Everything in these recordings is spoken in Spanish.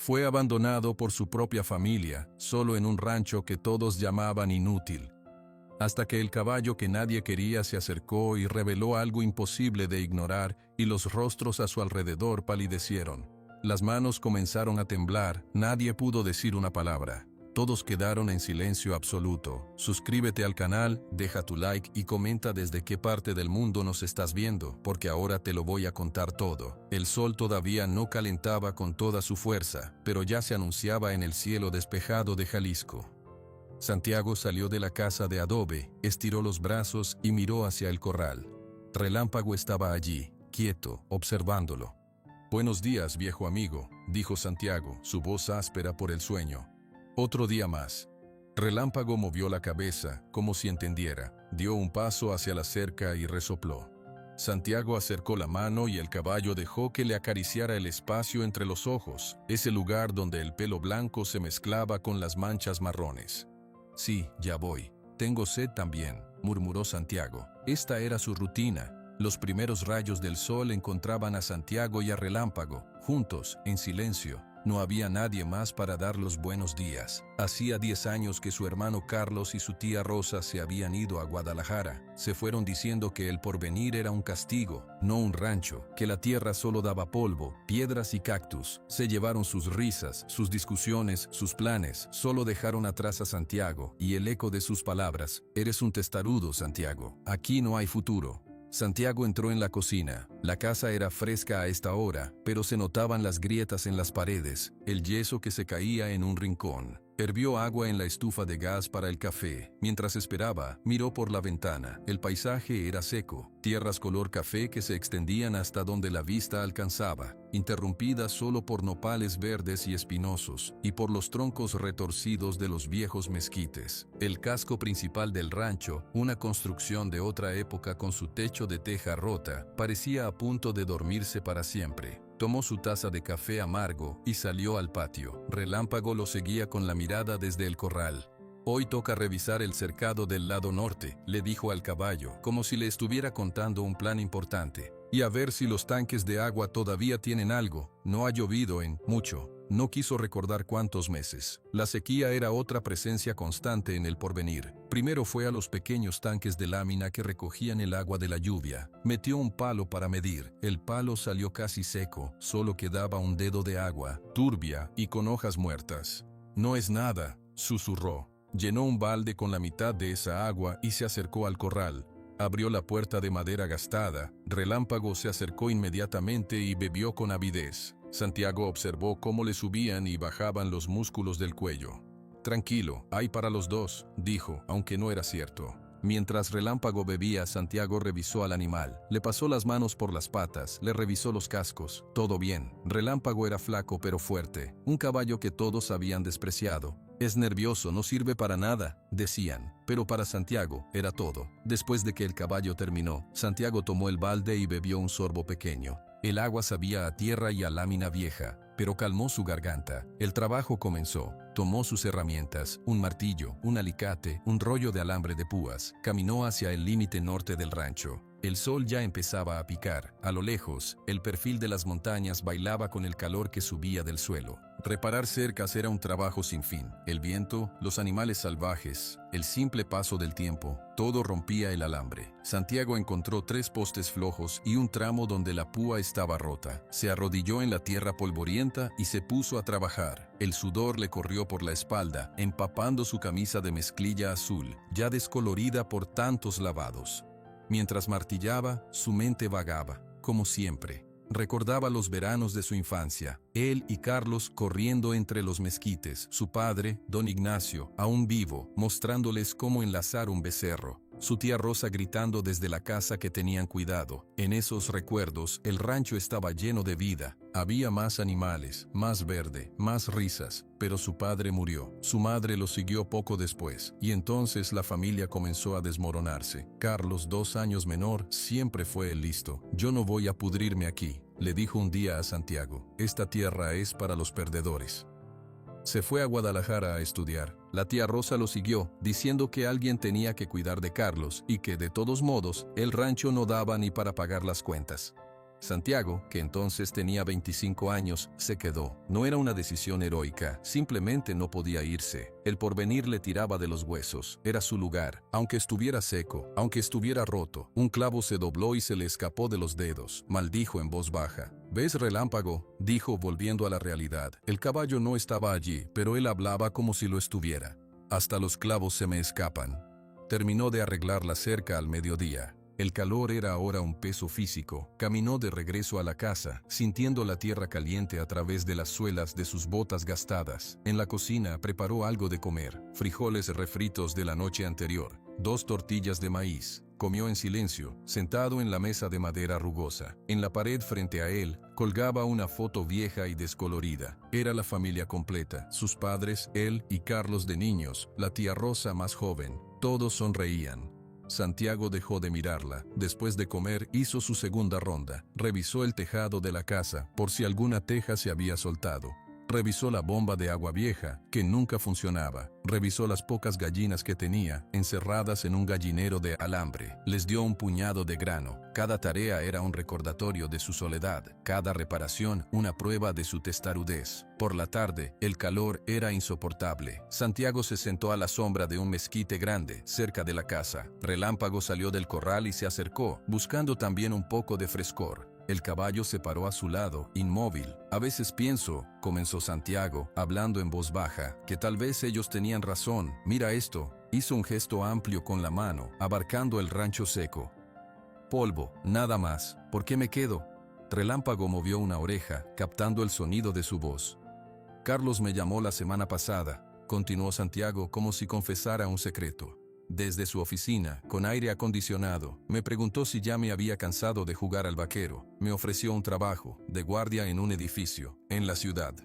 Fue abandonado por su propia familia, solo en un rancho que todos llamaban inútil. Hasta que el caballo que nadie quería se acercó y reveló algo imposible de ignorar, y los rostros a su alrededor palidecieron. Las manos comenzaron a temblar, nadie pudo decir una palabra. Todos quedaron en silencio absoluto. Suscríbete al canal, deja tu like y comenta desde qué parte del mundo nos estás viendo, porque ahora te lo voy a contar todo. El sol todavía no calentaba con toda su fuerza, pero ya se anunciaba en el cielo despejado de Jalisco. Santiago salió de la casa de adobe, estiró los brazos y miró hacia el corral. Relámpago estaba allí, quieto, observándolo. «Buenos días, viejo amigo», dijo Santiago, su voz áspera por el sueño. «Otro día más». Relámpago movió la cabeza, como si entendiera, dio un paso hacia la cerca y resopló. Santiago acercó la mano y el caballo dejó que le acariciara el espacio entre los ojos, ese lugar donde el pelo blanco se mezclaba con las manchas marrones. «Sí, ya voy. Tengo sed también», murmuró Santiago. Esta era su rutina. Los primeros rayos del sol encontraban a Santiago y a Relámpago, juntos, en silencio. No había nadie más para dar los buenos días. Hacía 10 años que su hermano Carlos y su tía Rosa se habían ido a Guadalajara. Se fueron diciendo que el porvenir era un castigo, no un rancho, que la tierra solo daba polvo, piedras y cactus. Se llevaron sus risas, sus discusiones, sus planes. Solo dejaron atrás a Santiago y el eco de sus palabras. «Eres un testarudo, Santiago. Aquí no hay futuro». Santiago entró en la cocina. La casa era fresca a esta hora, pero se notaban las grietas en las paredes, el yeso que se caía en un rincón. Hirvió agua en la estufa de gas para el café. Mientras esperaba, miró por la ventana. El paisaje era seco, tierras color café que se extendían hasta donde la vista alcanzaba, interrumpidas solo por nopales verdes y espinosos, y por los troncos retorcidos de los viejos mezquites. El casco principal del rancho, una construcción de otra época con su techo de teja rota, parecía a punto de dormirse para siempre. Tomó su taza de café amargo y salió al patio. Relámpago lo seguía con la mirada desde el corral. «Hoy toca revisar el cercado del lado norte», le dijo al caballo, como si le estuviera contando un plan importante. «Y a ver si los tanques de agua todavía tienen algo. No ha llovido en mucho». No quiso recordar cuántos meses. La sequía era otra presencia constante en el porvenir. Primero fue a los pequeños tanques de lámina que recogían el agua de la lluvia. Metió un palo para medir. El palo salió casi seco, solo quedaba un dedo de agua, turbia y con hojas muertas. «No es nada», susurró. Llenó un balde con la mitad de esa agua y se acercó al corral. Abrió la puerta de madera gastada. Relámpago se acercó inmediatamente y bebió con avidez. Santiago observó cómo le subían y bajaban los músculos del cuello. «Tranquilo, hay para los dos», dijo, aunque no era cierto. Mientras Relámpago bebía, Santiago revisó al animal. Le pasó las manos por las patas, le revisó los cascos. Todo bien. Relámpago era flaco pero fuerte, un caballo que todos habían despreciado. «Es nervioso, no sirve para nada», decían, pero para Santiago era todo. Después de que el caballo terminó, Santiago tomó el balde y bebió un sorbo pequeño. El agua sabía a tierra y a lámina vieja, pero calmó su garganta. El trabajo comenzó. Tomó sus herramientas, un martillo, un alicate, un rollo de alambre de púas. Caminó hacia el límite norte del rancho. El sol ya empezaba a picar. A lo lejos, el perfil de las montañas bailaba con el calor que subía del suelo. Reparar cercas era un trabajo sin fin. El viento, los animales salvajes, el simple paso del tiempo, todo rompía el alambre. Santiago encontró 3 postes flojos y un tramo donde la púa estaba rota. Se arrodilló en la tierra polvorienta y se puso a trabajar. El sudor le corrió por la espalda, empapando su camisa de mezclilla azul, ya descolorida por tantos lavados. Mientras martillaba, su mente vagaba, como siempre. Recordaba los veranos de su infancia, él y Carlos corriendo entre los mezquites, su padre, don Ignacio, aún vivo, mostrándoles cómo enlazar un becerro, su tía Rosa gritando desde la casa que tenían cuidado. En esos recuerdos, el rancho estaba lleno de vida. Había más animales, más verde, más risas, pero su padre murió. Su madre lo siguió poco después, y entonces la familia comenzó a desmoronarse. Carlos, 2 años menor, siempre fue el listo. «Yo no voy a pudrirme aquí», le dijo un día a Santiago. «Esta tierra es para los perdedores». Se fue a Guadalajara a estudiar. La tía Rosa lo siguió, diciendo que alguien tenía que cuidar de Carlos y que, de todos modos, el rancho no daba ni para pagar las cuentas. Santiago, que entonces tenía 25 años, se quedó. No era una decisión heroica, simplemente no podía irse. El porvenir le tiraba de los huesos, era su lugar. Aunque estuviera seco, aunque estuviera roto, un clavo se dobló y se le escapó de los dedos. Maldijo en voz baja. ¿Ves, Relámpago?, dijo volviendo a la realidad. El caballo no estaba allí, pero él hablaba como si lo estuviera. Hasta los clavos se me escapan. Terminó de arreglar la cerca al mediodía. El calor era ahora un peso físico. Caminó de regreso a la casa, sintiendo la tierra caliente a través de las suelas de sus botas gastadas. En la cocina preparó algo de comer, frijoles refritos de la noche anterior, 2 tortillas de maíz. Comió en silencio, sentado en la mesa de madera rugosa. En la pared frente a él, colgaba una foto vieja y descolorida. Era la familia completa, sus padres, él y Carlos de niños, la tía Rosa más joven. Todos sonreían. Santiago dejó de mirarla. Después de comer, hizo su segunda ronda. Revisó el tejado de la casa, por si alguna teja se había soltado. Revisó la bomba de agua vieja, que nunca funcionaba. Revisó las pocas gallinas que tenía, encerradas en un gallinero de alambre. Les dio un puñado de grano. Cada tarea era un recordatorio de su soledad. Cada reparación, una prueba de su testarudez. Por la tarde, el calor era insoportable. Santiago se sentó a la sombra de un mezquite grande, cerca de la casa. Relámpago salió del corral y se acercó, buscando también un poco de frescor. El caballo se paró a su lado, inmóvil. A veces pienso, comenzó Santiago, hablando en voz baja, que tal vez ellos tenían razón. Mira esto. Hizo un gesto amplio con la mano, abarcando el rancho seco. Polvo, nada más. ¿Por qué me quedo? Relámpago movió una oreja, captando el sonido de su voz. Carlos me llamó la semana pasada, continuó Santiago como si confesara un secreto. Desde su oficina, con aire acondicionado, me preguntó si ya me había cansado de jugar al vaquero. Me ofreció un trabajo, de guardia en un edificio, en la ciudad.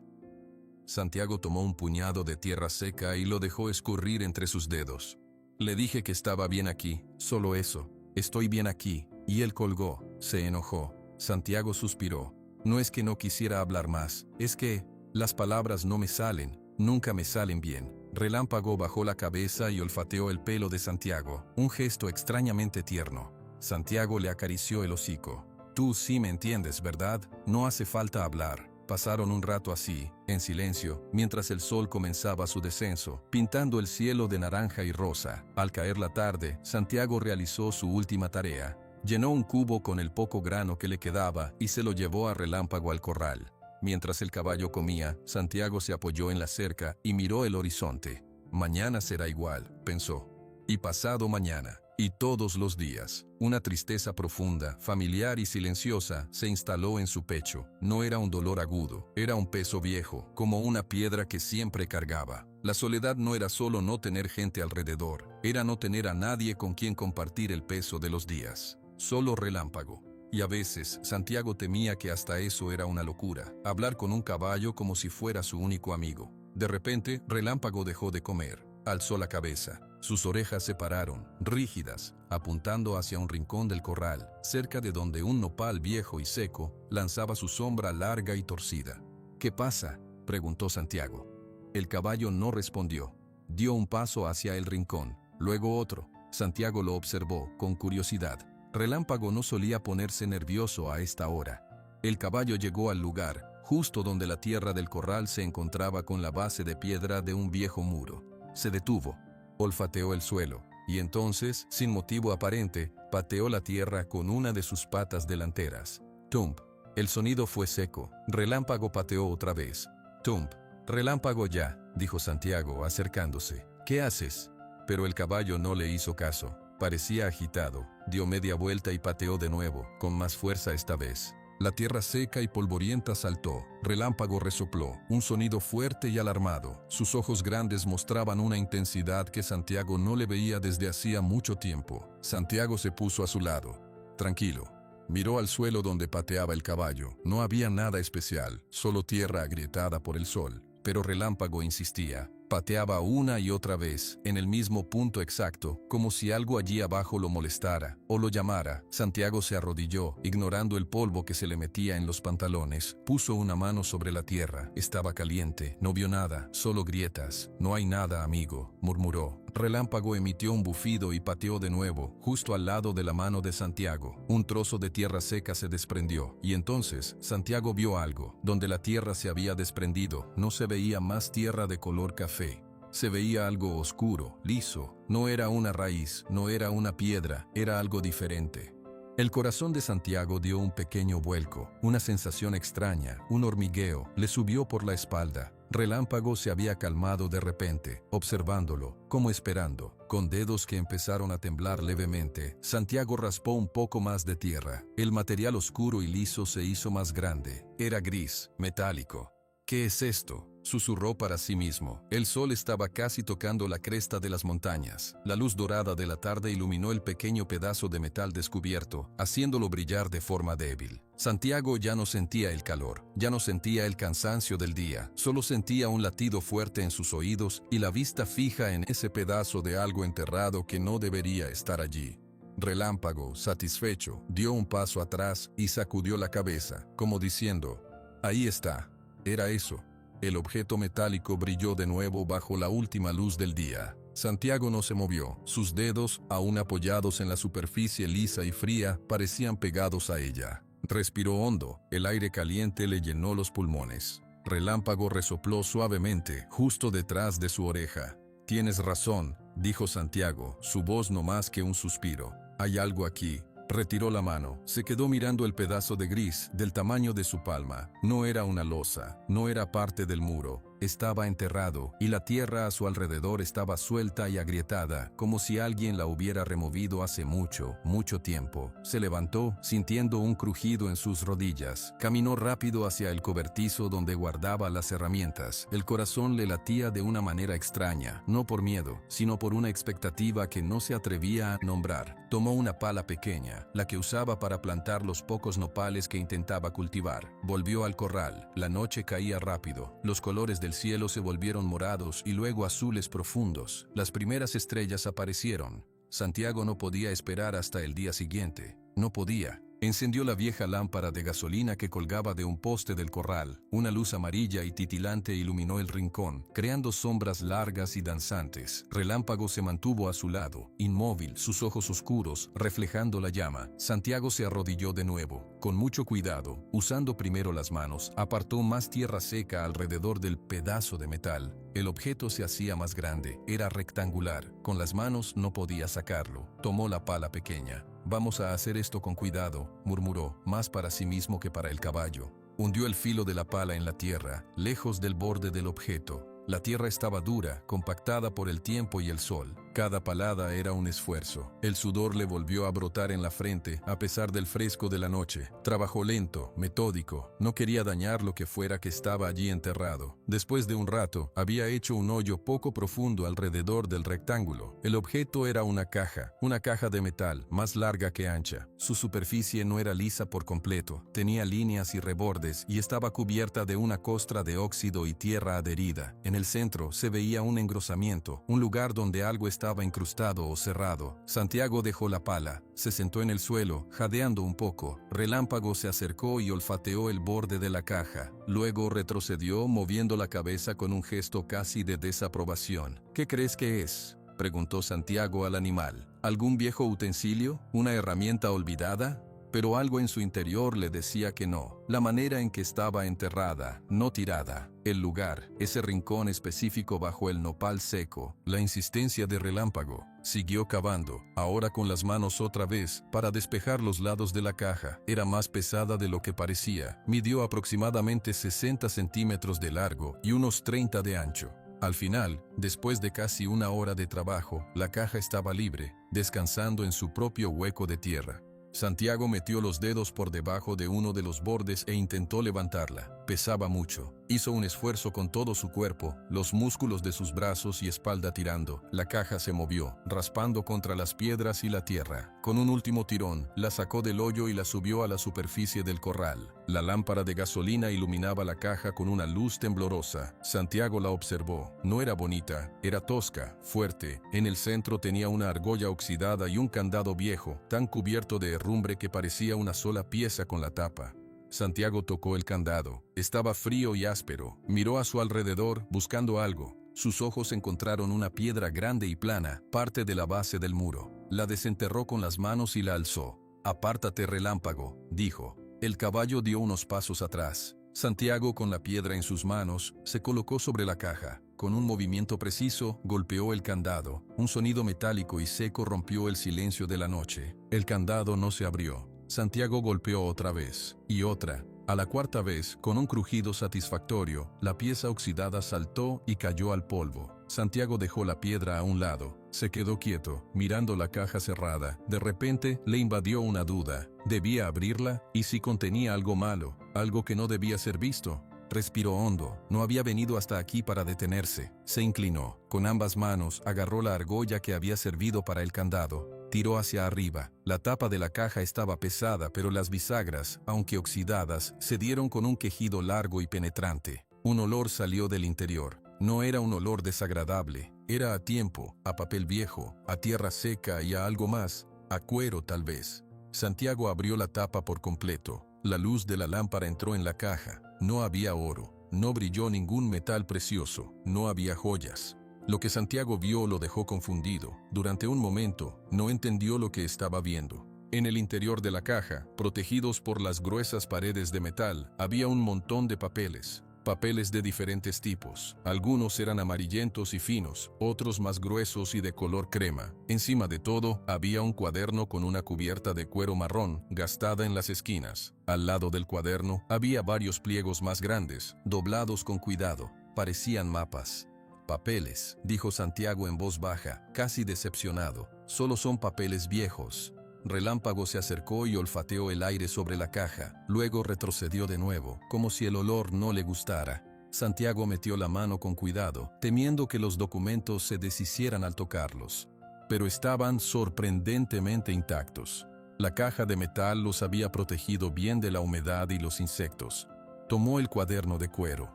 Santiago tomó un puñado de tierra seca y lo dejó escurrir entre sus dedos. Le dije que estaba bien aquí, solo eso. Estoy bien aquí. Y él colgó, se enojó. Santiago suspiró. No es que no quisiera hablar más, es que las palabras no me salen, nunca me salen bien. Relámpago bajó la cabeza y olfateó el pelo de Santiago, un gesto extrañamente tierno. Santiago le acarició el hocico. Tú sí me entiendes, ¿verdad? No hace falta hablar. Pasaron un rato así, en silencio, mientras el sol comenzaba su descenso, pintando el cielo de naranja y rosa. Al caer la tarde, Santiago realizó su última tarea. Llenó un cubo con el poco grano que le quedaba y se lo llevó a Relámpago al corral. Mientras el caballo comía, Santiago se apoyó en la cerca y miró el horizonte. Mañana será igual, pensó. Y pasado mañana. Y todos los días. Una tristeza profunda, familiar y silenciosa se instaló en su pecho. No era un dolor agudo, era un peso viejo, como una piedra que siempre cargaba. La soledad no era solo no tener gente alrededor, era no tener a nadie con quien compartir el peso de los días. Solo Relámpago. Y a veces, Santiago temía que hasta eso era una locura, hablar con un caballo como si fuera su único amigo. De repente, Relámpago dejó de comer, alzó la cabeza. Sus orejas se pararon, rígidas, apuntando hacia un rincón del corral, cerca de donde un nopal viejo y seco lanzaba su sombra larga y torcida. ¿Qué pasa?, preguntó Santiago. El caballo no respondió. Dio un paso hacia el rincón, luego otro. Santiago lo observó, con curiosidad. Relámpago no solía ponerse nervioso a esta hora. El caballo llegó al lugar, justo donde la tierra del corral se encontraba con la base de piedra de un viejo muro. Se detuvo, olfateó el suelo, y entonces, sin motivo aparente, pateó la tierra con una de sus patas delanteras. Tump. El sonido fue seco. Relámpago pateó otra vez. Tump. Relámpago ya, dijo Santiago, acercándose. ¿Qué haces? Pero el caballo no le hizo caso. Parecía agitado, dio media vuelta y pateó de nuevo, con más fuerza esta vez. La tierra seca y polvorienta saltó. Relámpago resopló, un sonido fuerte y alarmado. Sus ojos grandes mostraban una intensidad que Santiago no le veía desde hacía mucho tiempo. Santiago se puso a su lado. Tranquilo. Miró al suelo donde pateaba el caballo. No había nada especial, solo tierra agrietada por el sol. Pero Relámpago insistía. Pateaba una y otra vez, en el mismo punto exacto, como si algo allí abajo lo molestara o lo llamara. Santiago se arrodilló, ignorando el polvo que se le metía en los pantalones. Puso una mano sobre la tierra. Estaba caliente, no vio nada, solo grietas. No hay nada, amigo, murmuró. Relámpago emitió un bufido y pateó de nuevo, justo al lado de la mano de Santiago. Un trozo de tierra seca se desprendió, y entonces Santiago vio algo. Donde la tierra se había desprendido, no se veía más tierra de color café. Se veía algo oscuro, liso. No era una raíz, no era una piedra, era algo diferente. El corazón de Santiago dio un pequeño vuelco, una sensación extraña, un hormigueo, le subió por la espalda. Relámpago se había calmado de repente, observándolo, como esperando. Con dedos que empezaron a temblar levemente, Santiago raspó un poco más de tierra. El material oscuro y liso se hizo más grande. Era gris, metálico. ¿Qué es esto?, susurró para sí mismo. El sol estaba casi tocando la cresta de las montañas. La luz dorada de la tarde iluminó el pequeño pedazo de metal descubierto, haciéndolo brillar de forma débil. Santiago ya no sentía el calor, ya no sentía el cansancio del día, solo sentía un latido fuerte en sus oídos y la vista fija en ese pedazo de algo enterrado que no debería estar allí. Relámpago, satisfecho, dio un paso atrás y sacudió la cabeza, como diciendo: «Ahí está». Era eso. El objeto metálico brilló de nuevo bajo la última luz del día. Santiago no se movió. Sus dedos, aún apoyados en la superficie lisa y fría, parecían pegados a ella. Respiró hondo. El aire caliente le llenó los pulmones. Relámpago resopló suavemente, justo detrás de su oreja. «Tienes razón», dijo Santiago, su voz no más que un suspiro. «Hay algo aquí». Retiró la mano, se quedó mirando el pedazo de gris, del tamaño de su palma. No era una losa, no era parte del muro. Estaba enterrado, y la tierra a su alrededor estaba suelta y agrietada, como si alguien la hubiera removido hace mucho, mucho tiempo. Se levantó, sintiendo un crujido en sus rodillas. Caminó rápido hacia el cobertizo donde guardaba las herramientas. El corazón le latía de una manera extraña, no por miedo, sino por una expectativa que no se atrevía a nombrar. Tomó una pala pequeña, la que usaba para plantar los pocos nopales que intentaba cultivar. Volvió al corral. La noche caía rápido. Los colores del cielo se volvieron morados y luego azules profundos. Las primeras estrellas aparecieron. Santiago no podía esperar hasta el día siguiente. No podía. Encendió la vieja lámpara de gasolina que colgaba de un poste del corral. Una luz amarilla y titilante iluminó el rincón, creando sombras largas y danzantes. Relámpago se mantuvo a su lado, inmóvil, sus ojos oscuros, reflejando la llama. Santiago se arrodilló de nuevo. Con mucho cuidado, usando primero las manos, apartó más tierra seca alrededor del pedazo de metal. El objeto se hacía más grande, era rectangular. Con las manos no podía sacarlo. Tomó la pala pequeña. «Vamos a hacer esto con cuidado», murmuró, más para sí mismo que para el caballo. Hundió el filo de la pala en la tierra, lejos del borde del objeto. La tierra estaba dura, compactada por el tiempo y el sol. Cada palada era un esfuerzo. El sudor le volvió a brotar en la frente, a pesar del fresco de la noche. Trabajó lento, metódico. No quería dañar lo que fuera que estaba allí enterrado. Después de un rato, había hecho un hoyo poco profundo alrededor del rectángulo. El objeto era una caja de metal, más larga que ancha. Su superficie no era lisa por completo. Tenía líneas y rebordes y estaba cubierta de una costra de óxido y tierra adherida. En el centro se veía un engrosamiento, un lugar donde algo estaba incrustado o cerrado. Santiago dejó la pala, se sentó en el suelo, jadeando un poco. Relámpago se acercó y olfateó el borde de la caja. Luego retrocedió, moviendo la cabeza con un gesto casi de desaprobación. «¿Qué crees que es?», preguntó Santiago al animal. «¿Algún viejo utensilio? ¿Una herramienta olvidada?». Pero algo en su interior le decía que no. La manera en que estaba enterrada, no tirada. El lugar, ese rincón específico bajo el nopal seco. La insistencia de Relámpago. Siguió cavando, ahora con las manos otra vez, para despejar los lados de la caja. Era más pesada de lo que parecía. Midió aproximadamente 60 centímetros de largo y unos 30 de ancho. Al final, después de casi una hora de trabajo, la caja estaba libre, descansando en su propio hueco de tierra. Santiago metió los dedos por debajo de uno de los bordes e intentó levantarla. Pesaba mucho. Hizo un esfuerzo con todo su cuerpo, los músculos de sus brazos y espalda tirando. La caja se movió, raspando contra las piedras y la tierra. Con un último tirón, la sacó del hoyo y la subió a la superficie del corral. La lámpara de gasolina iluminaba la caja con una luz temblorosa. Santiago la observó. No era bonita, era tosca, fuerte. En el centro tenía una argolla oxidada y un candado viejo, tan cubierto de herrumbre que parecía una sola pieza con la tapa. Santiago tocó el candado. Estaba frío y áspero. Miró a su alrededor, buscando algo. Sus ojos encontraron una piedra grande y plana, parte de la base del muro. La desenterró con las manos y la alzó. «Apártate, relámpago», dijo. El caballo dio unos pasos atrás. Santiago, con la piedra en sus manos, se colocó sobre la caja. Con un movimiento preciso, golpeó el candado. Un sonido metálico y seco rompió el silencio de la noche. El candado no se abrió. Santiago golpeó otra vez, y otra. A la cuarta vez, con un crujido satisfactorio, la pieza oxidada saltó y cayó al polvo. Santiago dejó la piedra a un lado. Se quedó quieto, mirando la caja cerrada. De repente, le invadió una duda. ¿Debía abrirla? ¿Y si contenía algo malo? ¿Algo que no debía ser visto? Respiró hondo. No había venido hasta aquí para detenerse. Se inclinó. Con ambas manos, agarró la argolla que había servido para el candado. Tiró hacia arriba. La tapa de la caja estaba pesada, pero las bisagras, aunque oxidadas, se dieron con un quejido largo y penetrante. Un olor salió del interior. No era un olor desagradable. Era a tiempo, a papel viejo, a tierra seca y a algo más, a cuero tal vez. Santiago abrió la tapa por completo. La luz de la lámpara entró en la caja. No había oro. No brilló ningún metal precioso. No había joyas. Lo que Santiago vio lo dejó confundido. Durante un momento, no entendió lo que estaba viendo. En el interior de la caja, protegidos por las gruesas paredes de metal, había un montón de papeles. Papeles de diferentes tipos. Algunos eran amarillentos y finos, otros más gruesos y de color crema. Encima de todo, había un cuaderno con una cubierta de cuero marrón, gastada en las esquinas. Al lado del cuaderno, había varios pliegos más grandes, doblados con cuidado. Parecían mapas. «Papeles», dijo Santiago en voz baja, casi decepcionado. «Solo son papeles viejos». Relámpago se acercó y olfateó el aire sobre la caja. Luego retrocedió de nuevo, como si el olor no le gustara. Santiago metió la mano con cuidado, temiendo que los documentos se deshicieran al tocarlos. Pero estaban sorprendentemente intactos. La caja de metal los había protegido bien de la humedad y los insectos. Tomó el cuaderno de cuero.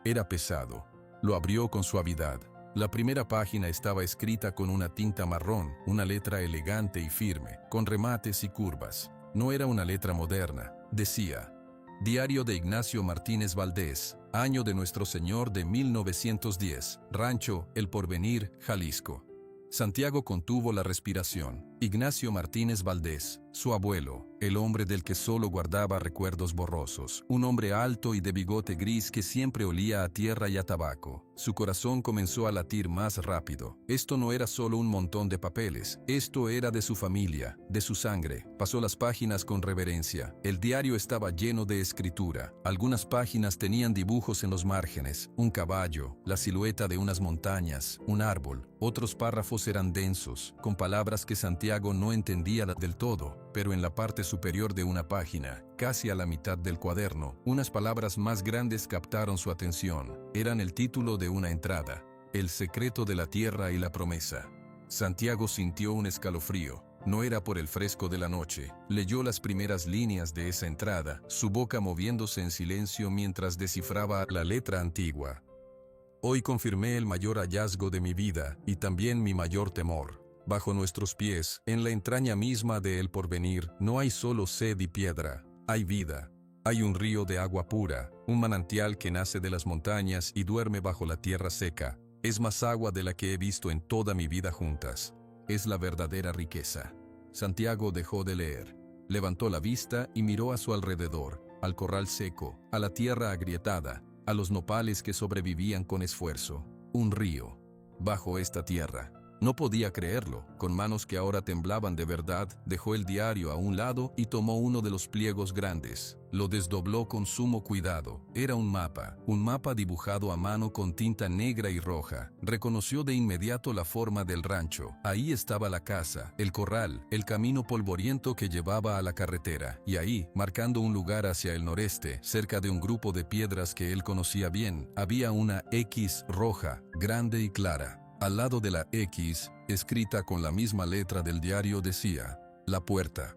Era pesado. Lo abrió con suavidad. La primera página estaba escrita con una tinta marrón, una letra elegante y firme, con remates y curvas. No era una letra moderna. Decía: «Diario de Ignacio Martínez Valdés, año de Nuestro Señor de 1910, Rancho El Porvenir, Jalisco». Santiago contuvo la respiración. Ignacio Martínez Valdés, su abuelo, el hombre del que solo guardaba recuerdos borrosos, un hombre alto y de bigote gris que siempre olía a tierra y a tabaco. Su corazón comenzó a latir más rápido. Esto no era solo un montón de papeles, esto era de su familia, de su sangre. Pasó las páginas con reverencia. El diario estaba lleno de escritura. Algunas páginas tenían dibujos en los márgenes, un caballo, la silueta de unas montañas, un árbol. Otros párrafos eran densos, con palabras que Santiago no entendía del todo, pero en la parte superior de una página, casi a la mitad del cuaderno, unas palabras más grandes captaron su atención. Eran el título de una entrada: «El secreto de la tierra y la promesa». Santiago sintió un escalofrío. No era por el fresco de la noche. Leyó las primeras líneas de esa entrada, su boca moviéndose en silencio mientras descifraba la letra antigua. «Hoy confirmé el mayor hallazgo de mi vida y también mi mayor temor. Bajo nuestros pies, en la entraña misma de El Porvenir, no hay solo sed y piedra, hay vida. Hay un río de agua pura, un manantial que nace de las montañas y duerme bajo la tierra seca. Es más agua de la que he visto en toda mi vida juntas. Es la verdadera riqueza». Santiago dejó de leer. Levantó la vista y miró a su alrededor, al corral seco, a la tierra agrietada, a los nopales que sobrevivían con esfuerzo. Un río. Bajo esta tierra. No podía creerlo. Con manos que ahora temblaban de verdad, dejó el diario a un lado y tomó uno de los pliegos grandes. Lo desdobló con sumo cuidado. Era un mapa dibujado a mano con tinta negra y roja. Reconoció de inmediato la forma del rancho. Ahí estaba la casa, el corral, el camino polvoriento que llevaba a la carretera. Y ahí, marcando un lugar hacia el noreste, cerca de un grupo de piedras que él conocía bien, había una X roja, grande y clara. Al lado de la X, escrita con la misma letra del diario, decía: «La puerta».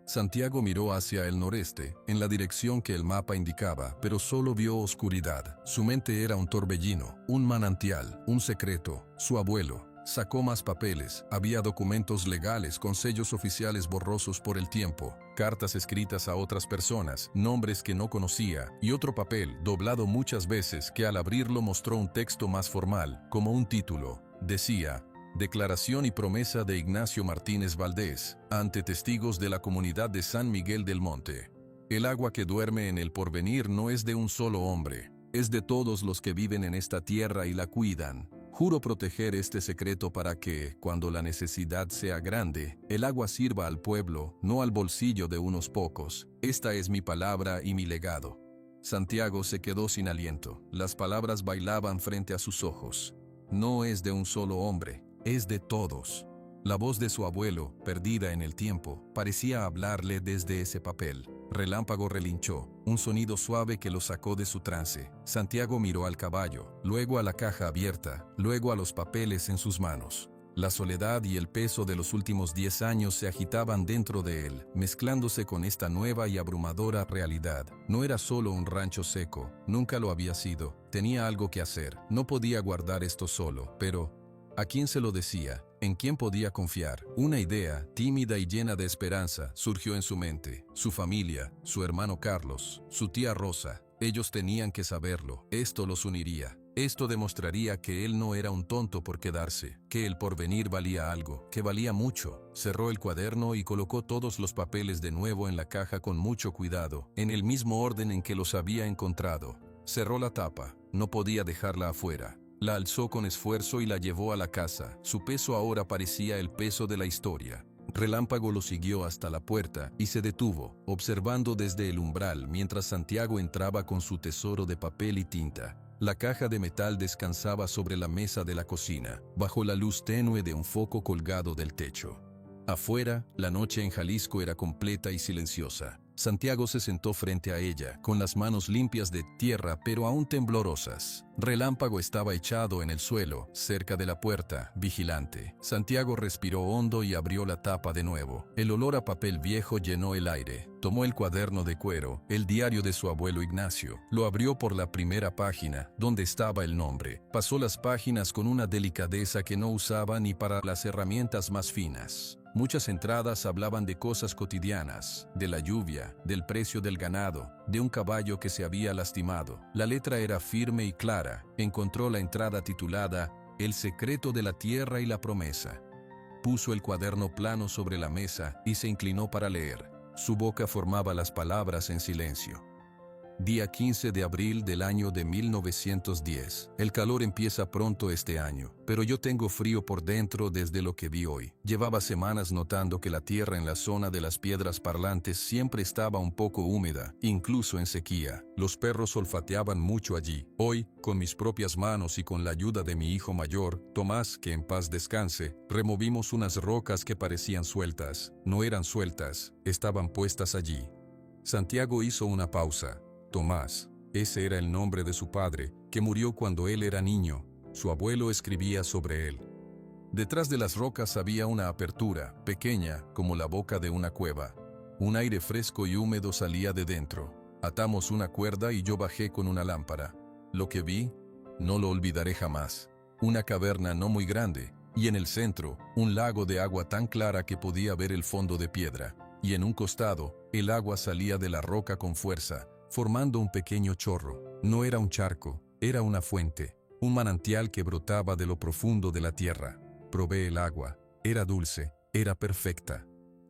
Santiago miró hacia el noreste, en la dirección que el mapa indicaba, pero solo vio oscuridad. Su mente era un torbellino, un manantial, un secreto, su abuelo. Sacó más papeles. Había documentos legales con sellos oficiales borrosos por el tiempo, cartas escritas a otras personas, nombres que no conocía, y otro papel, doblado muchas veces, que al abrirlo mostró un texto más formal, como un título. Decía: Declaración y promesa de Ignacio Martínez Valdés, ante testigos de la comunidad de San Miguel del Monte. El agua que duerme en el porvenir no es de un solo hombre, es de todos los que viven en esta tierra y la cuidan. Juro proteger este secreto para que, cuando la necesidad sea grande, el agua sirva al pueblo, no al bolsillo de unos pocos. Esta es mi palabra y mi legado. Santiago se quedó sin aliento. Las palabras bailaban frente a sus ojos. No es de un solo hombre, es de todos. La voz de su abuelo, perdida en el tiempo, parecía hablarle desde ese papel. Relámpago relinchó, un sonido suave que lo sacó de su trance. Santiago miró al caballo, luego a la caja abierta, luego a los papeles en sus manos. La soledad y el peso de los últimos 10 años se agitaban dentro de él, mezclándose con esta nueva y abrumadora realidad. No era solo un rancho seco, nunca lo había sido. Tenía algo que hacer, no podía guardar esto solo, pero ¿a quién se lo decía? ¿En quién podía confiar? Una idea, tímida y llena de esperanza, surgió en su mente. Su familia, su hermano Carlos, su tía Rosa. Ellos tenían que saberlo. Esto los uniría. Esto demostraría que él no era un tonto por quedarse, que el porvenir valía algo, que valía mucho. Cerró el cuaderno y colocó todos los papeles de nuevo en la caja con mucho cuidado, en el mismo orden en que los había encontrado. Cerró la tapa. No podía dejarla afuera. La alzó con esfuerzo y la llevó a la casa. Su peso ahora parecía el peso de la historia. Relámpago lo siguió hasta la puerta y se detuvo, observando desde el umbral mientras Santiago entraba con su tesoro de papel y tinta. La caja de metal descansaba sobre la mesa de la cocina, bajo la luz tenue de un foco colgado del techo. Afuera, la noche en Jalisco era completa y silenciosa. Santiago se sentó frente a ella, con las manos limpias de tierra pero aún temblorosas. Relámpago estaba echado en el suelo, cerca de la puerta, vigilante. Santiago respiró hondo y abrió la tapa de nuevo. El olor a papel viejo llenó el aire. Tomó el cuaderno de cuero, el diario de su abuelo Ignacio. Lo abrió por la primera página, donde estaba el nombre. Pasó las páginas con una delicadeza que no usaba ni para las herramientas más finas. Muchas entradas hablaban de cosas cotidianas, de la lluvia, del precio del ganado, de un caballo que se había lastimado. La letra era firme y clara. Encontró la entrada titulada El secreto de la tierra y la promesa. Puso el cuaderno plano sobre la mesa y se inclinó para leer. Su boca formaba las palabras en silencio. Día 15 de abril del año de 1910. El calor empieza pronto este año, pero yo tengo frío por dentro desde lo que vi hoy. Llevaba semanas notando que la tierra en la zona de las piedras parlantes siempre estaba un poco húmeda, incluso en sequía. Los perros olfateaban mucho allí. Hoy, con mis propias manos y con la ayuda de mi hijo mayor, Tomás, que en paz descanse, removimos unas rocas que parecían sueltas. No eran sueltas, estaban puestas allí. Santiago hizo una pausa. Tomás, ese era el nombre de su padre, que murió cuando él era niño. Su abuelo escribía sobre él. Detrás de las rocas había una apertura, pequeña, como la boca de una cueva. Un aire fresco y húmedo salía de dentro. Atamos una cuerda y yo bajé con una lámpara. Lo que vi, no lo olvidaré jamás. Una caverna no muy grande, y en el centro, un lago de agua tan clara que podía ver el fondo de piedra. Y en un costado, el agua salía de la roca con fuerza, formando un pequeño chorro. No era un charco, era una fuente, un manantial que brotaba de lo profundo de la tierra. Probé el agua, era dulce, era perfecta.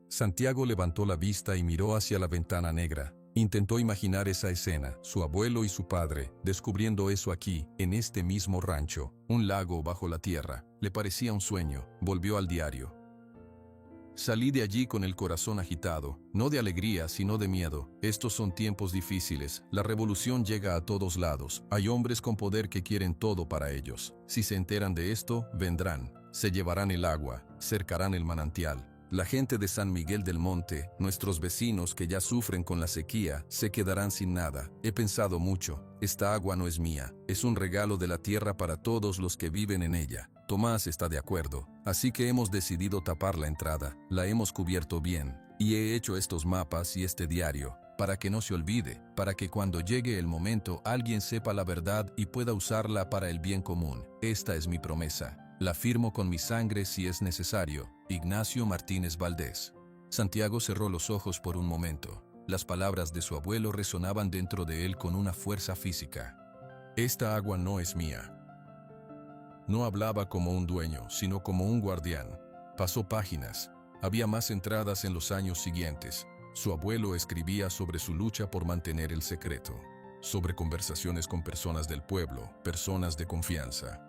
Santiago levantó la vista y miró hacia la ventana negra. Intentó imaginar esa escena, su abuelo y su padre, descubriendo eso aquí, en este mismo rancho, un lago bajo la tierra. Le parecía un sueño. Volvió al diario. Salí de allí con el corazón agitado, no de alegría, sino de miedo. Estos son tiempos difíciles, la revolución llega a todos lados. Hay hombres con poder que quieren todo para ellos. Si se enteran de esto, vendrán, se llevarán el agua, cercarán el manantial. La gente de San Miguel del Monte, nuestros vecinos que ya sufren con la sequía, se quedarán sin nada. He pensado mucho, esta agua no es mía, es un regalo de la tierra para todos los que viven en ella. Tomás está de acuerdo, así que hemos decidido tapar la entrada, la hemos cubierto bien, y he hecho estos mapas y este diario, para que no se olvide, para que cuando llegue el momento alguien sepa la verdad y pueda usarla para el bien común. Esta es mi promesa. La firmo con mi sangre si es necesario. Ignacio Martínez Valdés. Santiago cerró los ojos por un momento. Las palabras de su abuelo resonaban dentro de él con una fuerza física. Esta agua no es mía. No hablaba como un dueño, sino como un guardián. Pasó páginas. Había más entradas en los años siguientes. Su abuelo escribía sobre su lucha por mantener el secreto, sobre conversaciones con personas del pueblo, personas de confianza.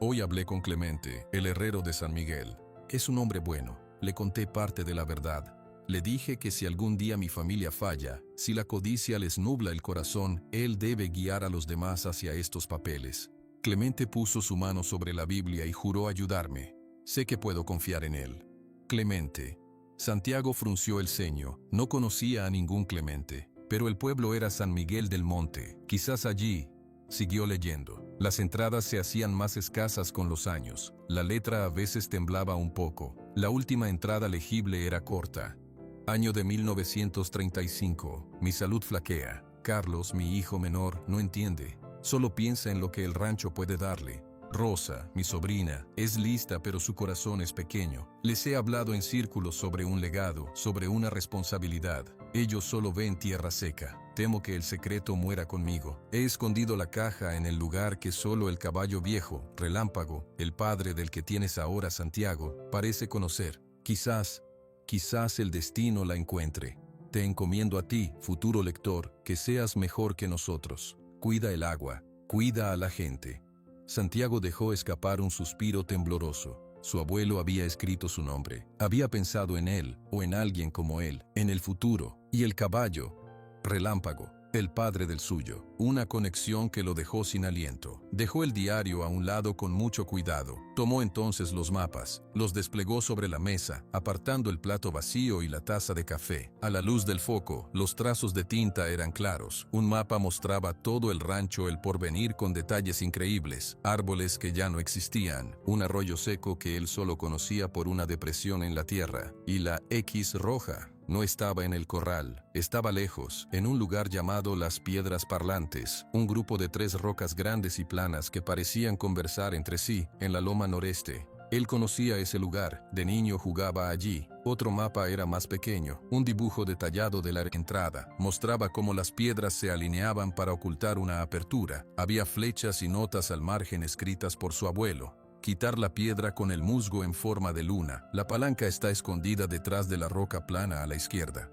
Hoy hablé con Clemente, el herrero de San Miguel. Es un hombre bueno. Le conté parte de la verdad. Le dije que si algún día mi familia falla, si la codicia les nubla el corazón, él debe guiar a los demás hacia estos papeles. Clemente puso su mano sobre la Biblia y juró ayudarme. Sé que puedo confiar en él. Clemente. Santiago frunció el ceño. No conocía a ningún Clemente, pero el pueblo era San Miguel del Monte. Quizás allí. Siguió leyendo. Las entradas se hacían más escasas con los años. La letra a veces temblaba un poco. La última entrada legible era corta. Año de 1935. Mi salud flaquea. Carlos, mi hijo menor, no entiende. Solo piensa en lo que el rancho puede darle. Rosa, mi sobrina, es lista pero su corazón es pequeño. Les he hablado en círculos sobre un legado, sobre una responsabilidad. Ellos solo ven tierra seca. Temo que el secreto muera conmigo. He escondido la caja en el lugar que solo el caballo viejo, Relámpago, el padre del que tienes ahora Santiago, parece conocer. Quizás el destino la encuentre. Te encomiendo a ti, futuro lector, que seas mejor que nosotros. Cuida el agua, cuida a la gente. Santiago dejó escapar un suspiro tembloroso. Su abuelo había escrito su nombre. Había pensado en él, o en alguien como él, en el futuro. Y el caballo, Relámpago, el padre del suyo. Una conexión que lo dejó sin aliento. Dejó el diario a un lado con mucho cuidado. Tomó entonces los mapas, los desplegó sobre la mesa, apartando el plato vacío y la taza de café. A la luz del foco, los trazos de tinta eran claros. Un mapa mostraba todo el rancho El Porvenir con detalles increíbles. Árboles que ya no existían, un arroyo seco que él solo conocía por una depresión en la tierra, y la X roja. No estaba en el corral, estaba lejos, en un lugar llamado Las Piedras Parlantes, un grupo de 3 rocas grandes y planas que parecían conversar entre sí, en la loma noreste. Él conocía ese lugar, de niño jugaba allí. Otro mapa era más pequeño, un dibujo detallado de la entrada. Mostraba cómo las piedras se alineaban para ocultar una apertura. Había flechas y notas al margen escritas por su abuelo. Quitar la piedra con el musgo en forma de luna. La palanca está escondida detrás de la roca plana a la izquierda.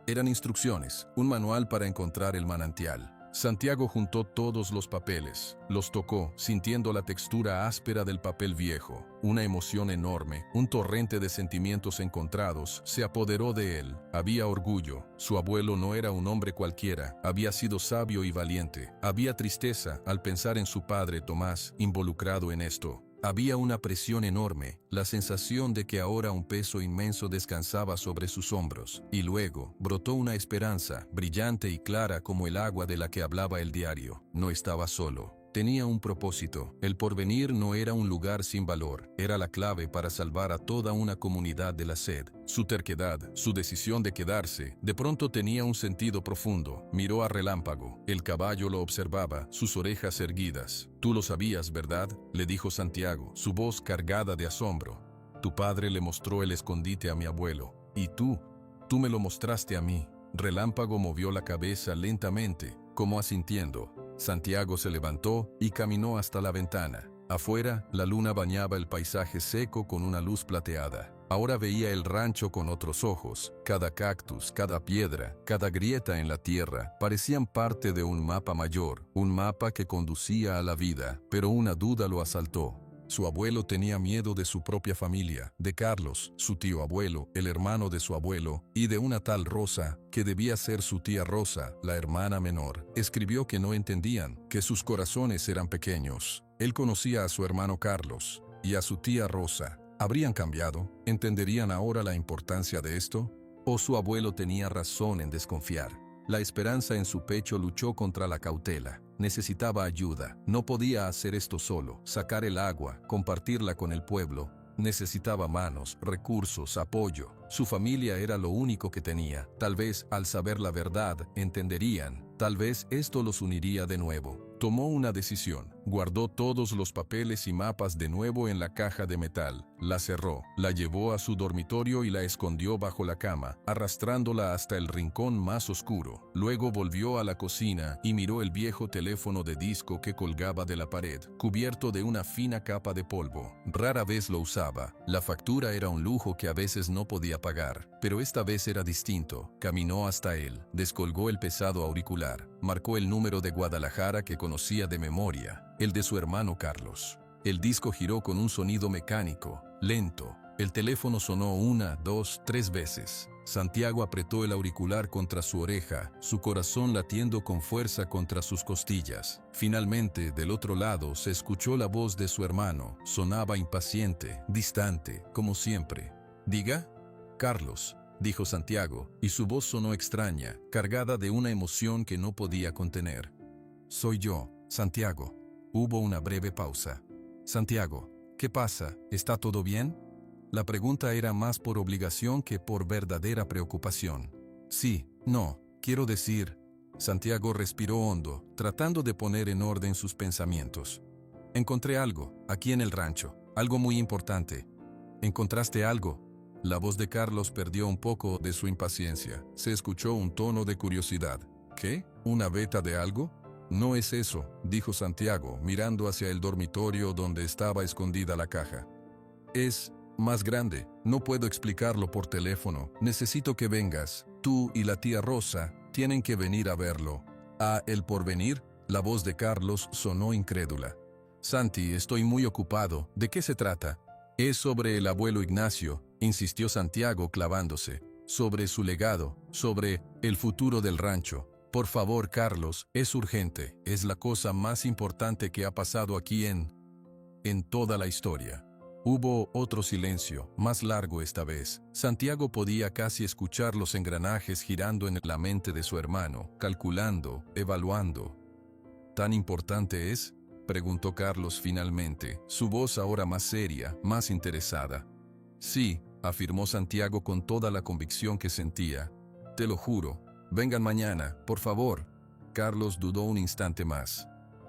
Eran instrucciones, un manual para encontrar el manantial. Santiago juntó todos los papeles, los tocó, sintiendo la textura áspera del papel viejo. Una emoción enorme, un torrente de sentimientos encontrados, se apoderó de él. Había orgullo. Su abuelo no era un hombre cualquiera, había sido sabio y valiente. Había tristeza al pensar en su padre Tomás, involucrado en esto. Había una presión enorme, la sensación de que ahora un peso inmenso descansaba sobre sus hombros. Y luego, brotó una esperanza, brillante y clara como el agua de la que hablaba el diario. No estaba solo. Tenía un propósito. El porvenir no era un lugar sin valor, era la clave para salvar a toda una comunidad de la sed. Su terquedad, su decisión de quedarse, de pronto tenía un sentido profundo. Miró a Relámpago. El caballo lo observaba, sus orejas erguidas. «Tú lo sabías, ¿verdad?», le dijo Santiago, su voz cargada de asombro. «Tu padre le mostró el escondite a mi abuelo. Y tú me lo mostraste a mí». Relámpago movió la cabeza lentamente, como asintiendo. Santiago se levantó y caminó hasta la ventana. Afuera, la luna bañaba el paisaje seco con una luz plateada. Ahora veía el rancho con otros ojos. Cada cactus, cada piedra, cada grieta en la tierra parecían parte de un mapa mayor, un mapa que conducía a la vida, pero una duda lo asaltó. Su abuelo tenía miedo de su propia familia, de Carlos, su tío abuelo, el hermano de su abuelo, y de una tal Rosa, que debía ser su tía Rosa, la hermana menor. Escribió que no entendían, que sus corazones eran pequeños. Él conocía a su hermano Carlos y a su tía Rosa. ¿Habrían cambiado? ¿Entenderían ahora la importancia de esto? ¿O su abuelo tenía razón en desconfiar? La esperanza en su pecho luchó contra la cautela. Necesitaba ayuda. No podía hacer esto solo. Sacar el agua, compartirla con el pueblo. Necesitaba manos, recursos, apoyo. Su familia era lo único que tenía. Tal vez, al saber la verdad, entenderían. Tal vez esto los uniría de nuevo. Tomó una decisión. Guardó todos los papeles y mapas de nuevo en la caja de metal. La cerró, la llevó a su dormitorio y la escondió bajo la cama, arrastrándola hasta el rincón más oscuro. Luego volvió a la cocina y miró el viejo teléfono de disco que colgaba de la pared, cubierto de una fina capa de polvo. Rara vez lo usaba. La factura era un lujo que a veces no podía pagar, pero esta vez era distinto. Caminó hasta él, descolgó el pesado auricular, marcó el número de Guadalajara que conocía de memoria, el de su hermano Carlos. El disco giró con un sonido mecánico, lento. El teléfono sonó 1, 2, 3 veces. Santiago apretó el auricular contra su oreja, su corazón latiendo con fuerza contra sus costillas. Finalmente, del otro lado, se escuchó la voz de su hermano. Sonaba impaciente, distante, como siempre. «¿Diga?» «Carlos», dijo Santiago, y su voz sonó extraña, cargada de una emoción que no podía contener. «Soy yo, Santiago». Hubo una breve pausa. «Santiago, ¿qué pasa? ¿Está todo bien?» La pregunta era más por obligación que por verdadera preocupación. «Sí, no, quiero decir...» Santiago respiró hondo, tratando de poner en orden sus pensamientos. «Encontré algo, aquí en el rancho, algo muy importante». «¿Encontraste algo?» La voz de Carlos perdió un poco de su impaciencia. Se escuchó un tono de curiosidad. «¿Qué? ¿Una veta de algo?» «No es eso», dijo Santiago, mirando hacia el dormitorio donde estaba escondida la caja. «Es más grande. No puedo explicarlo por teléfono. Necesito que vengas. Tú y la tía Rosa tienen que venir a verlo». «¿A El Porvenir?» La voz de Carlos sonó incrédula. «Santi, estoy muy ocupado. ¿De qué se trata?» «Es sobre el abuelo Ignacio», insistió Santiago clavándose. «Sobre su legado, sobre el futuro del rancho. Por favor, Carlos, es urgente. Es la cosa más importante que ha pasado aquí en toda la historia». Hubo otro silencio, más largo esta vez. Santiago podía casi escuchar los engranajes girando en la mente de su hermano, calculando, evaluando. «¿Tan importante es?», preguntó Carlos finalmente, su voz ahora más seria, más interesada. «Sí», afirmó Santiago con toda la convicción que sentía. «Te lo juro. Vengan mañana, por favor». Carlos dudó un instante más.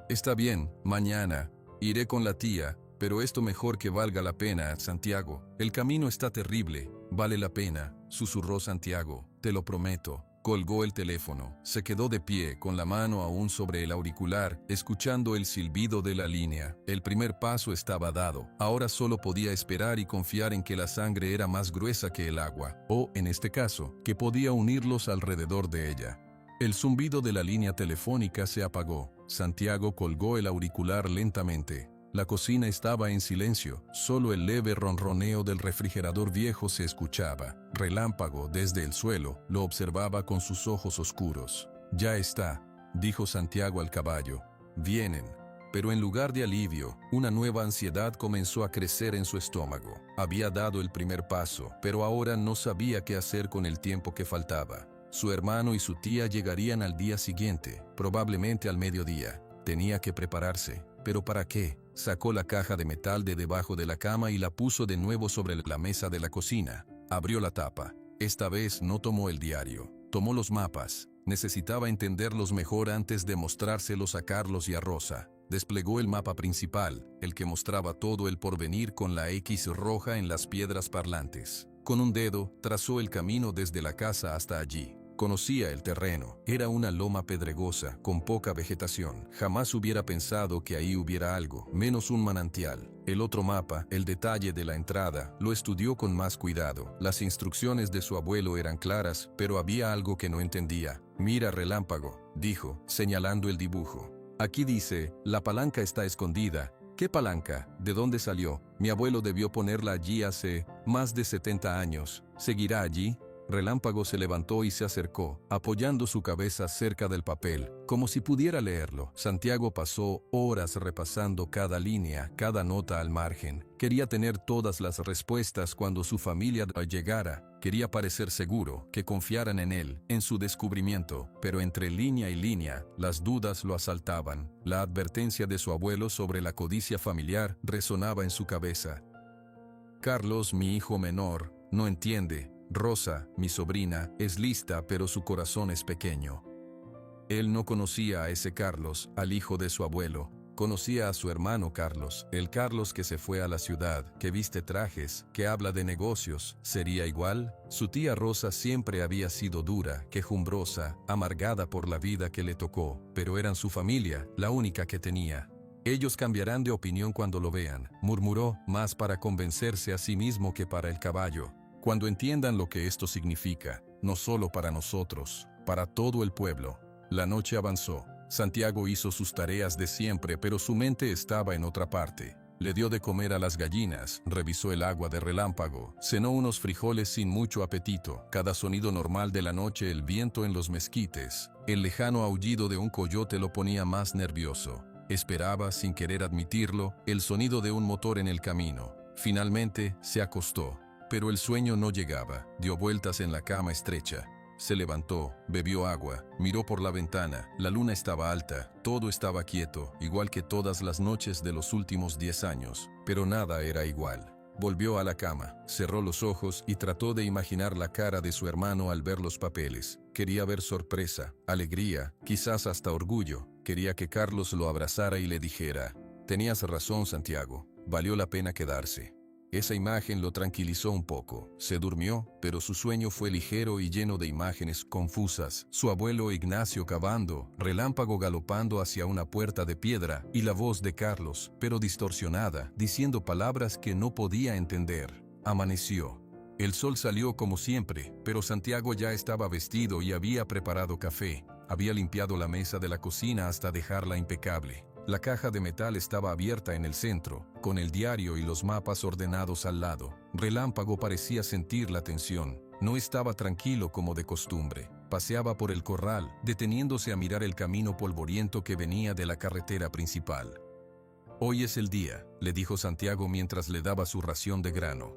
«Está bien, mañana. Iré con la tía. Pero esto mejor que valga la pena, Santiago. El camino está terrible. Vale la pena», susurró Santiago. «Te lo prometo». Colgó el teléfono. Se quedó de pie, con la mano aún sobre el auricular, escuchando el silbido de la línea. El primer paso estaba dado. Ahora solo podía esperar y confiar en que la sangre era más gruesa que el agua, o, en este caso, que podía unirlos alrededor de ella. El zumbido de la línea telefónica se apagó. Santiago colgó el auricular lentamente. La cocina estaba en silencio, solo el leve ronroneo del refrigerador viejo se escuchaba. Relámpago, desde el suelo, lo observaba con sus ojos oscuros. «Ya está», dijo Santiago al caballo. «Vienen». Pero en lugar de alivio, una nueva ansiedad comenzó a crecer en su estómago. Había dado el primer paso, pero ahora no sabía qué hacer con el tiempo que faltaba. Su hermano y su tía llegarían al día siguiente, probablemente al mediodía. Tenía que prepararse. ¿Pero para qué? Sacó la caja de metal de debajo de la cama y la puso de nuevo sobre la mesa de la cocina. Abrió la tapa. Esta vez no tomó el diario. Tomó los mapas. Necesitaba entenderlos mejor antes de mostrárselos a Carlos y a Rosa. Desplegó el mapa principal, el que mostraba todo el porvenir con la X roja en las piedras parlantes. Con un dedo, trazó el camino desde la casa hasta allí. Conocía el terreno. Era una loma pedregosa, con poca vegetación. Jamás hubiera pensado que ahí hubiera algo, menos un manantial. El otro mapa, el detalle de la entrada, lo estudió con más cuidado. Las instrucciones de su abuelo eran claras, pero había algo que no entendía. «Mira, Relámpago», dijo, señalando el dibujo. «Aquí dice, la palanca está escondida». «¿Qué palanca? ¿De dónde salió? Mi abuelo debió ponerla allí hace más de 70 años. ¿Seguirá allí?» Relámpago se levantó y se acercó, apoyando su cabeza cerca del papel, como si pudiera leerlo. Santiago pasó horas repasando cada línea, cada nota al margen. Quería tener todas las respuestas cuando su familia llegara. Quería parecer seguro, que confiaran en él, en su descubrimiento, pero entre línea y línea, las dudas lo asaltaban. La advertencia de su abuelo sobre la codicia familiar resonaba en su cabeza. «Carlos, mi hijo menor, no entiende. Rosa, mi sobrina, es lista pero su corazón es pequeño». Él no conocía a ese Carlos, al hijo de su abuelo. Conocía a su hermano Carlos, el Carlos que se fue a la ciudad, que viste trajes, que habla de negocios. ¿Sería igual? Su tía Rosa siempre había sido dura, quejumbrosa, amargada por la vida que le tocó, pero eran su familia, la única que tenía. Ellos cambiarán de opinión cuando lo vean, murmuró, más para convencerse a sí mismo que para el caballo. Cuando entiendan lo que esto significa, no solo para nosotros, para todo el pueblo. La noche avanzó. Santiago hizo sus tareas de siempre, pero su mente estaba en otra parte. Le dio de comer a las gallinas, revisó el agua de relámpago, cenó unos frijoles sin mucho apetito, cada sonido normal de la noche, el viento en los mezquites, el lejano aullido de un coyote lo ponía más nervioso. Esperaba, sin querer admitirlo, el sonido de un motor en el camino. Finalmente, se acostó, pero el sueño no llegaba, dio vueltas en la cama estrecha. Se levantó, bebió agua, miró por la ventana, la luna estaba alta, todo estaba quieto, igual que todas las noches de los últimos 10 años, pero nada era igual. Volvió a la cama, cerró los ojos y trató de imaginar la cara de su hermano al ver los papeles. Quería ver sorpresa, alegría, quizás hasta orgullo. Quería que Carlos lo abrazara y le dijera: «Tenías razón, Santiago, valió la pena quedarse». Esa imagen lo tranquilizó un poco. Se durmió, pero su sueño fue ligero y lleno de imágenes confusas. Su abuelo Ignacio cavando, relámpago galopando hacia una puerta de piedra, y la voz de Carlos, pero distorsionada, diciendo palabras que no podía entender. Amaneció. El sol salió como siempre, pero Santiago ya estaba vestido y había preparado café. Había limpiado la mesa de la cocina hasta dejarla impecable. La caja de metal estaba abierta en el centro, con el diario y los mapas ordenados al lado. Relámpago parecía sentir la tensión. No estaba tranquilo como de costumbre. Paseaba por el corral, deteniéndose a mirar el camino polvoriento que venía de la carretera principal. «Hoy es el día», le dijo Santiago mientras le daba su ración de grano.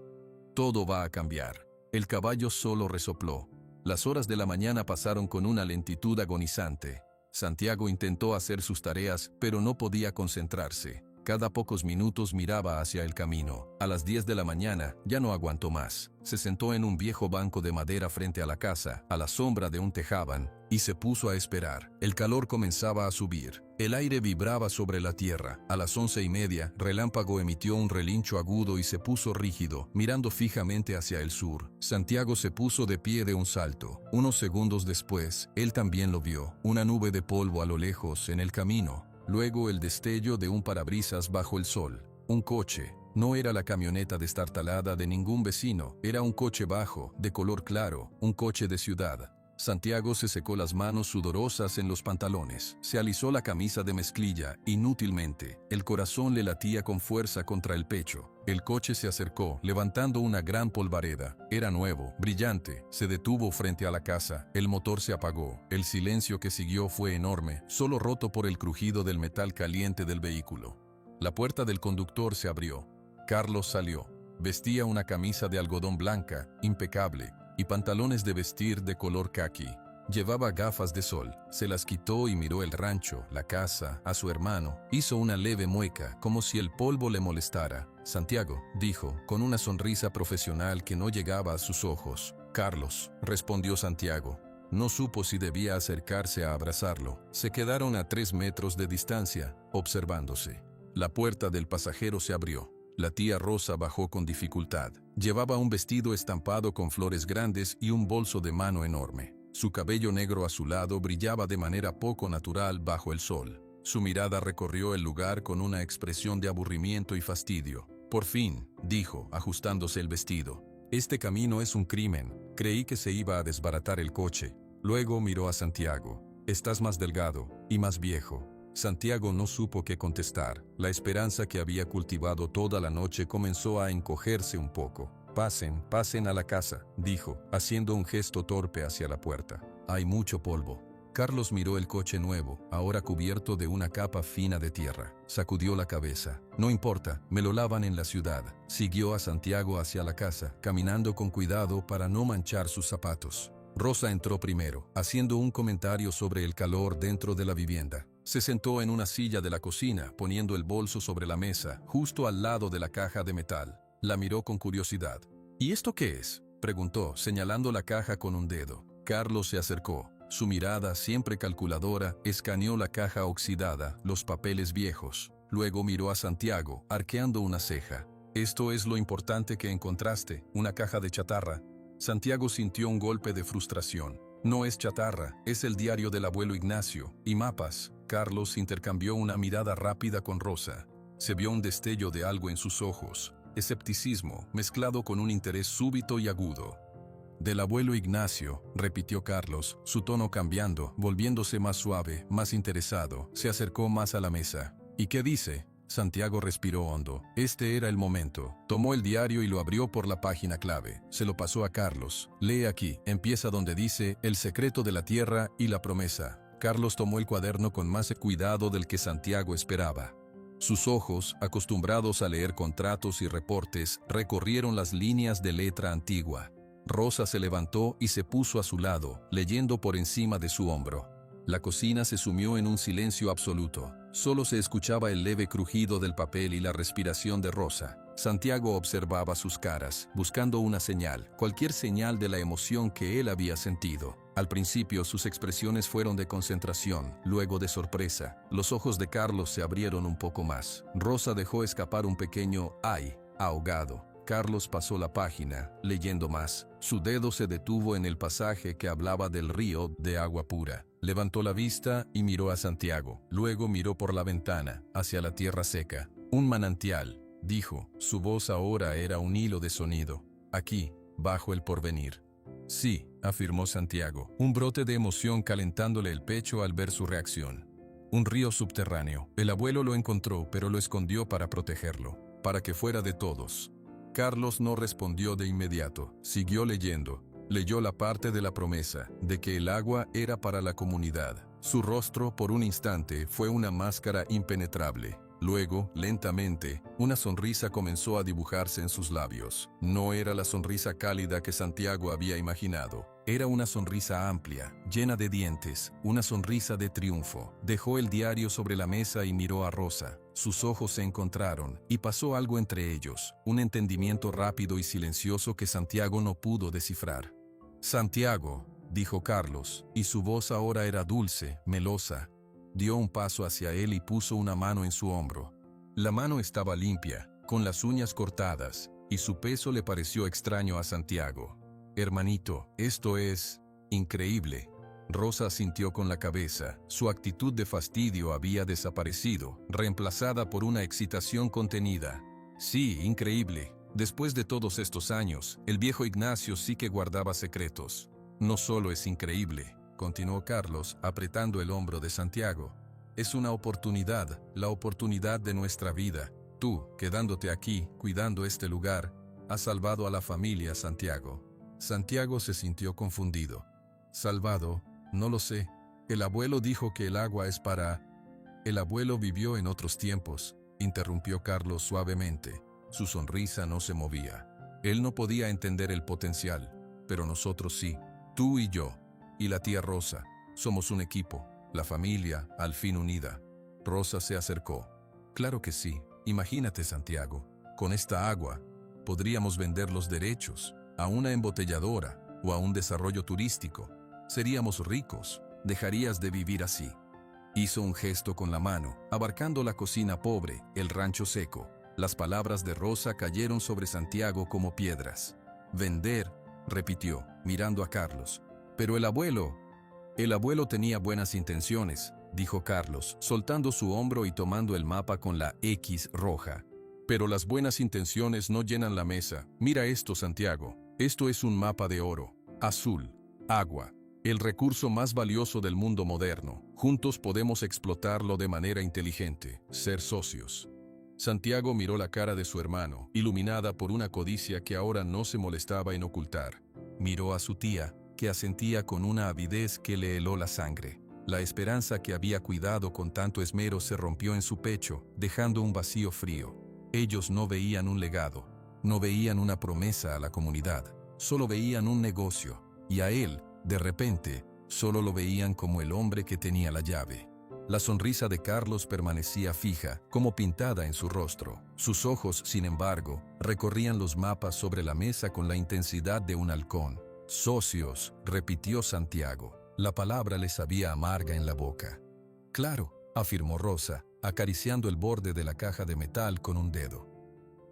«Todo va a cambiar». El caballo solo resopló. Las horas de la mañana pasaron con una lentitud agonizante. Santiago intentó hacer sus tareas, pero no podía concentrarse. Cada pocos minutos miraba hacia el camino. A las 10 de la mañana ya no aguantó más. Se sentó en un viejo banco de madera frente a la casa, a la sombra de un tejabán, y se puso a esperar. El calor comenzaba a subir. El aire vibraba sobre la tierra. A las 11:30, Relámpago emitió un relincho agudo y se puso rígido, mirando fijamente hacia el sur. Santiago se puso de pie de un salto. Unos segundos después, él también lo vio. Una nube de polvo a lo lejos, en el camino. Luego el destello de un parabrisas bajo el sol. Un coche. No era la camioneta destartalada de ningún vecino, era un coche bajo, de color claro, un coche de ciudad. Santiago se secó las manos sudorosas en los pantalones. Se alisó la camisa de mezclilla, inútilmente. El corazón le latía con fuerza contra el pecho. El coche se acercó, levantando una gran polvareda. Era nuevo, brillante. Se detuvo frente a la casa. El motor se apagó. El silencio que siguió fue enorme, solo roto por el crujido del metal caliente del vehículo. La puerta del conductor se abrió. Carlos salió. Vestía una camisa de algodón blanca, impecable, y pantalones de vestir de color caqui. Llevaba gafas de sol. Se las quitó y miró el rancho, la casa, a su hermano. Hizo una leve mueca, como si el polvo le molestara. «Santiago», dijo, con una sonrisa profesional que no llegaba a sus ojos. «Carlos», respondió Santiago. No supo si debía acercarse a abrazarlo. Se quedaron a 3 metros de distancia, observándose. La puerta del pasajero se abrió. La tía Rosa bajó con dificultad. Llevaba un vestido estampado con flores grandes y un bolso de mano enorme. Su cabello negro azulado brillaba de manera poco natural bajo el sol. Su mirada recorrió el lugar con una expresión de aburrimiento y fastidio. «Por fin», dijo, ajustándose el vestido. «Este camino es un crimen. Creí que se iba a desbaratar el coche». Luego miró a Santiago. «Estás más delgado y más viejo». Santiago no supo qué contestar. La esperanza que había cultivado toda la noche comenzó a encogerse un poco. «Pasen, pasen a la casa», dijo, haciendo un gesto torpe hacia la puerta. «Hay mucho polvo». Carlos miró el coche nuevo, ahora cubierto de una capa fina de tierra. Sacudió la cabeza. «No importa, me lo lavan en la ciudad». Siguió a Santiago hacia la casa, caminando con cuidado para no manchar sus zapatos. Rosa entró primero, haciendo un comentario sobre el calor dentro de la vivienda. Se sentó en una silla de la cocina, poniendo el bolso sobre la mesa, justo al lado de la caja de metal. La miró con curiosidad. «¿Y esto qué es?», preguntó, señalando la caja con un dedo. Carlos se acercó. Su mirada, siempre calculadora, escaneó la caja oxidada, los papeles viejos. Luego miró a Santiago, arqueando una ceja. «Esto es lo importante que encontraste, una caja de chatarra». Santiago sintió un golpe de frustración. «No es chatarra, es el diario del abuelo Ignacio, y mapas». Carlos intercambió una mirada rápida con Rosa. Se vio un destello de algo en sus ojos, escepticismo, mezclado con un interés súbito y agudo. «Del abuelo Ignacio», repitió Carlos, su tono cambiando, volviéndose más suave, más interesado. Se acercó más a la mesa. «¿Y qué dice?» Santiago respiró hondo. Este era el momento. Tomó el diario y lo abrió por la página clave. Se lo pasó a Carlos. «Lee aquí. Empieza donde dice, el secreto de la tierra y la promesa». Carlos tomó el cuaderno con más cuidado del que Santiago esperaba. Sus ojos, acostumbrados a leer contratos y reportes, recorrieron las líneas de letra antigua. Rosa se levantó y se puso a su lado, leyendo por encima de su hombro. La cocina se sumió en un silencio absoluto. Solo se escuchaba el leve crujido del papel y la respiración de Rosa. Santiago observaba sus caras, buscando una señal, cualquier señal de la emoción que él había sentido. Al principio sus expresiones fueron de concentración, luego de sorpresa. Los ojos de Carlos se abrieron un poco más. Rosa dejó escapar un pequeño «ay», ahogado. Carlos pasó la página, leyendo más. Su dedo se detuvo en el pasaje que hablaba del río de agua pura. Levantó la vista y miró a Santiago. Luego miró por la ventana, hacia la tierra seca. «Un manantial», dijo. Su voz ahora era un hilo de sonido. «Aquí, bajo el porvenir». «Sí», afirmó Santiago, un brote de emoción calentándole el pecho al ver su reacción. «Un río subterráneo. El abuelo lo encontró, pero lo escondió para protegerlo, para que fuera de todos». Carlos no respondió de inmediato. Siguió leyendo. Leyó la parte de la promesa, de que el agua era para la comunidad. Su rostro, por un instante, fue una máscara impenetrable. Luego, lentamente, una sonrisa comenzó a dibujarse en sus labios. No era la sonrisa cálida que Santiago había imaginado. Era una sonrisa amplia, llena de dientes, una sonrisa de triunfo. Dejó el diario sobre la mesa y miró a Rosa. Sus ojos se encontraron, y pasó algo entre ellos, un entendimiento rápido y silencioso que Santiago no pudo descifrar. «Santiago», dijo Carlos, y su voz ahora era dulce, melosa. Dio un paso hacia él y puso una mano en su hombro. La mano estaba limpia, con las uñas cortadas, y su peso le pareció extraño a Santiago. «Hermanito, esto es increíble». Rosa asintió con la cabeza. Su actitud de fastidio había desaparecido, reemplazada por una excitación contenida. «Sí, increíble. Después de todos estos años, el viejo Ignacio sí que guardaba secretos. No solo es increíble», continuó Carlos, apretando el hombro de Santiago. «Es una oportunidad, la oportunidad de nuestra vida. Tú, quedándote aquí, cuidando este lugar, has salvado a la familia, Santiago». Santiago se sintió confundido. «¿Salvado? No lo sé. El abuelo dijo que el agua es para...» «El abuelo vivió en otros tiempos», interrumpió Carlos suavemente. Su sonrisa no se movía. Él no podía entender el potencial, pero nosotros sí. Tú y yo, y la tía Rosa, somos un equipo, la familia al fin unida. Rosa se acercó. «Claro que sí. Imagínate, Santiago, con esta agua, podríamos vender los derechos a una embotelladora o a un desarrollo turístico. Seríamos ricos. Dejarías de vivir así». Hizo un gesto con la mano, abarcando la cocina pobre, el rancho seco. Las palabras de Rosa cayeron sobre Santiago como piedras. «Vender», repitió, mirando a Carlos. «Pero el abuelo tenía buenas intenciones», dijo Carlos, soltando su hombro y tomando el mapa con la X roja. «Pero las buenas intenciones no llenan la mesa. Mira esto, Santiago. Esto es un mapa de oro, azul, agua. El recurso más valioso del mundo moderno. Juntos podemos explotarlo de manera inteligente, ser socios». Santiago miró la cara de su hermano, iluminada por una codicia que ahora no se molestaba en ocultar. Miró a su tía, que asentía con una avidez que le heló la sangre. La esperanza que había cuidado con tanto esmero se rompió en su pecho, dejando un vacío frío. Ellos no veían un legado, no veían una promesa a la comunidad, solo veían un negocio, y a él, de repente, solo lo veían como el hombre que tenía la llave. La sonrisa de Carlos permanecía fija, como pintada en su rostro. Sus ojos, sin embargo, recorrían los mapas sobre la mesa con la intensidad de un halcón. «Socios», repitió Santiago. La palabra le sabía amarga en la boca. Claro, afirmó Rosa, acariciando el borde de la caja de metal con un dedo.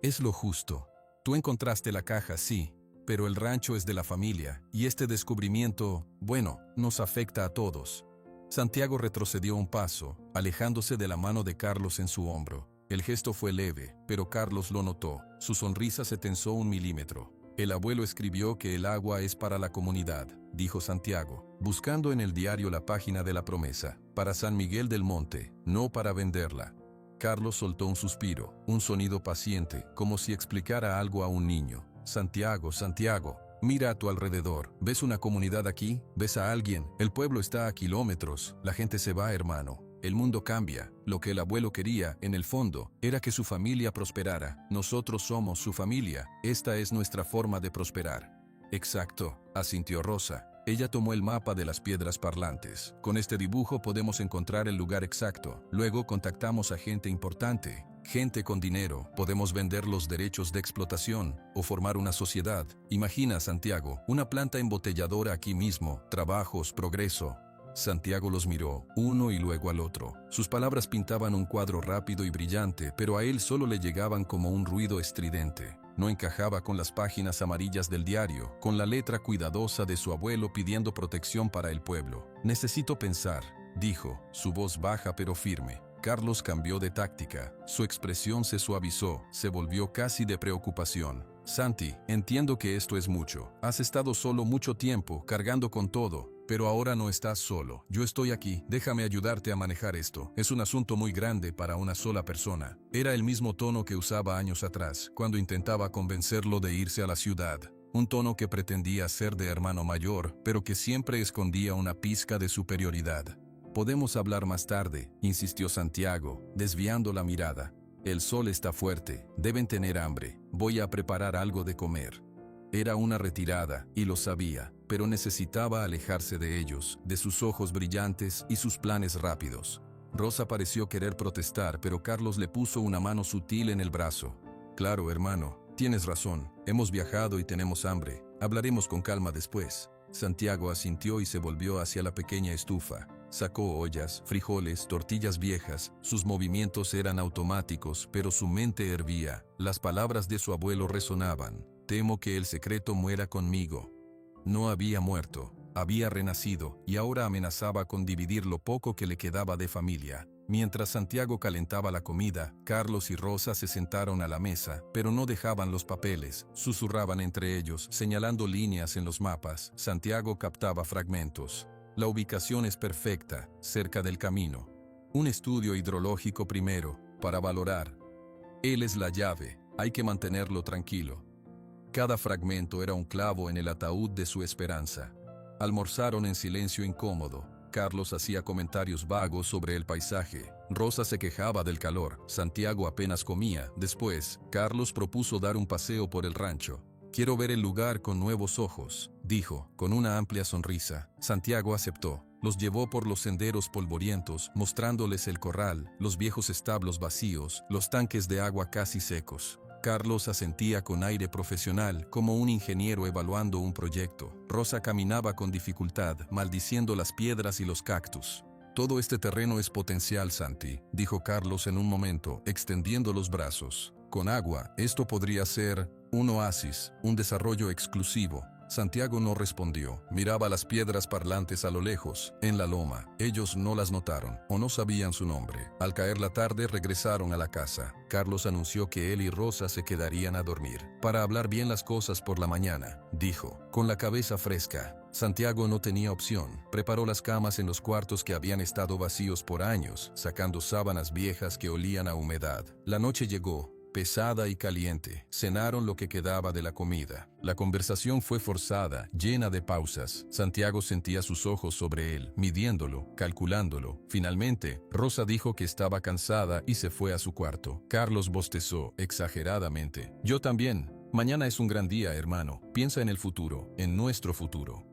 Es lo justo. Tú encontraste la caja, sí, pero el rancho es de la familia, y este descubrimiento, bueno, nos afecta a todos. Santiago retrocedió un paso, alejándose de la mano de Carlos en su hombro. El gesto fue leve, pero Carlos lo notó. Su sonrisa se tensó 1 milímetro. El abuelo escribió que el agua es para la comunidad, dijo Santiago, buscando en el diario la página de la promesa, para San Miguel del Monte, no para venderla. Carlos soltó un suspiro, un sonido paciente, como si explicara algo a un niño. Santiago, Santiago, mira a tu alrededor. ¿Ves una comunidad aquí? ¿Ves a alguien? El pueblo está a kilómetros. La gente se va, hermano. El mundo cambia. Lo que el abuelo quería, en el fondo, era que su familia prosperara. Nosotros somos su familia. Esta es nuestra forma de prosperar. Exacto, asintió Rosa. Ella tomó el mapa de las piedras parlantes. Con este dibujo podemos encontrar el lugar exacto. Luego contactamos a gente importante, gente con dinero. Podemos vender los derechos de explotación o formar una sociedad. Imagina, Santiago, una planta embotelladora aquí mismo. Trabajos, progreso. Santiago los miró, uno y luego al otro. Sus palabras pintaban un cuadro rápido y brillante, pero a él solo le llegaban como un ruido estridente. No encajaba con las páginas amarillas del diario, con la letra cuidadosa de su abuelo pidiendo protección para el pueblo. Necesito pensar, dijo, su voz baja pero firme. Carlos cambió de táctica. Su expresión se suavizó, se volvió casi de preocupación. Santi, entiendo que esto es mucho. Has estado solo mucho tiempo, cargando con todo. Pero ahora no estás solo. Yo estoy aquí. Déjame ayudarte a manejar esto. Es un asunto muy grande para una sola persona. Era el mismo tono que usaba años atrás, cuando intentaba convencerlo de irse a la ciudad. Un tono que pretendía ser de hermano mayor, pero que siempre escondía una pizca de superioridad. Podemos hablar más tarde, insistió Santiago, desviando la mirada. El sol está fuerte. Deben tener hambre. Voy a preparar algo de comer. Era una retirada, y lo sabía, pero necesitaba alejarse de ellos, de sus ojos brillantes y sus planes rápidos. Rosa pareció querer protestar, pero Carlos le puso una mano sutil en el brazo. Claro, hermano, tienes razón, hemos viajado y tenemos hambre, hablaremos con calma después. Santiago asintió y se volvió hacia la pequeña estufa. Sacó ollas, frijoles, tortillas viejas. Sus movimientos eran automáticos, pero su mente hervía. Las palabras de su abuelo resonaban. Temo que el secreto muera conmigo. No había muerto, había renacido, y ahora amenazaba con dividir lo poco que le quedaba de familia. Mientras Santiago calentaba la comida, Carlos y Rosa se sentaron a la mesa, pero no dejaban los papeles, susurraban entre ellos, señalando líneas en los mapas. Santiago captaba fragmentos. La ubicación es perfecta, cerca del camino. Un estudio hidrológico primero, para valorar. Él es la llave, hay que mantenerlo tranquilo. Cada fragmento era un clavo en el ataúd de su esperanza. Almorzaron en silencio incómodo. Carlos hacía comentarios vagos sobre el paisaje. Rosa se quejaba del calor. Santiago apenas comía. Después, Carlos propuso dar un paseo por el rancho. Quiero ver el lugar con nuevos ojos, dijo, con una amplia sonrisa. Santiago aceptó. Los llevó por los senderos polvorientos, mostrándoles el corral, los viejos establos vacíos, los tanques de agua casi secos. Carlos asentía con aire profesional, como un ingeniero evaluando un proyecto. Rosa caminaba con dificultad, maldiciendo las piedras y los cactus. Todo este terreno es potencial, Santi, dijo Carlos en un momento, extendiendo los brazos. Con agua, esto podría ser un oasis, un desarrollo exclusivo. Santiago no respondió. Miraba las piedras parlantes a lo lejos, en la loma. Ellos no las notaron, o no sabían su nombre. Al caer la tarde regresaron a la casa. Carlos anunció que él y Rosa se quedarían a dormir. Para hablar bien las cosas por la mañana, dijo, con la cabeza fresca. Santiago no tenía opción. Preparó las camas en los cuartos que habían estado vacíos por años, sacando sábanas viejas que olían a humedad. La noche llegó, pesada y caliente. Cenaron lo que quedaba de la comida. La conversación fue forzada, llena de pausas. Santiago sentía sus ojos sobre él, midiéndolo, calculándolo. Finalmente, Rosa dijo que estaba cansada y se fue a su cuarto. Carlos bostezó, exageradamente. Yo también. Mañana es un gran día, hermano. Piensa en el futuro, en nuestro futuro.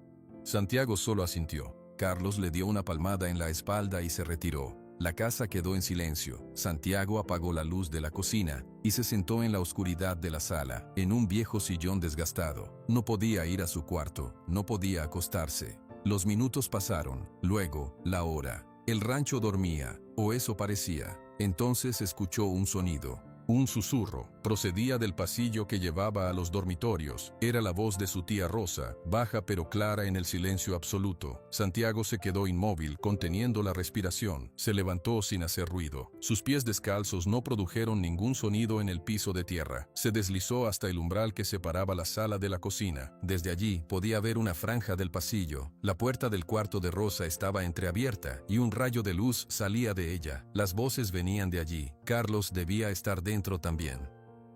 Santiago solo asintió. Carlos le dio una palmada en la espalda y se retiró. La casa quedó en silencio. Santiago apagó la luz de la cocina y se sentó en la oscuridad de la sala, en un viejo sillón desgastado. No podía ir a su cuarto, no podía acostarse. Los minutos pasaron, luego, la hora. El rancho dormía, o eso parecía. Entonces escuchó un sonido. Un susurro. Procedía del pasillo que llevaba a los dormitorios. Era la voz de su tía Rosa, baja pero clara en el silencio absoluto. Santiago se quedó inmóvil, conteniendo la respiración. Se levantó sin hacer ruido. Sus pies descalzos no produjeron ningún sonido en el piso de tierra. Se deslizó hasta el umbral que separaba la sala de la cocina. Desde allí podía ver una franja del pasillo. La puerta del cuarto de Rosa estaba entreabierta y un rayo de luz salía de ella. Las voces venían de allí. Carlos debía estar dentro también.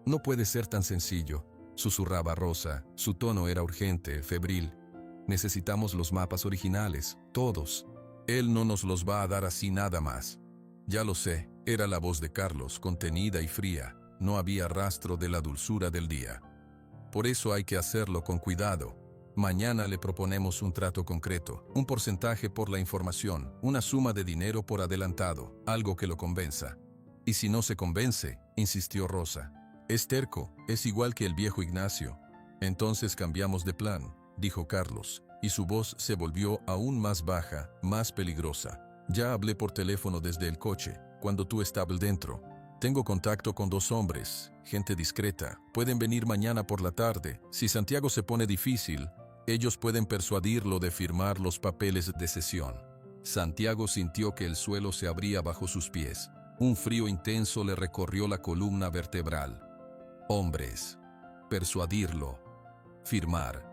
No puede ser tan sencillo, susurraba Rosa. Su tono era urgente, febril. Necesitamos los mapas originales, todos. Él no nos los va a dar así nada más. Ya lo sé, era la voz de Carlos, contenida y fría. No había rastro de la dulzura del día. Por eso hay que hacerlo con cuidado. Mañana le proponemos un trato concreto, un porcentaje por la información, una suma de dinero por adelantado, algo que lo convenza. Y si no se convence, insistió Rosa. Es terco, es igual que el viejo Ignacio. Entonces cambiamos de plan, dijo Carlos, y su voz se volvió aún más baja, más peligrosa. Ya hablé por teléfono desde el coche, cuando tú estabas dentro. Tengo contacto con 2 hombres, gente discreta. Pueden venir mañana por la tarde. Si Santiago se pone difícil, ellos pueden persuadirlo de firmar los papeles de cesión. Santiago sintió que el suelo se abría bajo sus pies. Un frío intenso le recorrió la columna vertebral. Hombres. Persuadirlo. Firmar.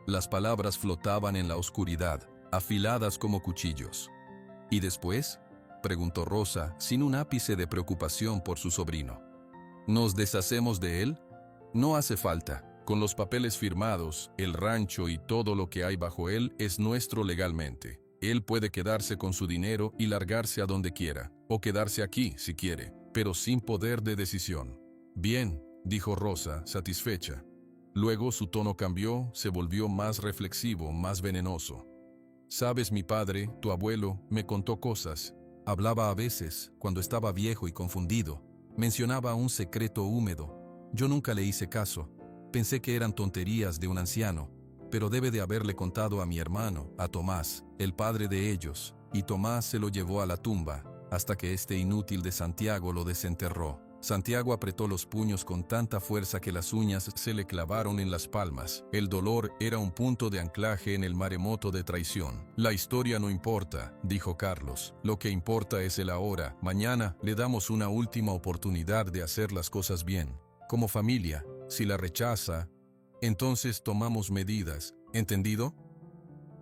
Las palabras flotaban en la oscuridad, afiladas como cuchillos. ¿Y después?, preguntó Rosa, sin un ápice de preocupación por su sobrino. ¿Nos deshacemos de él? No hace falta. Con los papeles firmados, el rancho y todo lo que hay bajo él es nuestro legalmente. Él puede quedarse con su dinero y largarse a donde quiera, o quedarse aquí si quiere, pero sin poder de decisión. Bien, dijo Rosa, satisfecha. Luego su tono cambió, se volvió más reflexivo, más venenoso. Sabes, mi padre, tu abuelo, me contó cosas. Hablaba a veces, cuando estaba viejo y confundido. Mencionaba un secreto húmedo. Yo nunca le hice caso. Pensé que eran tonterías de un anciano, pero debe de haberle contado a mi hermano, a Tomás, el padre de ellos, y Tomás se lo llevó a la tumba, hasta que este inútil de Santiago lo desenterró. Santiago apretó los puños con tanta fuerza que las uñas se le clavaron en las palmas. El dolor era un punto de anclaje en el maremoto de traición. La historia no importa, dijo Carlos. Lo que importa es el ahora. Mañana le damos una última oportunidad de hacer las cosas bien. Como familia, si la rechaza, entonces tomamos medidas. ¿Entendido?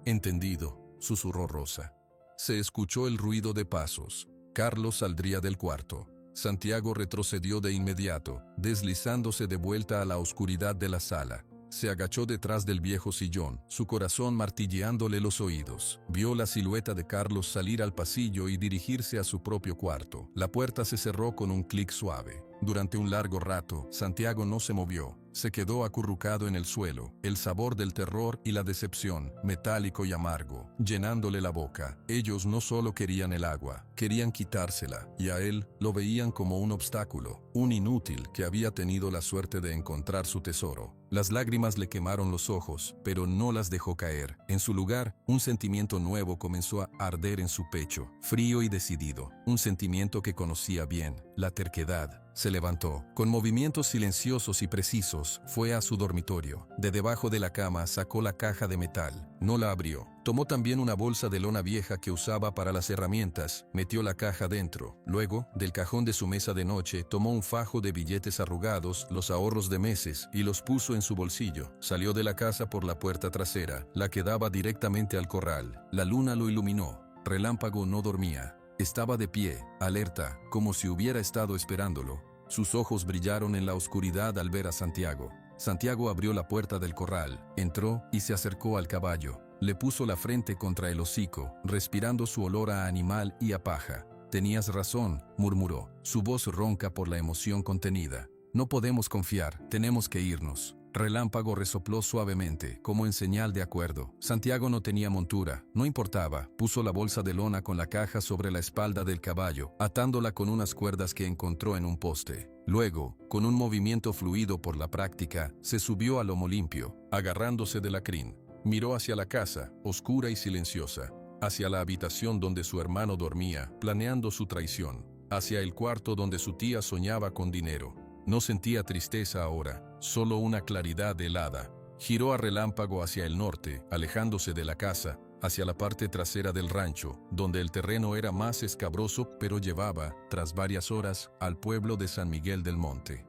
Entendido, susurró Rosa. Se escuchó el ruido de pasos. Carlos saldría del cuarto. Santiago retrocedió de inmediato, deslizándose de vuelta a la oscuridad de la sala. Se agachó detrás del viejo sillón, su corazón martilleándole los oídos. Vio la silueta de Carlos salir al pasillo y dirigirse a su propio cuarto. La puerta se cerró con un clic suave. Durante un largo rato, Santiago no se movió. Se quedó acurrucado en el suelo, el sabor del terror y la decepción, metálico y amargo, llenándole la boca. Ellos no solo querían el agua, querían quitársela, y a él lo veían como un obstáculo, un inútil que había tenido la suerte de encontrar su tesoro. Las lágrimas le quemaron los ojos, pero no las dejó caer. En su lugar, un sentimiento nuevo comenzó a arder en su pecho, frío y decidido, un sentimiento que conocía bien, la terquedad. Se levantó. Con movimientos silenciosos y precisos, fue a su dormitorio. De debajo de la cama sacó la caja de metal. No la abrió. Tomó también una bolsa de lona vieja que usaba para las herramientas. Metió la caja dentro. Luego, del cajón de su mesa de noche, tomó un fajo de billetes arrugados, los ahorros de meses, y los puso en su bolsillo. Salió de la casa por la puerta trasera, la que daba directamente al corral. La luna lo iluminó. Relámpago no dormía. Estaba de pie, alerta, como si hubiera estado esperándolo. Sus ojos brillaron en la oscuridad al ver a Santiago. Santiago abrió la puerta del corral, entró y se acercó al caballo. Le puso la frente contra el hocico, respirando su olor a animal y a paja. «Tenías razón», murmuró, su voz ronca por la emoción contenida. «No podemos confiar, tenemos que irnos». Relámpago resopló suavemente, como en señal de acuerdo. Santiago no tenía montura, no importaba. Puso la bolsa de lona con la caja sobre la espalda del caballo, atándola con unas cuerdas que encontró en un poste. Luego, con un movimiento fluido por la práctica, se subió a lomo limpio, agarrándose de la crin. Miró hacia la casa, oscura y silenciosa, hacia la habitación donde su hermano dormía, planeando su traición, hacia el cuarto donde su tía soñaba con dinero. No sentía tristeza ahora, solo una claridad helada. Giró a relámpago hacia el norte, alejándose de la casa, hacia la parte trasera del rancho, donde el terreno era más escabroso, pero llevaba, tras varias horas, al pueblo de San Miguel del Monte.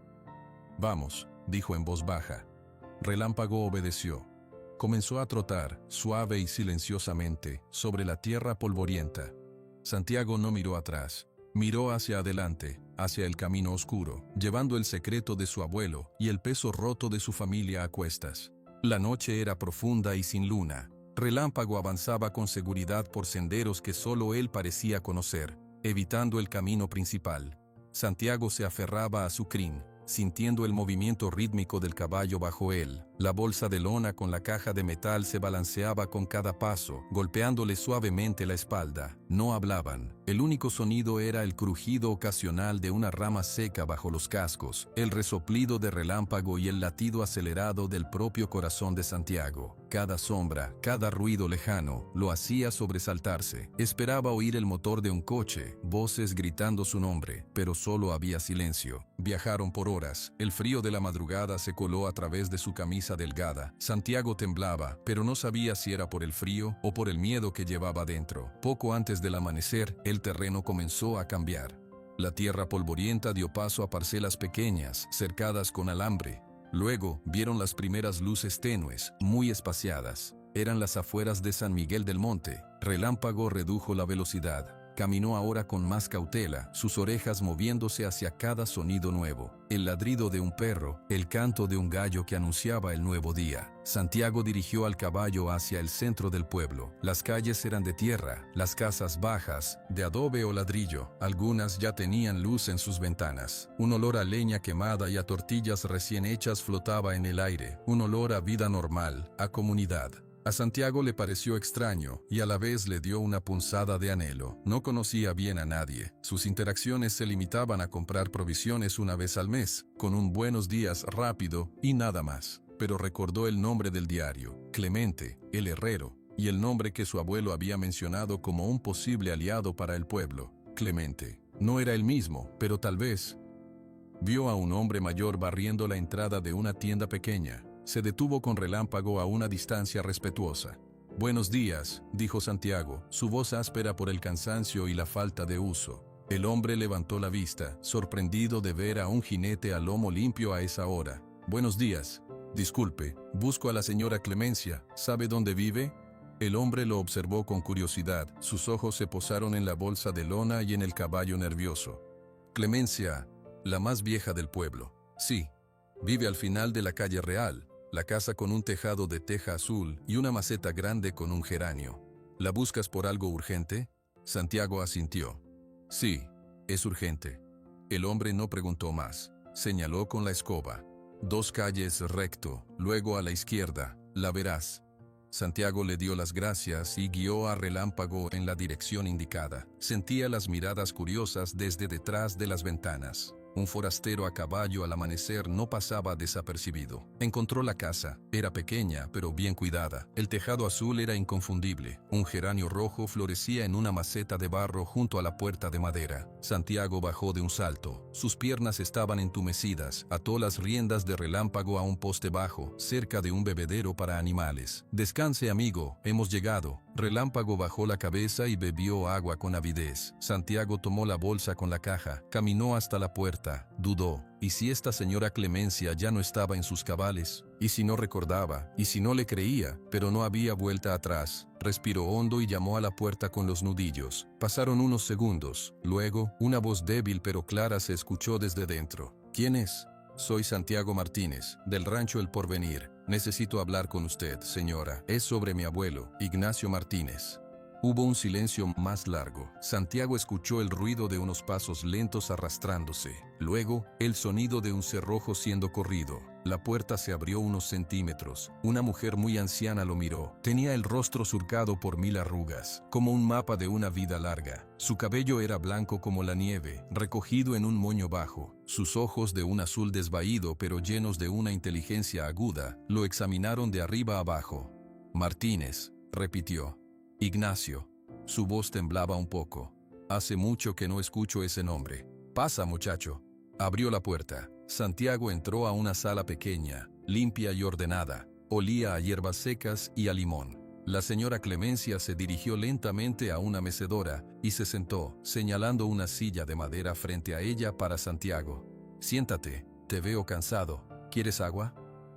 «Vamos», dijo en voz baja. Relámpago obedeció. Comenzó a trotar, suave y silenciosamente, sobre la tierra polvorienta. Santiago no miró atrás. Miró hacia adelante, hacia el camino oscuro, llevando el secreto de su abuelo y el peso roto de su familia a cuestas. La noche era profunda y sin luna. Relámpago avanzaba con seguridad por senderos que solo él parecía conocer, evitando el camino principal. Santiago se aferraba a su crin, sintiendo el movimiento rítmico del caballo bajo él. La bolsa de lona con la caja de metal se balanceaba con cada paso, golpeándole suavemente la espalda. No hablaban. El único sonido era el crujido ocasional de una rama seca bajo los cascos, el resoplido de relámpago y el latido acelerado del propio corazón de Santiago. Cada sombra, cada ruido lejano, lo hacía sobresaltarse. Esperaba oír el motor de un coche, voces gritando su nombre, pero solo había silencio. Viajaron por horas. El frío de la madrugada se coló a través de su camisa delgada. Santiago temblaba, pero no sabía si era por el frío o por el miedo que llevaba dentro. Poco antes del amanecer, el terreno comenzó a cambiar. La tierra polvorienta dio paso a parcelas pequeñas, cercadas con alambre. Luego, vieron las primeras luces tenues, muy espaciadas. Eran las afueras de San Miguel del Monte. Relámpago redujo la velocidad. Caminó ahora con más cautela, sus orejas moviéndose hacia cada sonido nuevo. El ladrido de un perro, el canto de un gallo que anunciaba el nuevo día. Santiago dirigió al caballo hacia el centro del pueblo. Las calles eran de tierra, las casas bajas, de adobe o ladrillo. Algunas ya tenían luz en sus ventanas. Un olor a leña quemada y a tortillas recién hechas flotaba en el aire. Un olor a vida normal, a comunidad. A Santiago le pareció extraño y a la vez le dio una punzada de anhelo. No conocía bien a nadie. Sus interacciones se limitaban a comprar provisiones una vez al mes, con un buenos días rápido y nada más. Pero recordó el nombre del diario, Clemente, el herrero, y el nombre que su abuelo había mencionado como un posible aliado para el pueblo. Clemente. No era el mismo, pero tal vez. Vio a un hombre mayor barriendo la entrada de una tienda pequeña. Se detuvo con relámpago a una distancia respetuosa. «Buenos días», dijo Santiago, su voz áspera por el cansancio y la falta de uso. El hombre levantó la vista, sorprendido de ver a un jinete a lomo limpio a esa hora. «Buenos días. Disculpe, busco a la señora Clemencia. ¿Sabe dónde vive?» El hombre lo observó con curiosidad. Sus ojos se posaron en la bolsa de lona y en el caballo nervioso. «Clemencia, la más vieja del pueblo». «Sí. Vive al final de la calle Real. La casa con un tejado de teja azul y una maceta grande con un geranio. ¿La buscas por algo urgente?» Santiago asintió. «Sí, es urgente». El hombre no preguntó más. Señaló con la escoba. «2 calles recto, luego a la izquierda, la verás». Santiago le dio las gracias y guió a relámpago en la dirección indicada. Sentía las miradas curiosas desde detrás de las ventanas. Un forastero a caballo al amanecer no pasaba desapercibido. Encontró la casa. Era pequeña, pero bien cuidada. El tejado azul era inconfundible. Un geranio rojo florecía en una maceta de barro junto a la puerta de madera. Santiago bajó de un salto. Sus piernas estaban entumecidas. Ató las riendas de relámpago a un poste bajo, cerca de un bebedero para animales. «Descanse, amigo, hemos llegado». Relámpago bajó la cabeza y bebió agua con avidez. Santiago tomó la bolsa con la caja, caminó hasta la puerta, dudó. ¿Y si esta señora Clemencia ya no estaba en sus cabales? ¿Y si no recordaba? ¿Y si no le creía? Pero no había vuelta atrás. Respiró hondo y llamó a la puerta con los nudillos. Pasaron unos segundos. Luego, una voz débil pero clara se escuchó desde dentro. «¿Quién es?» «Soy Santiago Martínez, del rancho El Porvenir. Necesito hablar con usted, señora. Es sobre mi abuelo, Ignacio Martínez». Hubo un silencio más largo. Santiago escuchó el ruido de unos pasos lentos arrastrándose. Luego, el sonido de un cerrojo siendo corrido. La puerta se abrió unos centímetros. Una mujer muy anciana lo miró. Tenía el rostro surcado por 1000 arrugas, como un mapa de una vida larga. Su cabello era blanco como la nieve, recogido en un moño bajo. Sus ojos, de un azul desvaído pero llenos de una inteligencia aguda, lo examinaron de arriba abajo. Martínez, repitió. Ignacio. Su voz temblaba un poco. Hace mucho que no escucho ese nombre. Pasa, muchacho. Abrió la puerta. Santiago entró a una sala pequeña, limpia y ordenada. Olía a hierbas secas y a limón. La señora Clemencia se dirigió lentamente a una mecedora y se sentó, señalando una silla de madera frente a ella para Santiago. Siéntate, te veo cansado. ¿Quieres agua?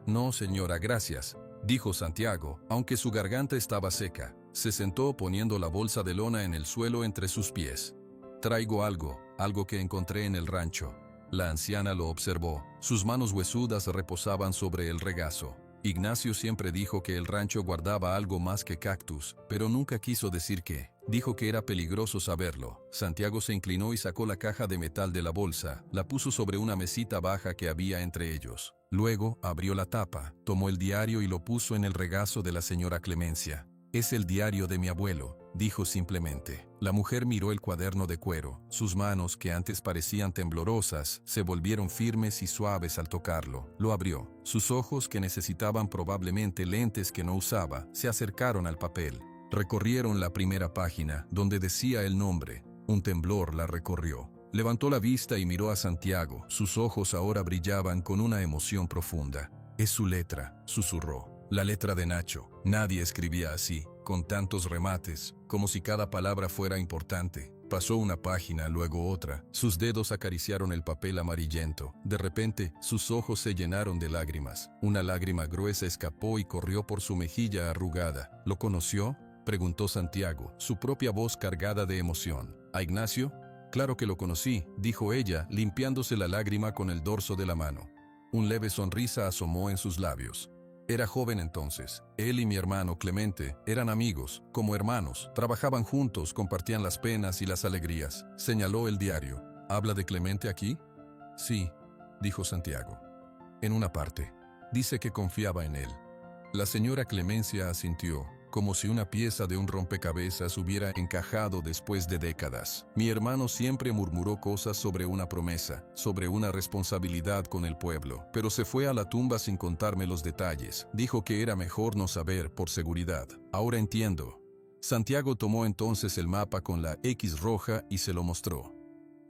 No, señora, gracias, dijo Santiago, aunque su garganta estaba seca. Se sentó poniendo la bolsa de lona en el suelo entre sus pies. Traigo algo que encontré en el rancho. La anciana lo observó. Sus manos huesudas reposaban sobre el regazo. Ignacio siempre dijo que el rancho guardaba algo más que cactus, pero nunca quiso decir qué. Dijo que era peligroso saberlo. Santiago se inclinó y sacó la caja de metal de la bolsa, la puso sobre una mesita baja que había entre ellos. Luego abrió la tapa, tomó el diario y lo puso en el regazo de la señora Clemencia. Es el diario de mi abuelo, dijo simplemente. La mujer miró el cuaderno de cuero. Sus manos, que antes parecían temblorosas, se volvieron firmes y suaves al tocarlo. Lo abrió. Sus ojos, que necesitaban probablemente lentes que no usaba, se acercaron al papel. Recorrieron la primera página, donde decía el nombre. Un temblor la recorrió. Levantó la vista y miró a Santiago. Sus ojos ahora brillaban con una emoción profunda. Es su letra, susurró. La letra de Nacho. Nadie escribía así, con tantos remates, como si cada palabra fuera importante. Pasó una página, luego otra. Sus dedos acariciaron el papel amarillento. De repente, sus ojos se llenaron de lágrimas. Una lágrima gruesa escapó y corrió por su mejilla arrugada. ¿Lo conoció?, preguntó Santiago, su propia voz cargada de emoción. ¿A Ignacio? Claro que lo conocí, dijo ella, limpiándose la lágrima con el dorso de la mano. Un leve sonrisa asomó en sus labios. Era joven entonces. Él y mi hermano Clemente eran amigos, como hermanos. Trabajaban juntos, compartían las penas y las alegrías. Señaló el diario. ¿Habla de Clemente aquí? Sí, dijo Santiago. En una parte. Dice que confiaba en él. La señora Clemencia asintió, como si una pieza de un rompecabezas hubiera encajado después de décadas. Mi hermano siempre murmuró cosas sobre una promesa, sobre una responsabilidad con el pueblo, pero se fue a la tumba sin contarme los detalles. Dijo que era mejor no saber por seguridad. Ahora entiendo. Santiago tomó entonces el mapa con la X roja y se lo mostró.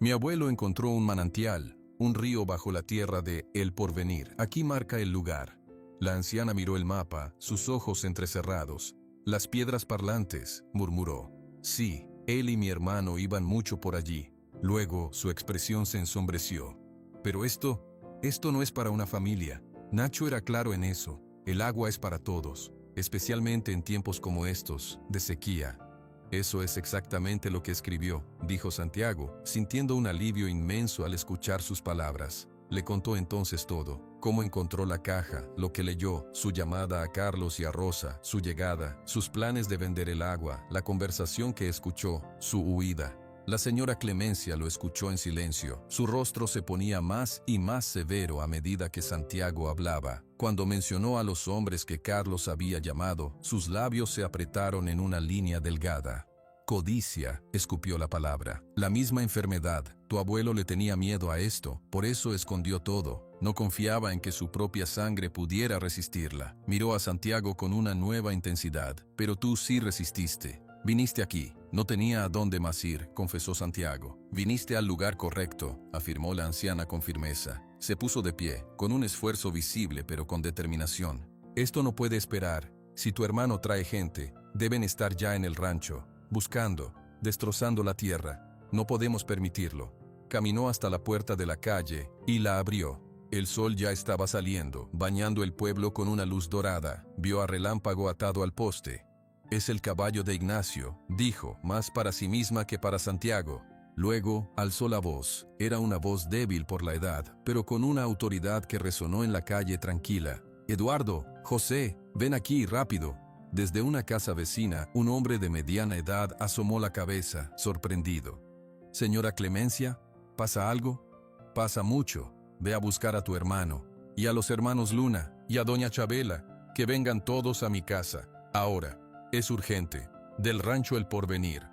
Mi abuelo encontró un manantial, un río bajo la tierra de El Porvenir. Aquí marca el lugar. La anciana miró el mapa, sus ojos entrecerrados. Las piedras parlantes, murmuró. Sí, él y mi hermano iban mucho por allí. Luego su expresión se ensombreció. Pero esto no es para una familia. Nacho era claro en eso. El agua es para todos, especialmente en tiempos como estos, de sequía. Eso es exactamente lo que escribió, dijo Santiago, sintiendo un alivio inmenso al escuchar sus palabras. Le contó entonces todo, cómo encontró la caja, lo que leyó, su llamada a Carlos y a Rosa, su llegada, sus planes de vender el agua, la conversación que escuchó, su huida. La señora Clemencia lo escuchó en silencio. Su rostro se ponía más y más severo a medida que Santiago hablaba. Cuando mencionó a los hombres que Carlos había llamado, sus labios se apretaron en una línea delgada. Codicia, escupió la palabra. La misma enfermedad. Tu abuelo le tenía miedo a esto, por eso escondió todo. No confiaba en que su propia sangre pudiera resistirla. Miró a Santiago con una nueva intensidad. Pero tú sí resististe. Viniste aquí. No tenía a dónde más ir, confesó Santiago. Viniste al lugar correcto, afirmó la anciana con firmeza. Se puso de pie, con un esfuerzo visible pero con determinación. Esto no puede esperar. Si tu hermano trae gente, deben estar ya en el rancho, buscando, destrozando la tierra. No podemos permitirlo. Caminó hasta la puerta de la calle y la abrió. El sol ya estaba saliendo, bañando el pueblo con una luz dorada. Vio a Relámpago atado al poste. Es el caballo de Ignacio, dijo, más para sí misma que para Santiago. Luego, alzó la voz. Era una voz débil por la edad, pero con una autoridad que resonó en la calle tranquila. Eduardo, José, ven aquí, rápido. Desde una casa vecina, un hombre de mediana edad asomó la cabeza, sorprendido. Señora Clemencia, ¿pasa algo? Pasa mucho. Ve a buscar a tu hermano, y a los hermanos Luna, y a doña Chabela, que vengan todos a mi casa. Ahora. Es urgente. Del rancho El Porvenir.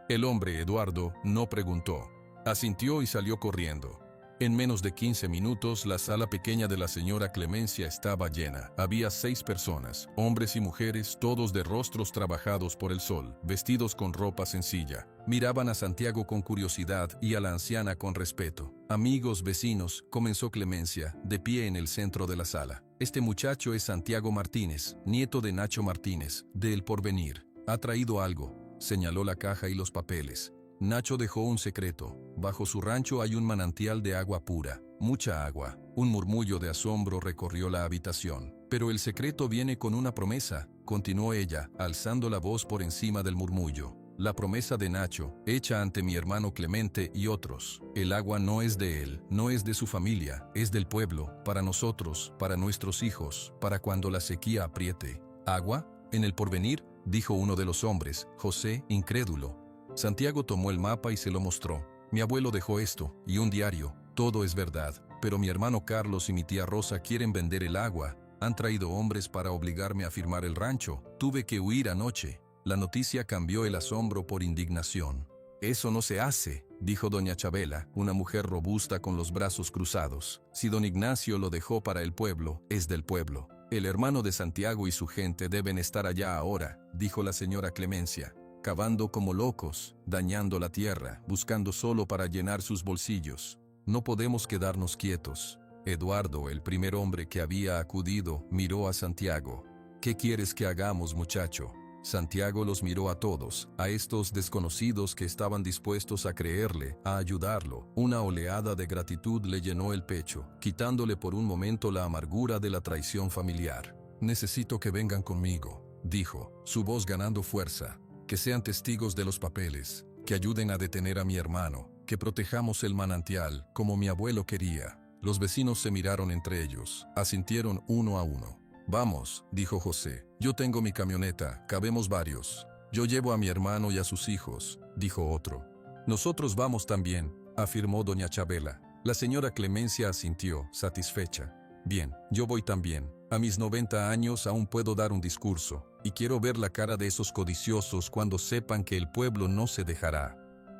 El hombre, Eduardo, no preguntó. Asintió y salió corriendo. En menos de 15 minutos, la sala pequeña de la señora Clemencia estaba llena. Había 6 personas, hombres y mujeres, todos de rostros trabajados por el sol, vestidos con ropa sencilla. Miraban a Santiago con curiosidad y a la anciana con respeto. Amigos, vecinos, comenzó Clemencia, de pie en el centro de la sala. Este muchacho es Santiago Martínez, nieto de Nacho Martínez, de El Porvenir. Ha traído algo, señaló la caja y los papeles. Nacho dejó un secreto. Bajo su rancho hay un manantial de agua pura, mucha agua. Un murmullo de asombro recorrió la habitación. Pero el secreto viene con una promesa, continuó ella, alzando la voz por encima del murmullo. La promesa de Nacho, hecha ante mi hermano Clemente y otros. El agua no es de él, no es de su familia, es del pueblo, para nosotros, para nuestros hijos, para cuando la sequía apriete. ¿Agua? En El Porvenir, dijo uno de los hombres, José, incrédulo. Santiago tomó el mapa y se lo mostró. Mi abuelo dejó esto, y un diario. Todo es verdad, pero mi hermano Carlos y mi tía Rosa quieren vender el agua. Han traído hombres para obligarme a firmar el rancho. Tuve que huir anoche. La noticia cambió el asombro por indignación. Eso no se hace, dijo doña Chabela, una mujer robusta con los brazos cruzados. Si don Ignacio lo dejó para el pueblo, es del pueblo. El hermano de Santiago y su gente deben estar allá ahora, dijo la señora Clemencia. Cavando como locos, dañando la tierra, buscando solo para llenar sus bolsillos. No podemos quedarnos quietos. Eduardo, el primer hombre que había acudido, miró a Santiago. ¿Qué quieres que hagamos, muchacho? Santiago los miró a todos, a estos desconocidos que estaban dispuestos a creerle, a ayudarlo. Una oleada de gratitud le llenó el pecho, quitándole por un momento la amargura de la traición familiar. Necesito que vengan conmigo, dijo, su voz ganando fuerza. Que sean testigos de los papeles, que ayuden a detener a mi hermano, que protejamos el manantial, como mi abuelo quería. Los vecinos se miraron entre ellos, asintieron uno a uno. Vamos, dijo José, yo tengo mi camioneta, cabemos varios. Yo llevo a mi hermano y a sus hijos, dijo otro. Nosotros vamos también, afirmó doña Chabela. La señora Clemencia asintió, satisfecha. Bien, yo voy también. A mis 90 años aún puedo dar un discurso, y quiero ver la cara de esos codiciosos cuando sepan que el pueblo no se dejará.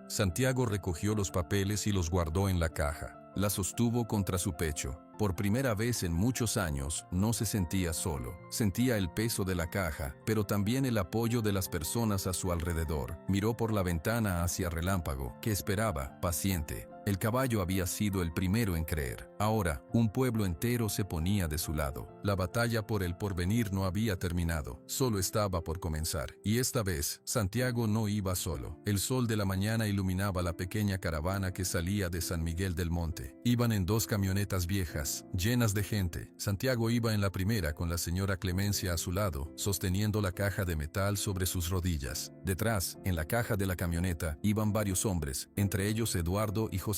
Santiago recogió los papeles y los guardó en la caja. La sostuvo contra su pecho. Por primera vez en muchos años, no se sentía solo. Sentía el peso de la caja, pero también el apoyo de las personas a su alrededor. Miró por la ventana hacia Relámpago, que esperaba, paciente. El caballo había sido el primero en creer. Ahora, un pueblo entero se ponía de su lado. La batalla por el porvenir no había terminado, solo estaba por comenzar. Y esta vez, Santiago no iba solo. El sol de la mañana iluminaba la pequeña caravana que salía de San Miguel del Monte. Iban en 2 camionetas viejas, llenas de gente. Santiago iba en la primera con la señora Clemencia a su lado, sosteniendo la caja de metal sobre sus rodillas. Detrás, en la caja de la camioneta, iban varios hombres, entre ellos Eduardo y José.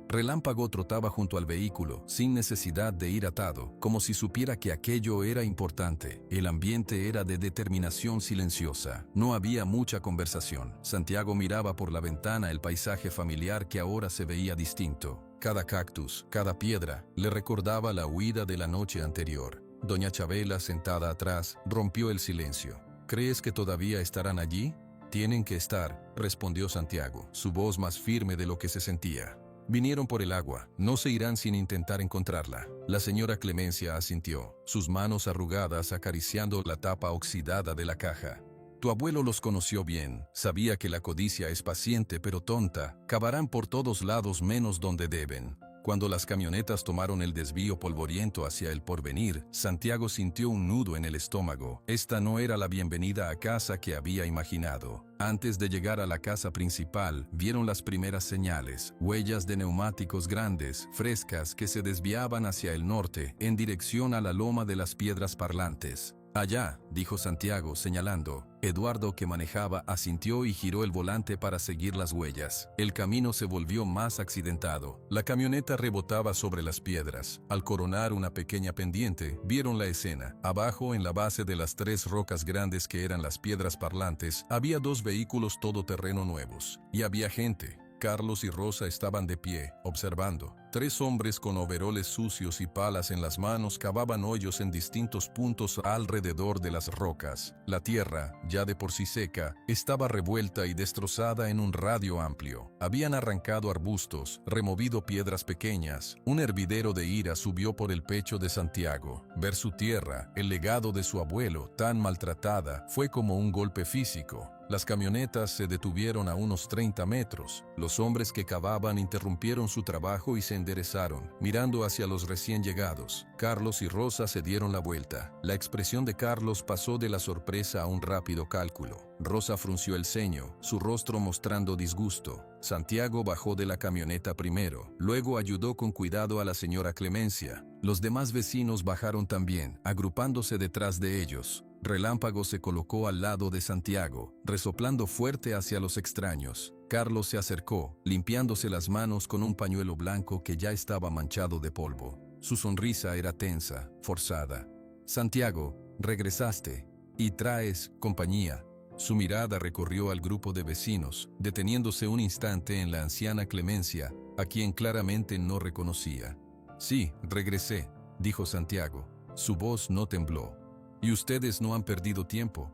Relámpago trotaba junto al vehículo, sin necesidad de ir atado, como si supiera que aquello era importante. El ambiente era de determinación silenciosa. No había mucha conversación. Santiago miraba por la ventana el paisaje familiar que ahora se veía distinto. Cada cactus, cada piedra, le recordaba la huida de la noche anterior. Doña Chabela, sentada atrás, rompió el silencio. ¿Crees que todavía estarán allí? Tienen que estar, respondió Santiago, su voz más firme de lo que se sentía. Vinieron por el agua, no se irán sin intentar encontrarla. La señora Clemencia asintió, sus manos arrugadas acariciando la tapa oxidada de la caja. Tu abuelo los conoció bien, sabía que la codicia es paciente pero tonta, cavarán por todos lados menos donde deben. Cuando las camionetas tomaron el desvío polvoriento hacia El Porvenir, Santiago sintió un nudo en el estómago. Esta no era la bienvenida a casa que había imaginado. Antes de llegar a la casa principal, vieron las primeras señales, huellas de neumáticos grandes, frescas, que se desviaban hacia el norte, en dirección a la loma de las piedras parlantes. Allá, dijo Santiago, señalando. Eduardo, que manejaba, asintió y giró el volante para seguir las huellas. El camino se volvió más accidentado. La camioneta rebotaba sobre las piedras. Al coronar una pequeña pendiente, vieron la escena. Abajo, en la base de las 3 rocas grandes que eran las piedras parlantes, había 2 vehículos todoterreno nuevos. Y había gente. Carlos y Rosa estaban de pie, observando. 3 hombres con overoles sucios y palas en las manos cavaban hoyos en distintos puntos alrededor de las rocas. La tierra, ya de por sí seca, estaba revuelta y destrozada en un radio amplio. Habían arrancado arbustos, removido piedras pequeñas. Un hervidero de ira subió por el pecho de Santiago. Ver su tierra, el legado de su abuelo, tan maltratada, fue como un golpe físico. Las camionetas se detuvieron a unos 30 metros. Los hombres que cavaban interrumpieron su trabajo y se enderezaron, mirando hacia los recién llegados. Carlos y Rosa se dieron la vuelta. La expresión de Carlos pasó de la sorpresa a un rápido cálculo. Rosa frunció el ceño, su rostro mostrando disgusto. Santiago bajó de la camioneta primero, luego ayudó con cuidado a la señora Clemencia. Los demás vecinos bajaron también, agrupándose detrás de ellos. Relámpago se colocó al lado de Santiago, resoplando fuerte hacia los extraños. Carlos se acercó, limpiándose las manos con un pañuelo blanco que ya estaba manchado de polvo. Su sonrisa era tensa, forzada. «Santiago, regresaste. Y traes compañía». Su mirada recorrió al grupo de vecinos, deteniéndose un instante en la anciana Clemencia, a quien claramente no reconocía. «Sí, regresé», dijo Santiago. Su voz no tembló. «¿Y ustedes no han perdido tiempo?»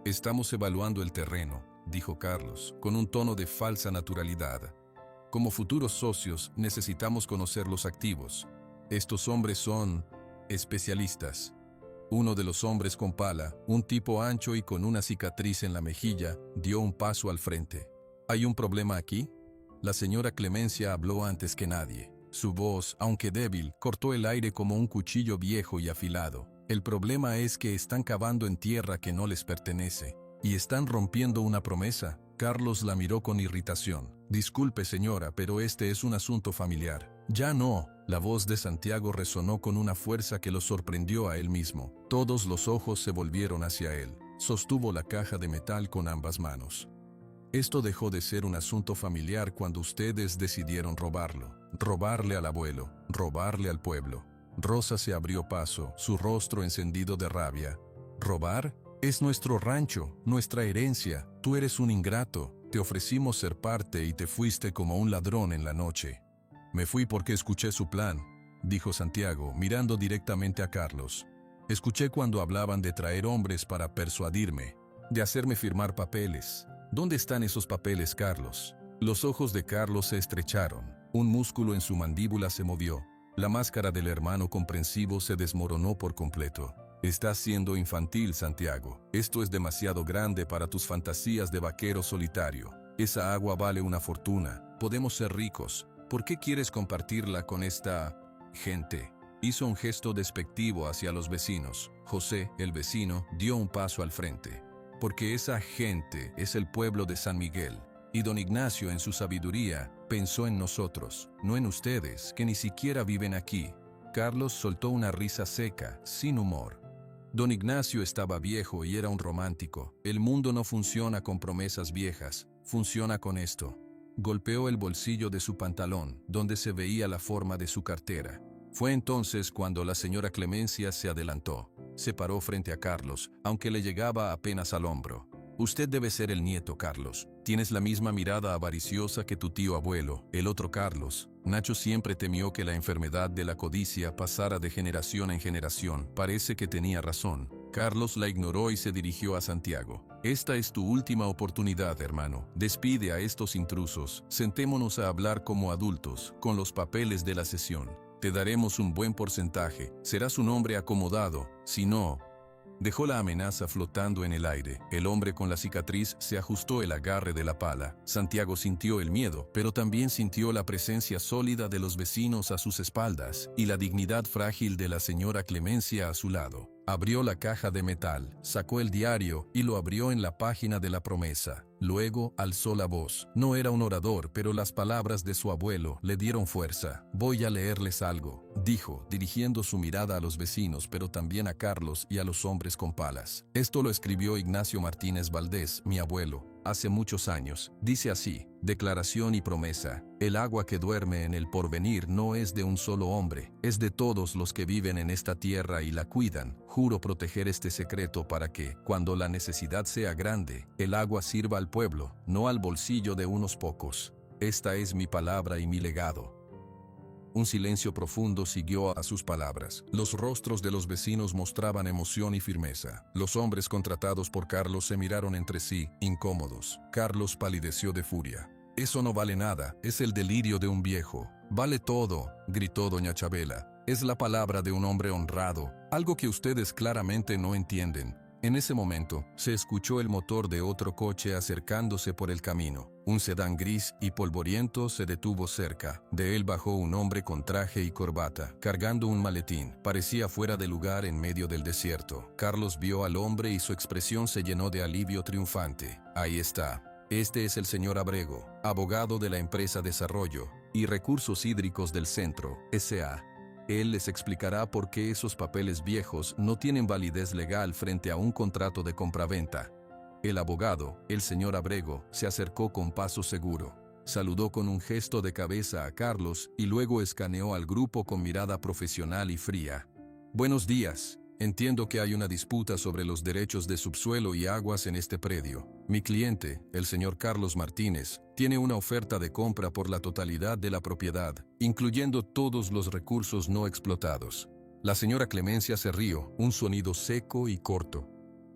«Estamos evaluando el terreno», dijo Carlos, con un tono de falsa naturalidad. «Como futuros socios, necesitamos conocer los activos. Estos hombres son especialistas». Uno de los hombres con pala, un tipo ancho y con una cicatriz en la mejilla, dio un paso al frente. «¿Hay un problema aquí?» La señora Clemencia habló antes que nadie. Su voz, aunque débil, cortó el aire como un cuchillo viejo y afilado. «El problema es que están cavando en tierra que no les pertenece. Y están rompiendo una promesa». Carlos la miró con irritación. «Disculpe, señora, pero este es un asunto familiar». «Ya no». La voz de Santiago resonó con una fuerza que lo sorprendió a él mismo. Todos los ojos se volvieron hacia él. Sostuvo la caja de metal con ambas manos. «Esto dejó de ser un asunto familiar cuando ustedes decidieron robarlo. Robarle al abuelo, robarle al pueblo». Rosa se abrió paso, su rostro encendido de rabia. «¿Robar? Es nuestro rancho, nuestra herencia. Tú eres un ingrato. Te ofrecimos ser parte y te fuiste como un ladrón en la noche». «Me fui porque escuché su plan», dijo Santiago, mirando directamente a Carlos. «Escuché cuando hablaban de traer hombres para persuadirme, de hacerme firmar papeles. ¿Dónde están esos papeles, Carlos?» Los ojos de Carlos se estrecharon. Un músculo en su mandíbula se movió. La máscara del hermano comprensivo se desmoronó por completo. «Estás siendo infantil, Santiago. Esto es demasiado grande para tus fantasías de vaquero solitario. Esa agua vale una fortuna. Podemos ser ricos. ¿Por qué quieres compartirla con esta gente?» Hizo un gesto despectivo hacia los vecinos. José, el vecino, dio un paso al frente. «Porque esa gente es el pueblo de San Miguel. Y don Ignacio, en su sabiduría, pensó en nosotros, no en ustedes, que ni siquiera viven aquí». Carlos soltó una risa seca, sin humor. Don Ignacio estaba viejo y era un romántico. El mundo no funciona con promesas viejas, funciona con esto. Golpeó el bolsillo de su pantalón, donde se veía la forma de su cartera. Fue entonces cuando la señora Clemencia se adelantó. Se paró frente a Carlos, aunque le llegaba apenas al hombro. «Usted debe ser el nieto, Carlos. Tienes la misma mirada avariciosa que tu tío abuelo, el otro Carlos». Nacho siempre temió que la enfermedad de la codicia pasara de generación en generación. Parece que tenía razón. Carlos la ignoró y se dirigió a Santiago. «Esta es tu última oportunidad, hermano. Despide a estos intrusos. Sentémonos a hablar como adultos, con los papeles de la sesión. Te daremos un buen porcentaje. Serás un hombre acomodado. Si no...» Dejó la amenaza flotando en el aire. El hombre con la cicatriz se ajustó el agarre de la pala. Santiago sintió el miedo, pero también sintió la presencia sólida de los vecinos a sus espaldas y la dignidad frágil de la señora Clemencia a su lado. Abrió la caja de metal, sacó el diario y lo abrió en la página de la promesa. Luego alzó la voz. No era un orador, pero las palabras de su abuelo le dieron fuerza. «Voy a leerles algo», dijo, dirigiendo su mirada a los vecinos, pero también a Carlos y a los hombres con palas. «Esto lo escribió Ignacio Martínez Valdés, mi abuelo. hace muchos años. Dice así: declaración y promesa. El agua que duerme en el porvenir no es de un solo hombre, es de todos los que viven en esta tierra y la cuidan. Juro proteger este secreto para que, cuando la necesidad sea grande, el agua sirva al pueblo, no al bolsillo de unos pocos. Esta es mi palabra y mi legado. Un silencio profundo siguió a sus palabras. Los rostros de los vecinos mostraban emoción y firmeza. Los hombres contratados por Carlos se miraron entre sí, incómodos. Carlos palideció de furia. Eso no vale nada, es el delirio de un viejo. Vale todo, gritó doña Chabela. Es la palabra de un hombre honrado, algo que ustedes claramente no entienden. En ese momento, se escuchó el motor de otro coche acercándose por el camino. Un sedán gris y polvoriento se detuvo cerca. De él bajó un hombre con traje y corbata, cargando un maletín. Parecía fuera de lugar en medio del desierto. Carlos vio al hombre y su expresión se llenó de alivio triunfante. Ahí está. Este es el señor Abrego, abogado de la empresa Desarrollo y Recursos Hídricos del Centro, S.A. Él les explicará por qué esos papeles viejos no tienen validez legal frente a un contrato de compraventa. El abogado, el señor Abrego, se acercó con paso seguro. Saludó con un gesto de cabeza a Carlos y luego escaneó al grupo con mirada profesional y fría. Buenos días. Entiendo que hay una disputa sobre los derechos de subsuelo y aguas en este predio. Mi cliente, el señor Carlos Martínez, tiene una oferta de compra por la totalidad de la propiedad, incluyendo todos los recursos no explotados. La señora Clemencia se rió, un sonido seco y corto.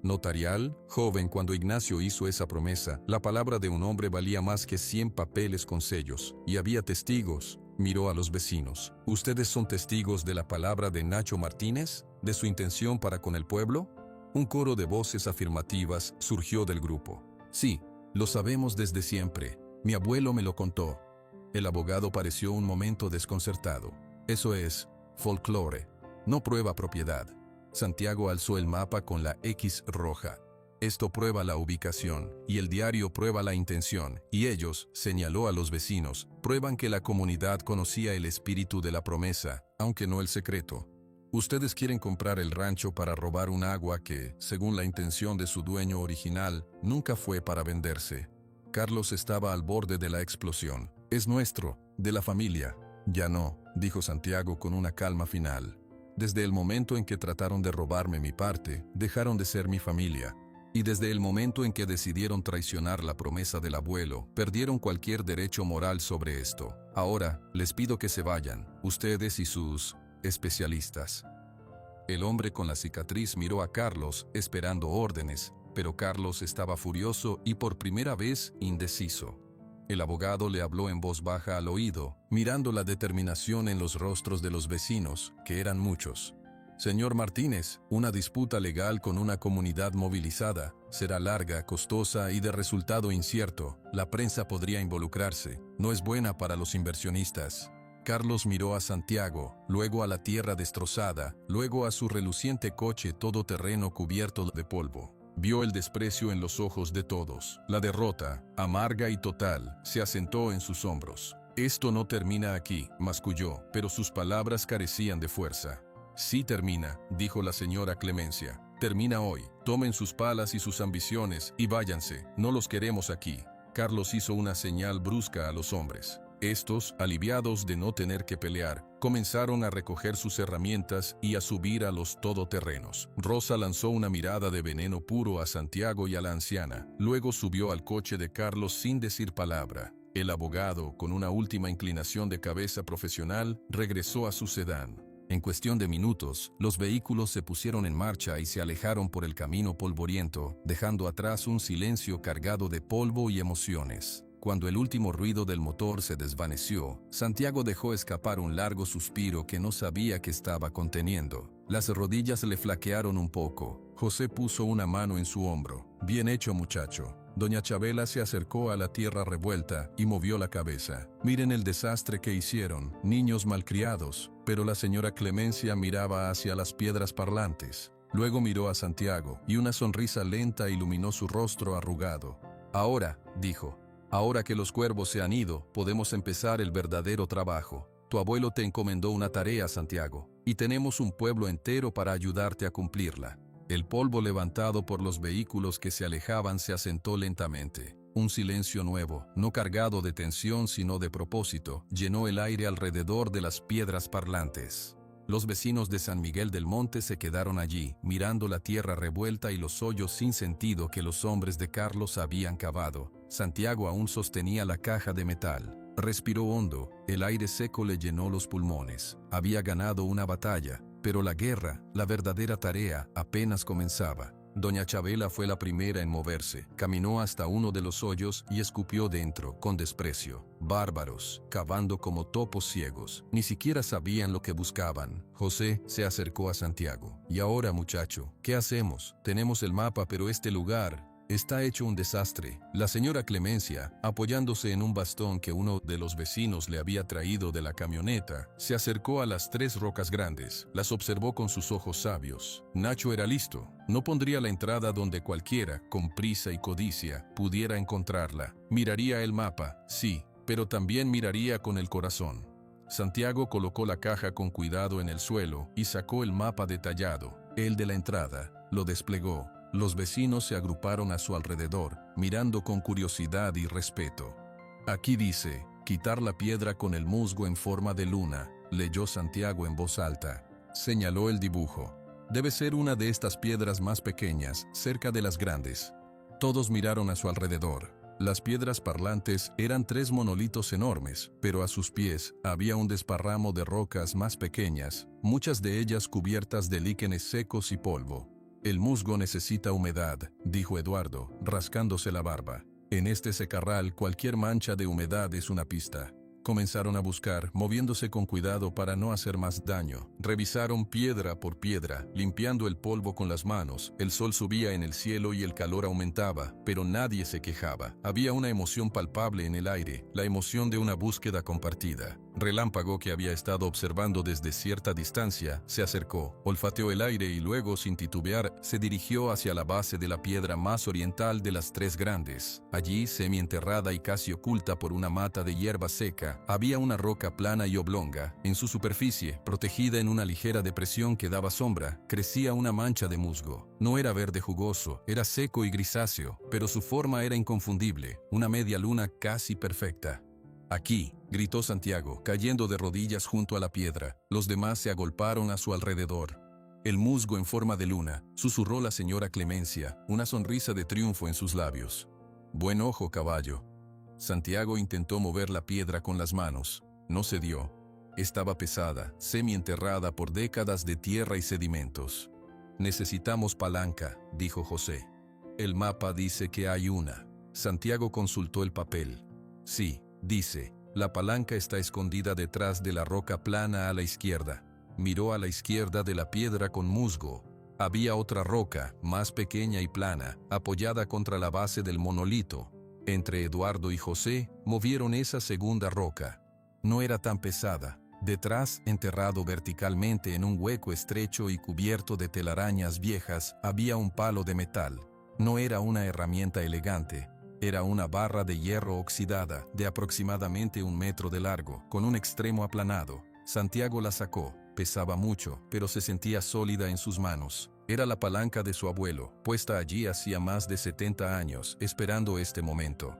Notarial, joven, cuando Ignacio hizo esa promesa, la palabra de un hombre valía más que 100 papeles con sellos, y había testigos. Miró a los vecinos. ¿Ustedes son testigos de la palabra de Nacho Martínez? ¿De su intención para con el pueblo? Un coro de voces afirmativas surgió del grupo. Sí, lo sabemos desde siempre. Mi abuelo me lo contó. El abogado pareció un momento desconcertado. Eso es folclore, no prueba propiedad. Santiago alzó el mapa con la X roja. Esto prueba la ubicación, y el diario prueba la intención, y ellos, señaló a los vecinos, prueban que la comunidad conocía el espíritu de la promesa, aunque no el secreto. Ustedes quieren comprar el rancho para robar un agua que, según la intención de su dueño original, nunca fue para venderse. Carlos estaba al borde de la explosión. Es nuestro, de la familia. Ya no, dijo Santiago con una calma final. Desde el momento en que trataron de robarme mi parte, dejaron de ser mi familia. Y desde el momento en que decidieron traicionar la promesa del abuelo, perdieron cualquier derecho moral sobre esto. Ahora, les pido que se vayan, ustedes y sus especialistas. El hombre con la cicatriz miró a Carlos, esperando órdenes, pero Carlos estaba furioso y por primera vez indeciso. El abogado le habló en voz baja al oído, mirando la determinación en los rostros de los vecinos, que eran muchos. Señor Martínez, una disputa legal con una comunidad movilizada será larga, costosa y de resultado incierto. La prensa podría involucrarse. No es buena para los inversionistas. Carlos miró a Santiago, luego a la tierra destrozada, luego a su reluciente coche todoterreno cubierto de polvo. Vio el desprecio en los ojos de todos. La derrota, amarga y total, se asentó en sus hombros. Esto no termina aquí, masculló, pero sus palabras carecían de fuerza. Sí termina, dijo la señora Clemencia. Termina hoy. Tomen sus palas y sus ambiciones y váyanse. No los queremos aquí. Carlos hizo una señal brusca a los hombres. Estos, aliviados de no tener que pelear, comenzaron a recoger sus herramientas y a subir a los todoterrenos. Rosa lanzó una mirada de veneno puro a Santiago y a la anciana. Luego subió al coche de Carlos sin decir palabra. El abogado, con una última inclinación de cabeza profesional, regresó a su sedán. En cuestión de minutos, los vehículos se pusieron en marcha y se alejaron por el camino polvoriento, dejando atrás un silencio cargado de polvo y emociones. Cuando el último ruido del motor se desvaneció, Santiago dejó escapar un largo suspiro que no sabía que estaba conteniendo. Las rodillas le flaquearon un poco. José puso una mano en su hombro. Bien hecho, muchacho. Doña Chabela se acercó a la tierra revuelta y movió la cabeza. Miren el desastre que hicieron, niños malcriados. Pero la señora Clemencia miraba hacia las piedras parlantes. Luego miró a Santiago, y una sonrisa lenta iluminó su rostro arrugado. Ahora, dijo, ahora que los cuervos se han ido, podemos empezar el verdadero trabajo. Tu abuelo te encomendó una tarea, Santiago, y tenemos un pueblo entero para ayudarte a cumplirla. El polvo levantado por los vehículos que se alejaban se asentó lentamente. Un silencio nuevo, no cargado de tensión sino de propósito, llenó el aire alrededor de las piedras parlantes. Los vecinos de San Miguel del Monte se quedaron allí, mirando la tierra revuelta y los hoyos sin sentido que los hombres de Carlos habían cavado. Santiago aún sostenía la caja de metal. Respiró hondo, el aire seco le llenó los pulmones. Había ganado una batalla, pero la guerra, la verdadera tarea, apenas comenzaba. Doña Chabela fue la primera en moverse. Caminó hasta uno de los hoyos y escupió dentro, con desprecio. Bárbaros, cavando como topos ciegos. Ni siquiera sabían lo que buscaban. José se acercó a Santiago. «Y ahora, muchacho, ¿qué hacemos? Tenemos el mapa, pero este lugar está hecho un desastre». La señora Clemencia, apoyándose en un bastón que uno de los vecinos le había traído de la camioneta, se acercó a las 3 rocas grandes. Las observó con sus ojos sabios. Nacho era listo. No pondría la entrada donde cualquiera, con prisa y codicia, pudiera encontrarla. Miraría el mapa, sí, pero también miraría con el corazón. Santiago colocó la caja con cuidado en el suelo y sacó el mapa detallado, el de la entrada. Lo desplegó. Los vecinos se agruparon a su alrededor, mirando con curiosidad y respeto. «Aquí dice, quitar la piedra con el musgo en forma de luna», leyó Santiago en voz alta. Señaló el dibujo. «Debe ser una de estas piedras más pequeñas, cerca de las grandes». Todos miraron a su alrededor. Las piedras parlantes eran 3 monolitos enormes, pero a sus pies había un desparramo de rocas más pequeñas, muchas de ellas cubiertas de líquenes secos y polvo. «El musgo necesita humedad», dijo Eduardo, rascándose la barba. «En este secarral cualquier mancha de humedad es una pista». Comenzaron a buscar, moviéndose con cuidado para no hacer más daño. Revisaron piedra por piedra, limpiando el polvo con las manos. El sol subía en el cielo y el calor aumentaba, pero nadie se quejaba. Había una emoción palpable en el aire, la emoción de una búsqueda compartida. Relámpago, que había estado observando desde cierta distancia, se acercó, olfateó el aire y luego, sin titubear, se dirigió hacia la base de la piedra más oriental de las 3 grandes. Allí, semienterrada y casi oculta por una mata de hierba seca, había una roca plana y oblonga. En su superficie, protegida en una ligera depresión que daba sombra, crecía una mancha de musgo. No era verde jugoso, era seco y grisáceo, pero su forma era inconfundible, una media luna casi perfecta. «Aquí», gritó Santiago, cayendo de rodillas junto a la piedra. Los demás se agolparon a su alrededor. «El musgo en forma de luna», susurró la señora Clemencia, una sonrisa de triunfo en sus labios. «Buen ojo, caballo». Santiago intentó mover la piedra con las manos. No se dio. Estaba pesada, semienterrada por décadas de tierra y sedimentos. «Necesitamos palanca», dijo José. «El mapa dice que hay una». Santiago consultó el papel. «Sí», dice, «la palanca está escondida detrás de la roca plana a la izquierda». Miró a la izquierda de la piedra con musgo. Había otra roca, más pequeña y plana, apoyada contra la base del monolito. Entre Eduardo y José, movieron esa segunda roca. No era tan pesada. Detrás, enterrado verticalmente en un hueco estrecho y cubierto de telarañas viejas, había un palo de metal. No era una herramienta elegante. Era una barra de hierro oxidada, de aproximadamente 1 metro de largo, con un extremo aplanado. Santiago la sacó. Pesaba mucho, pero se sentía sólida en sus manos. Era la palanca de su abuelo, puesta allí hacía más de 70 años, esperando este momento.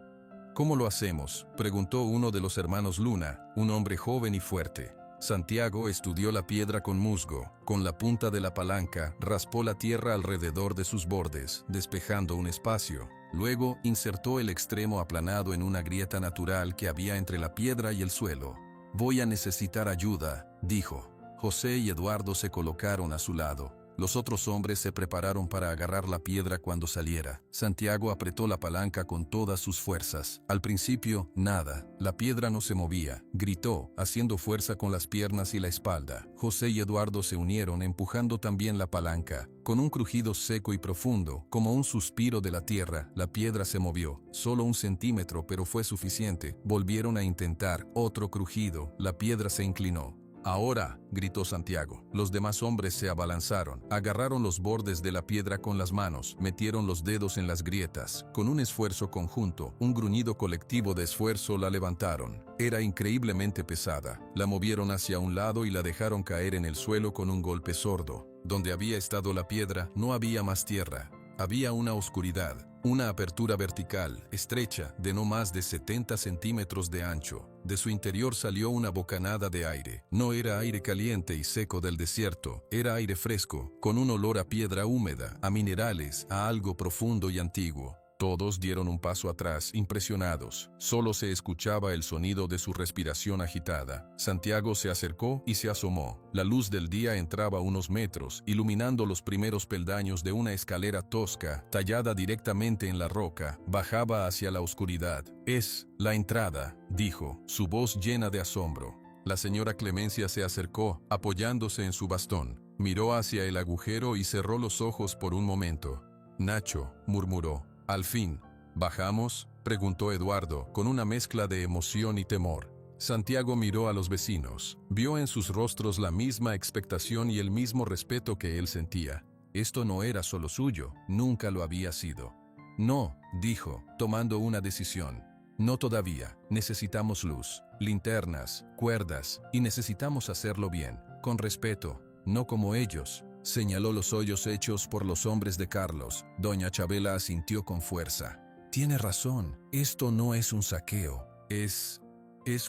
«¿Cómo lo hacemos?», preguntó uno de los hermanos Luna, un hombre joven y fuerte. Santiago estudió la piedra con musgo. Con la punta de la palanca, raspó la tierra alrededor de sus bordes, despejando un espacio. Luego, insertó el extremo aplanado en una grieta natural que había entre la piedra y el suelo. «Voy a necesitar ayuda», dijo. José y Eduardo se colocaron a su lado. Los otros hombres se prepararon para agarrar la piedra cuando saliera. Santiago apretó la palanca con todas sus fuerzas. Al principio, nada. La piedra no se movía. Gritó, haciendo fuerza con las piernas y la espalda. José y Eduardo se unieron, empujando también la palanca. Con un crujido seco y profundo, como un suspiro de la tierra, la piedra se movió. Solo 1 centímetro, pero fue suficiente. Volvieron a intentar. Otro crujido. La piedra se inclinó. Ahora, gritó Santiago. Los demás hombres se abalanzaron, agarraron los bordes de la piedra con las manos, metieron los dedos en las grietas. Con un esfuerzo conjunto, un gruñido colectivo de esfuerzo la levantaron. Era increíblemente pesada. La movieron hacia un lado y la dejaron caer en el suelo con un golpe sordo. Donde había estado la piedra, no había más tierra. Había una oscuridad, una apertura vertical, estrecha, de no más de 70 centímetros de ancho. De su interior salió una bocanada de aire. No era aire caliente y seco del desierto, era aire fresco, con un olor a piedra húmeda, a minerales, a algo profundo y antiguo. Todos dieron un paso atrás, impresionados. Solo se escuchaba el sonido de su respiración agitada. Santiago se acercó y se asomó. La luz del día entraba unos metros, iluminando los primeros peldaños de una escalera tosca, tallada directamente en la roca. Bajaba hacia la oscuridad. «Es la entrada», dijo, su voz llena de asombro. La señora Clemencia se acercó, apoyándose en su bastón. Miró hacia el agujero y cerró los ojos por un momento. «Nacho», murmuró. «Al fin». «¿Bajamos?», preguntó Eduardo, con una mezcla de emoción y temor. Santiago miró a los vecinos. Vio en sus rostros la misma expectación y el mismo respeto que él sentía. Esto no era solo suyo, nunca lo había sido. «No», dijo, tomando una decisión. «No todavía. Necesitamos luz, linternas, cuerdas, y necesitamos hacerlo bien, con respeto, no como ellos». Señaló los hoyos hechos por los hombres de Carlos. Doña Chabela asintió con fuerza. «Tiene razón, esto no es un saqueo. Es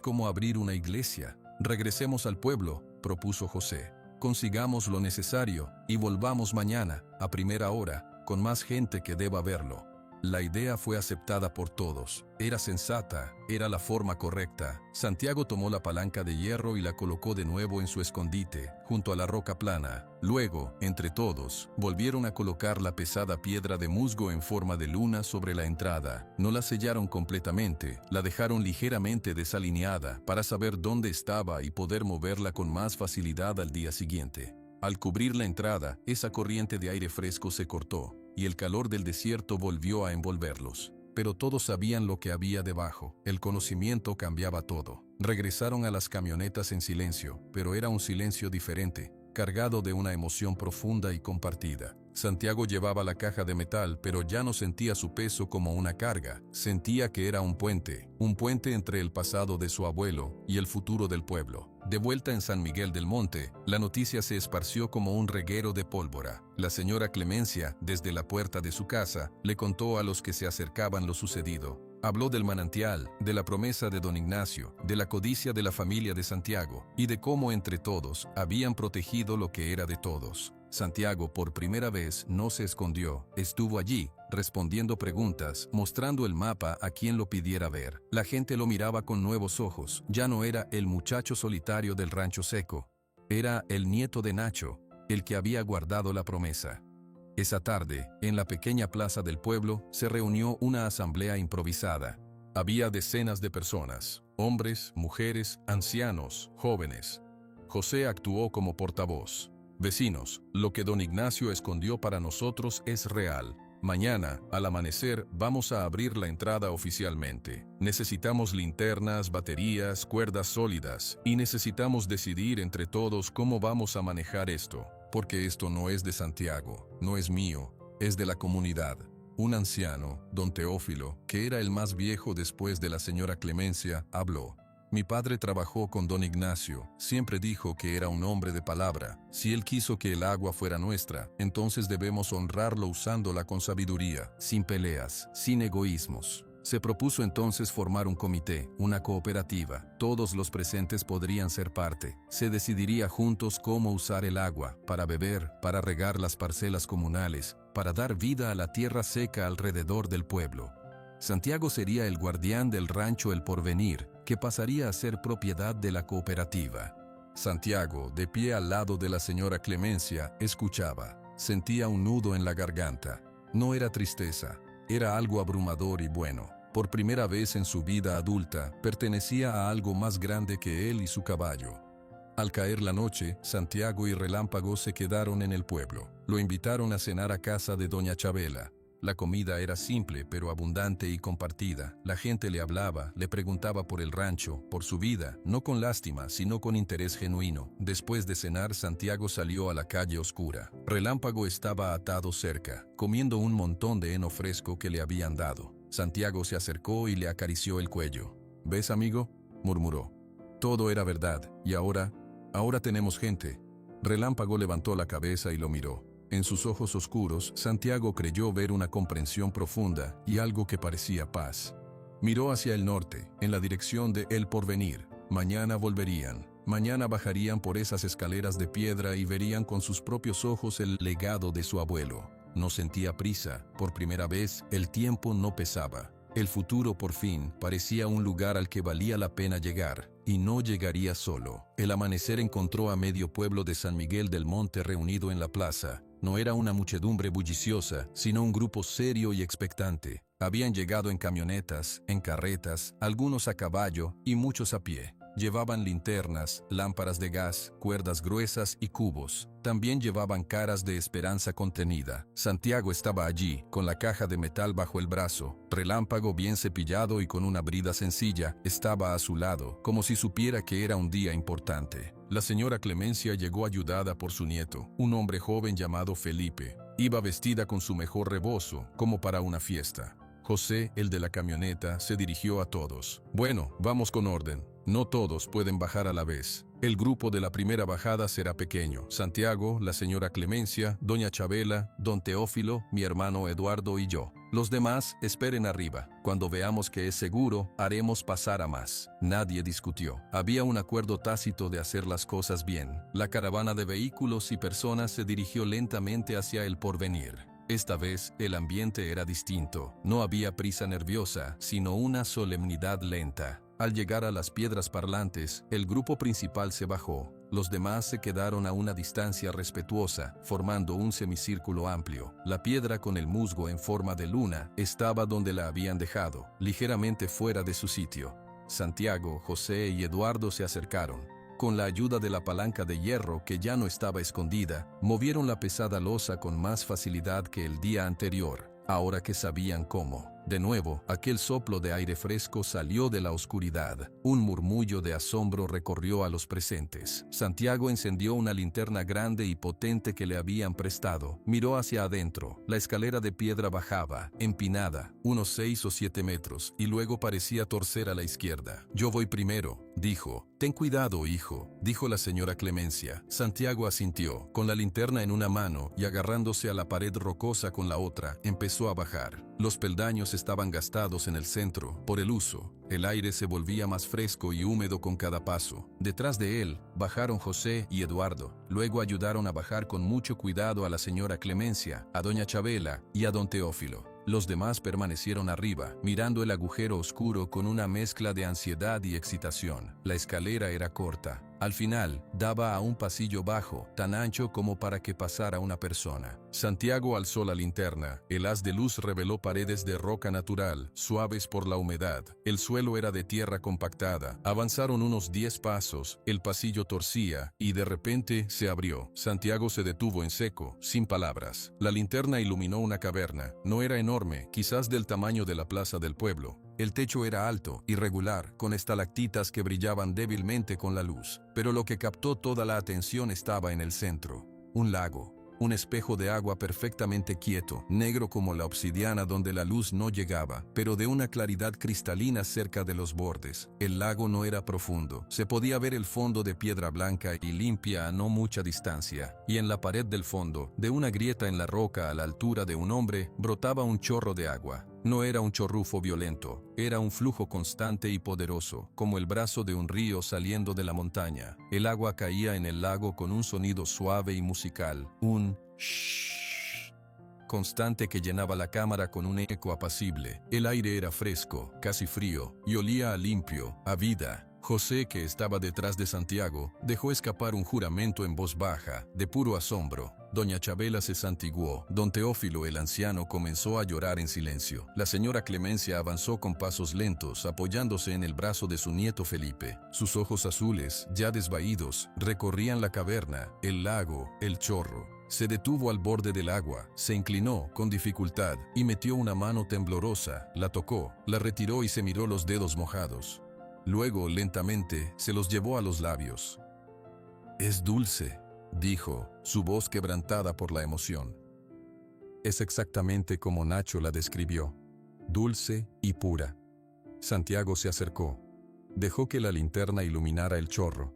como abrir una iglesia. Regresemos al pueblo», propuso José. «Consigamos lo necesario y volvamos mañana, a primera hora, con más gente que deba verlo». La idea fue aceptada por todos. Era sensata, era la forma correcta. Santiago tomó la palanca de hierro y la colocó de nuevo en su escondite, junto a la roca plana. Luego, entre todos, volvieron a colocar la pesada piedra de musgo en forma de luna sobre la entrada. No la sellaron completamente, la dejaron ligeramente desalineada para saber dónde estaba y poder moverla con más facilidad al día siguiente. Al cubrir la entrada, esa corriente de aire fresco se cortó, y el calor del desierto volvió a envolverlos. Pero todos sabían lo que había debajo. El conocimiento cambiaba todo. Regresaron a las camionetas en silencio, pero era un silencio diferente, cargado de una emoción profunda y compartida. Santiago llevaba la caja de metal, pero ya no sentía su peso como una carga. Sentía que era un puente entre el pasado de su abuelo y el futuro del pueblo. De vuelta en San Miguel del Monte, la noticia se esparció como un reguero de pólvora. La señora Clemencia, desde la puerta de su casa, le contó a los que se acercaban lo sucedido. Habló del manantial, de la promesa de don Ignacio, de la codicia de la familia de Santiago, y de cómo entre todos habían protegido lo que era de todos. Santiago por primera vez no se escondió, estuvo allí, respondiendo preguntas, mostrando el mapa a quien lo pidiera ver. La gente lo miraba con nuevos ojos, ya no era el muchacho solitario del rancho seco, era el nieto de Nacho, el que había guardado la promesa. Esa tarde, en la pequeña plaza del pueblo, se reunió una asamblea improvisada. Había decenas de personas, hombres, mujeres, ancianos, jóvenes. José actuó como portavoz. «Vecinos, lo que don Ignacio escondió para nosotros es real. Mañana, al amanecer, vamos a abrir la entrada oficialmente. Necesitamos linternas, baterías, cuerdas sólidas, y necesitamos decidir entre todos cómo vamos a manejar esto, porque esto no es de Santiago, no es mío, es de la comunidad». Un anciano, don Teófilo, que era el más viejo después de la señora Clemencia, habló. «Mi padre trabajó con don Ignacio, siempre dijo que era un hombre de palabra. Si él quiso que el agua fuera nuestra, entonces debemos honrarlo usándola con sabiduría, sin peleas, sin egoísmos». Se propuso entonces formar un comité, una cooperativa. Todos los presentes podrían ser parte. Se decidiría juntos cómo usar el agua, para beber, para regar las parcelas comunales, para dar vida a la tierra seca alrededor del pueblo. Santiago sería el guardián del rancho El Porvenir, que pasaría a ser propiedad de la cooperativa. Santiago, de pie al lado de la señora Clemencia, escuchaba. Sentía un nudo en la garganta. No era tristeza, era algo abrumador y bueno. Por primera vez en su vida adulta, pertenecía a algo más grande que él y su caballo. Al caer la noche, Santiago y Relámpago se quedaron en el pueblo. Lo invitaron a cenar a casa de doña Chabela. La comida era simple pero abundante y compartida. La gente le hablaba, le preguntaba por el rancho, por su vida, no con lástima, sino con interés genuino. Después de cenar, Santiago salió a la calle oscura. Relámpago estaba atado cerca, comiendo un montón de heno fresco que le habían dado. Santiago se acercó y le acarició el cuello. «¿Ves, amigo?», murmuró. Todo era verdad, y ahora tenemos gente. Relámpago levantó la cabeza y lo miró. En sus ojos oscuros, Santiago creyó ver una comprensión profunda y algo que parecía paz. Miró hacia el norte, en la dirección de El Porvenir. Mañana volverían. Mañana bajarían por esas escaleras de piedra y verían con sus propios ojos el legado de su abuelo. No sentía prisa. Por primera vez, el tiempo no pesaba. El futuro, por fin, parecía un lugar al que valía la pena llegar, y no llegaría solo. El amanecer encontró a medio pueblo de San Miguel del Monte reunido en la plaza. No era una muchedumbre bulliciosa, sino un grupo serio y expectante. Habían llegado en camionetas, en carretas, algunos a caballo y muchos a pie. Llevaban linternas, lámparas de gas, cuerdas gruesas y cubos. También llevaban caras de esperanza contenida. Santiago estaba allí, con la caja de metal bajo el brazo. Relámpago, bien cepillado y con una brida sencilla, estaba a su lado, como si supiera que era un día importante. La señora Clemencia llegó ayudada por su nieto, un hombre joven llamado Felipe. Iba vestida con su mejor rebozo, como para una fiesta. José, el de la camioneta, se dirigió a todos. «Bueno, vamos con orden. No todos pueden bajar a la vez. El grupo de la primera bajada será pequeño. Santiago, la señora Clemencia, doña Chabela, don Teófilo, mi hermano Eduardo y yo. Los demás esperen arriba. Cuando veamos que es seguro, haremos pasar a más». Nadie discutió. Había un acuerdo tácito de hacer las cosas bien. La caravana de vehículos y personas se dirigió lentamente hacia El Porvenir. Esta vez, el ambiente era distinto. No había prisa nerviosa, sino una solemnidad lenta. Al llegar a las piedras parlantes, el grupo principal se bajó. Los demás se quedaron a una distancia respetuosa, formando un semicírculo amplio. La piedra con el musgo en forma de luna estaba donde la habían dejado, ligeramente fuera de su sitio. Santiago, José y Eduardo se acercaron. Con la ayuda de la palanca de hierro que ya no estaba escondida, movieron la pesada losa con más facilidad que el día anterior, ahora que sabían cómo. De nuevo, aquel soplo de aire fresco salió de la oscuridad. Un murmullo de asombro recorrió a los presentes. Santiago encendió una linterna grande y potente que le habían prestado. Miró hacia adentro. La escalera de piedra bajaba, empinada, unos 6 o 7 metros, y luego parecía torcer a la izquierda. «Yo voy primero», dijo. «Ten cuidado, hijo», dijo la señora Clemencia. Santiago asintió. Con la linterna en una mano y agarrándose a la pared rocosa con la otra, empezó a bajar. Los peldaños estaban gastados en el centro, por el uso. El aire se volvía más fresco y húmedo con cada paso. Detrás de él, bajaron José y Eduardo. Luego ayudaron a bajar con mucho cuidado a la señora Clemencia, a doña Chabela y a don Teófilo. Los demás permanecieron arriba, mirando el agujero oscuro con una mezcla de ansiedad y excitación. La escalera era corta. Al final, daba a un pasillo bajo, tan ancho como para que pasara una persona. Santiago alzó la linterna. El haz de luz reveló paredes de roca natural, suaves por la humedad. El suelo era de tierra compactada. Avanzaron unos 10 pasos, el pasillo torcía, y de repente se abrió. Santiago se detuvo en seco, sin palabras. La linterna iluminó una caverna. No era enorme, quizás del tamaño de la plaza del pueblo. El techo era alto, irregular, con estalactitas que brillaban débilmente con la luz. Pero lo que captó toda la atención estaba en el centro. Un lago. Un espejo de agua perfectamente quieto, negro como la obsidiana donde la luz no llegaba, pero de una claridad cristalina cerca de los bordes. El lago no era profundo. Se podía ver el fondo de piedra blanca y limpia a no mucha distancia. Y en la pared del fondo, de una grieta en la roca a la altura de un hombre, brotaba un chorro de agua. No era un chorrufo violento, era un flujo constante y poderoso, como el brazo de un río saliendo de la montaña. El agua caía en el lago con un sonido suave y musical, un shhh constante que llenaba la cámara con un eco apacible. El aire era fresco, casi frío, y olía a limpio, a vida. José, que estaba detrás de Santiago, dejó escapar un juramento en voz baja, de puro asombro. Doña Chabela se santiguó. Don Teófilo, el anciano, comenzó a llorar en silencio. La señora Clemencia avanzó con pasos lentos, apoyándose en el brazo de su nieto Felipe. Sus ojos azules, ya desvaídos, recorrían la caverna, el lago, el chorro. Se detuvo al borde del agua, se inclinó con dificultad y metió una mano temblorosa, la tocó, la retiró y se miró los dedos mojados. Luego, lentamente, se los llevó a los labios. «Es dulce», dijo, su voz quebrantada por la emoción. Es exactamente como Nacho la describió, dulce y pura. Santiago se acercó. Dejó que la linterna iluminara el chorro.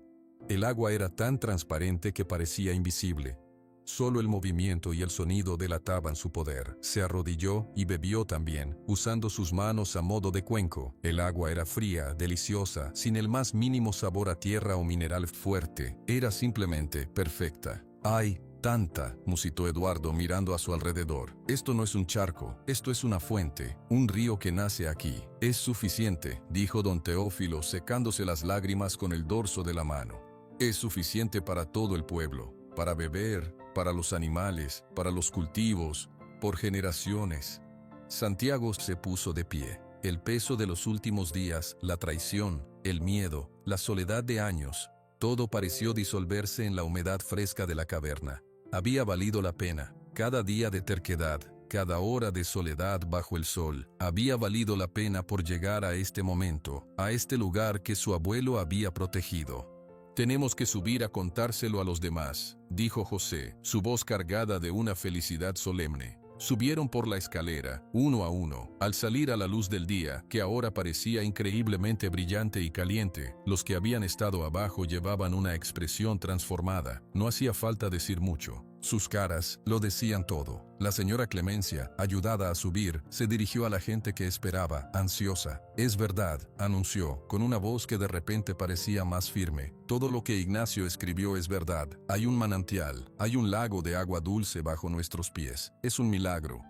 El agua era tan transparente que parecía invisible. Solo el movimiento y el sonido delataban su poder. Se arrodilló y bebió también, usando sus manos a modo de cuenco. El agua era fría, deliciosa, sin el más mínimo sabor a tierra o mineral fuerte. Era simplemente perfecta. ¡Ay, tanta!, musitó Eduardo mirando a su alrededor. Esto no es un charco, esto es una fuente, un río que nace aquí. Es suficiente, dijo don Teófilo secándose las lágrimas con el dorso de la mano. Es suficiente para todo el pueblo, para beber, para los animales, para los cultivos, por generaciones. Santiago se puso de pie. El peso de los últimos días, la traición, el miedo, la soledad de años, todo pareció disolverse en la humedad fresca de la caverna. Había valido la pena. Cada día de terquedad, cada hora de soledad bajo el sol, había valido la pena por llegar a este momento, a este lugar que su abuelo había protegido. «Tenemos que subir a contárselo a los demás», dijo José, su voz cargada de una felicidad solemne. Subieron por la escalera, uno a uno. Al salir a la luz del día, que ahora parecía increíblemente brillante y caliente, los que habían estado abajo llevaban una expresión transformada. No hacía falta decir mucho. Sus caras lo decían todo. La señora Clemencia, ayudada a subir, se dirigió a la gente que esperaba, ansiosa. «Es verdad», anunció, con una voz que de repente parecía más firme. «Todo lo que Ignacio escribió es verdad. Hay un manantial, hay un lago de agua dulce bajo nuestros pies. Es un milagro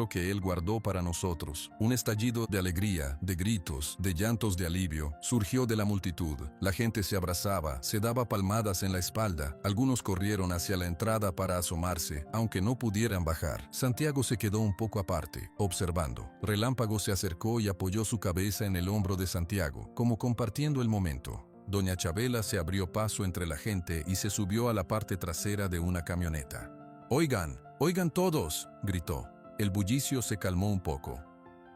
que él guardó para nosotros». Un estallido de alegría, de gritos, de llantos de alivio, surgió de la multitud. La gente se abrazaba, se daba palmadas en la espalda. Algunos corrieron hacia la entrada para asomarse, aunque no pudieran bajar. Santiago se quedó un poco aparte, observando. Relámpago se acercó y apoyó su cabeza en el hombro de Santiago, como compartiendo el momento. Doña Chabela se abrió paso entre la gente y se subió a la parte trasera de una camioneta. «Oigan, oigan todos», gritó. El bullicio se calmó un poco.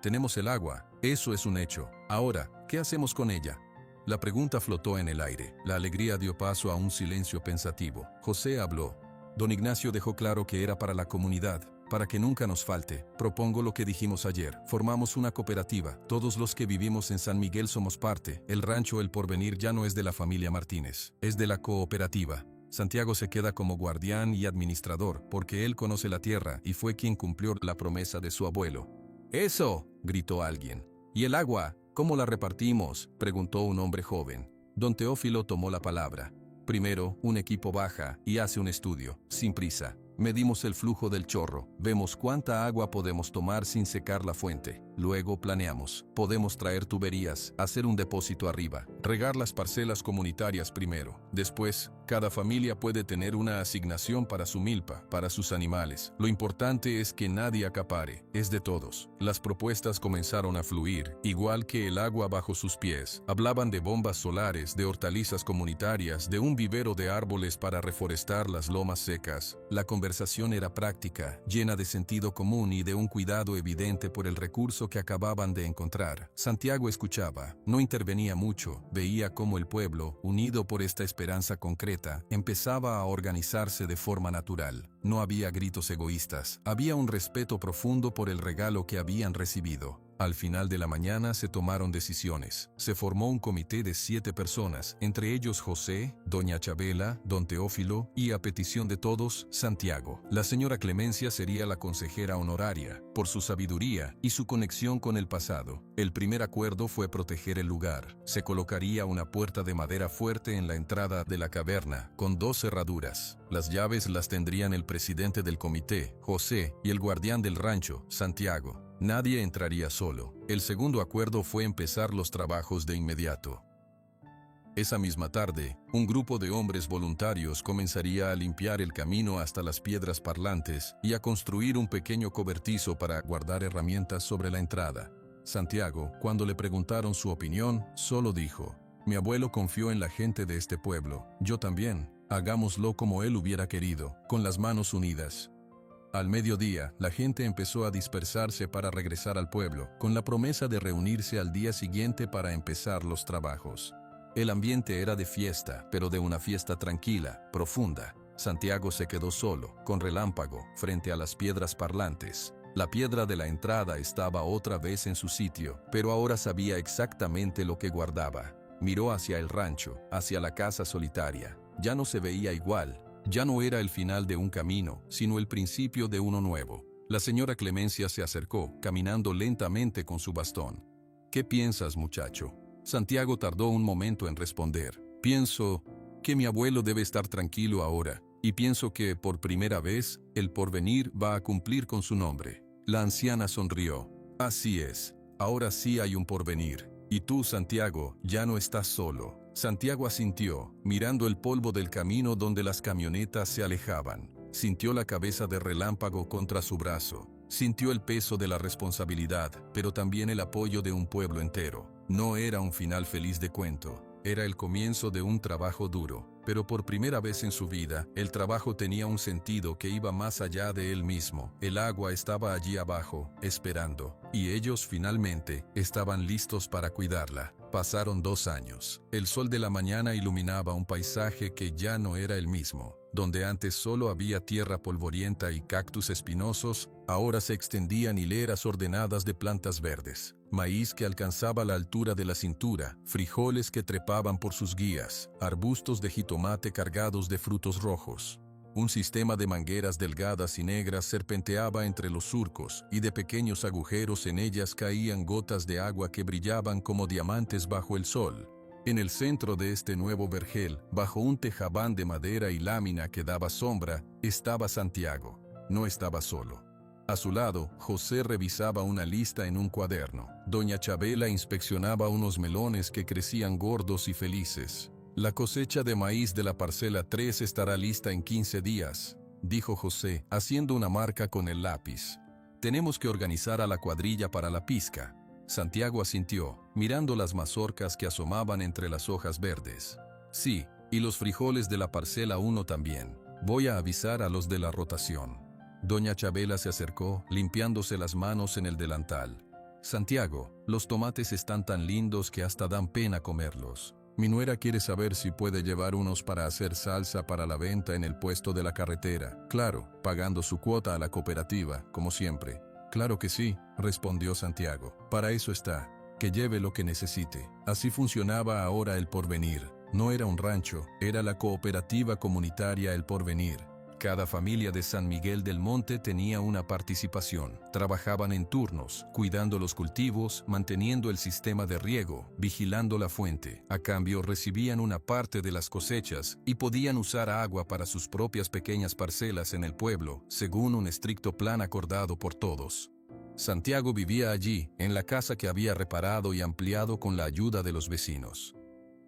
«Tenemos el agua, eso es un hecho. Ahora, ¿qué hacemos con ella?». La pregunta flotó en el aire. La alegría dio paso a un silencio pensativo. José habló. «Don Ignacio dejó claro que era para la comunidad, para que nunca nos falte. Propongo lo que dijimos ayer. Formamos una cooperativa. Todos los que vivimos en San Miguel somos parte. El rancho El Porvenir ya no es de la familia Martínez, es de la cooperativa. Santiago se queda como guardián y administrador, porque él conoce la tierra y fue quien cumplió la promesa de su abuelo». «¡Eso!», gritó alguien. «¿Y el agua? ¿Cómo la repartimos?», preguntó un hombre joven. Don Teófilo tomó la palabra. «Primero, un equipo baja y hace un estudio, sin prisa. Medimos el flujo del chorro, vemos cuánta agua podemos tomar sin secar la fuente. Luego planeamos. Podemos traer tuberías, hacer un depósito arriba, regar las parcelas comunitarias primero. Después, cada familia puede tener una asignación para su milpa, para sus animales. Lo importante es que nadie acapare, es de todos». Las propuestas comenzaron a fluir, igual que el agua bajo sus pies. Hablaban de bombas solares, de hortalizas comunitarias, de un vivero de árboles para reforestar las lomas secas. La conversación era práctica, llena de sentido común y de un cuidado evidente por el recurso que acababan de encontrar. Santiago escuchaba, no intervenía mucho, veía cómo el pueblo, unido por esta esperanza concreta, empezaba a organizarse de forma natural. No había gritos egoístas, había un respeto profundo por el regalo que habían recibido. Al final de la mañana se tomaron decisiones. Se formó un comité de 7 personas, entre ellos José, doña Chabela, don Teófilo y, a petición de todos, Santiago. La señora Clemencia sería la consejera honoraria, por su sabiduría y su conexión con el pasado. El primer acuerdo fue proteger el lugar. Se colocaría una puerta de madera fuerte en la entrada de la caverna, con 2 cerraduras. Las llaves las tendrían el presidente del comité, José, y el guardián del rancho, Santiago. Nadie entraría solo. El segundo acuerdo fue empezar los trabajos de inmediato. Esa misma tarde, un grupo de hombres voluntarios comenzaría a limpiar el camino hasta las piedras parlantes y a construir un pequeño cobertizo para guardar herramientas sobre la entrada. Santiago, cuando le preguntaron su opinión, solo dijo: «Mi abuelo confió en la gente de este pueblo, yo también. Hagámoslo como él hubiera querido, con las manos unidas. Al mediodía, la gente empezó a dispersarse para regresar al pueblo, con la promesa de reunirse al día siguiente para empezar los trabajos. El ambiente era de fiesta, pero de una fiesta tranquila, profunda. Santiago se quedó solo, con Relámpago, frente a las piedras parlantes. La piedra de la entrada estaba otra vez en su sitio, pero ahora sabía exactamente lo que guardaba. Miró hacia el rancho, hacia la casa solitaria. Ya no se veía igual. Ya no era el final de un camino, sino el principio de uno nuevo. La señora Clemencia se acercó, caminando lentamente con su bastón. ¿Qué piensas, muchacho? Santiago tardó un momento en responder. Pienso que mi abuelo debe estar tranquilo ahora, y pienso que, por primera vez, el porvenir va a cumplir con su nombre. La anciana sonrió. Así es, ahora sí hay un porvenir. Y tú, Santiago, ya no estás solo. Santiago asintió, mirando el polvo del camino donde las camionetas se alejaban. Sintió la cabeza de Relámpago contra su brazo. Sintió el peso de la responsabilidad, pero también el apoyo de un pueblo entero. No era un final feliz de cuento. Era el comienzo de un trabajo duro, pero por primera vez en su vida, el trabajo tenía un sentido que iba más allá de él mismo. El agua estaba allí abajo, esperando, y ellos finalmente estaban listos para cuidarla. Pasaron 2 años. El sol de la mañana iluminaba un paisaje que ya no era el mismo. Donde antes solo había tierra polvorienta y cactus espinosos, ahora se extendían hileras ordenadas de plantas verdes. Maíz que alcanzaba la altura de la cintura, frijoles que trepaban por sus guías, arbustos de jitomate cargados de frutos rojos. Un sistema de mangueras delgadas y negras serpenteaba entre los surcos, y de pequeños agujeros en ellas caían gotas de agua que brillaban como diamantes bajo el sol. En el centro de este nuevo vergel, bajo un tejabán de madera y lámina que daba sombra, estaba Santiago. No estaba solo. A su lado, José revisaba una lista en un cuaderno. Doña Chabela inspeccionaba unos melones que crecían gordos y felices. La cosecha de maíz de la parcela 3 estará lista en 15 días, dijo José, haciendo una marca con el lápiz. Tenemos que organizar a la cuadrilla para la pizca. Santiago asintió, mirando las mazorcas que asomaban entre las hojas verdes. Sí, y los frijoles de la parcela 1 también. Voy a avisar a los de la rotación. Doña Chabela se acercó, limpiándose las manos en el delantal. Santiago, los tomates están tan lindos que hasta dan pena comerlos. Mi nuera quiere saber si puede llevar unos para hacer salsa para la venta en el puesto de la carretera. Claro, pagando su cuota a la cooperativa, como siempre. Claro que sí, respondió Santiago. Para eso está. Que lleve lo que necesite. Así funcionaba ahora el Porvenir. No era un rancho, era la cooperativa comunitaria El Porvenir. Cada familia de San Miguel del Monte tenía una participación. Trabajaban en turnos, cuidando los cultivos, manteniendo el sistema de riego, vigilando la fuente. A cambio recibían una parte de las cosechas y podían usar agua para sus propias pequeñas parcelas en el pueblo, según un estricto plan acordado por todos. Santiago vivía allí, en la casa que había reparado y ampliado con la ayuda de los vecinos.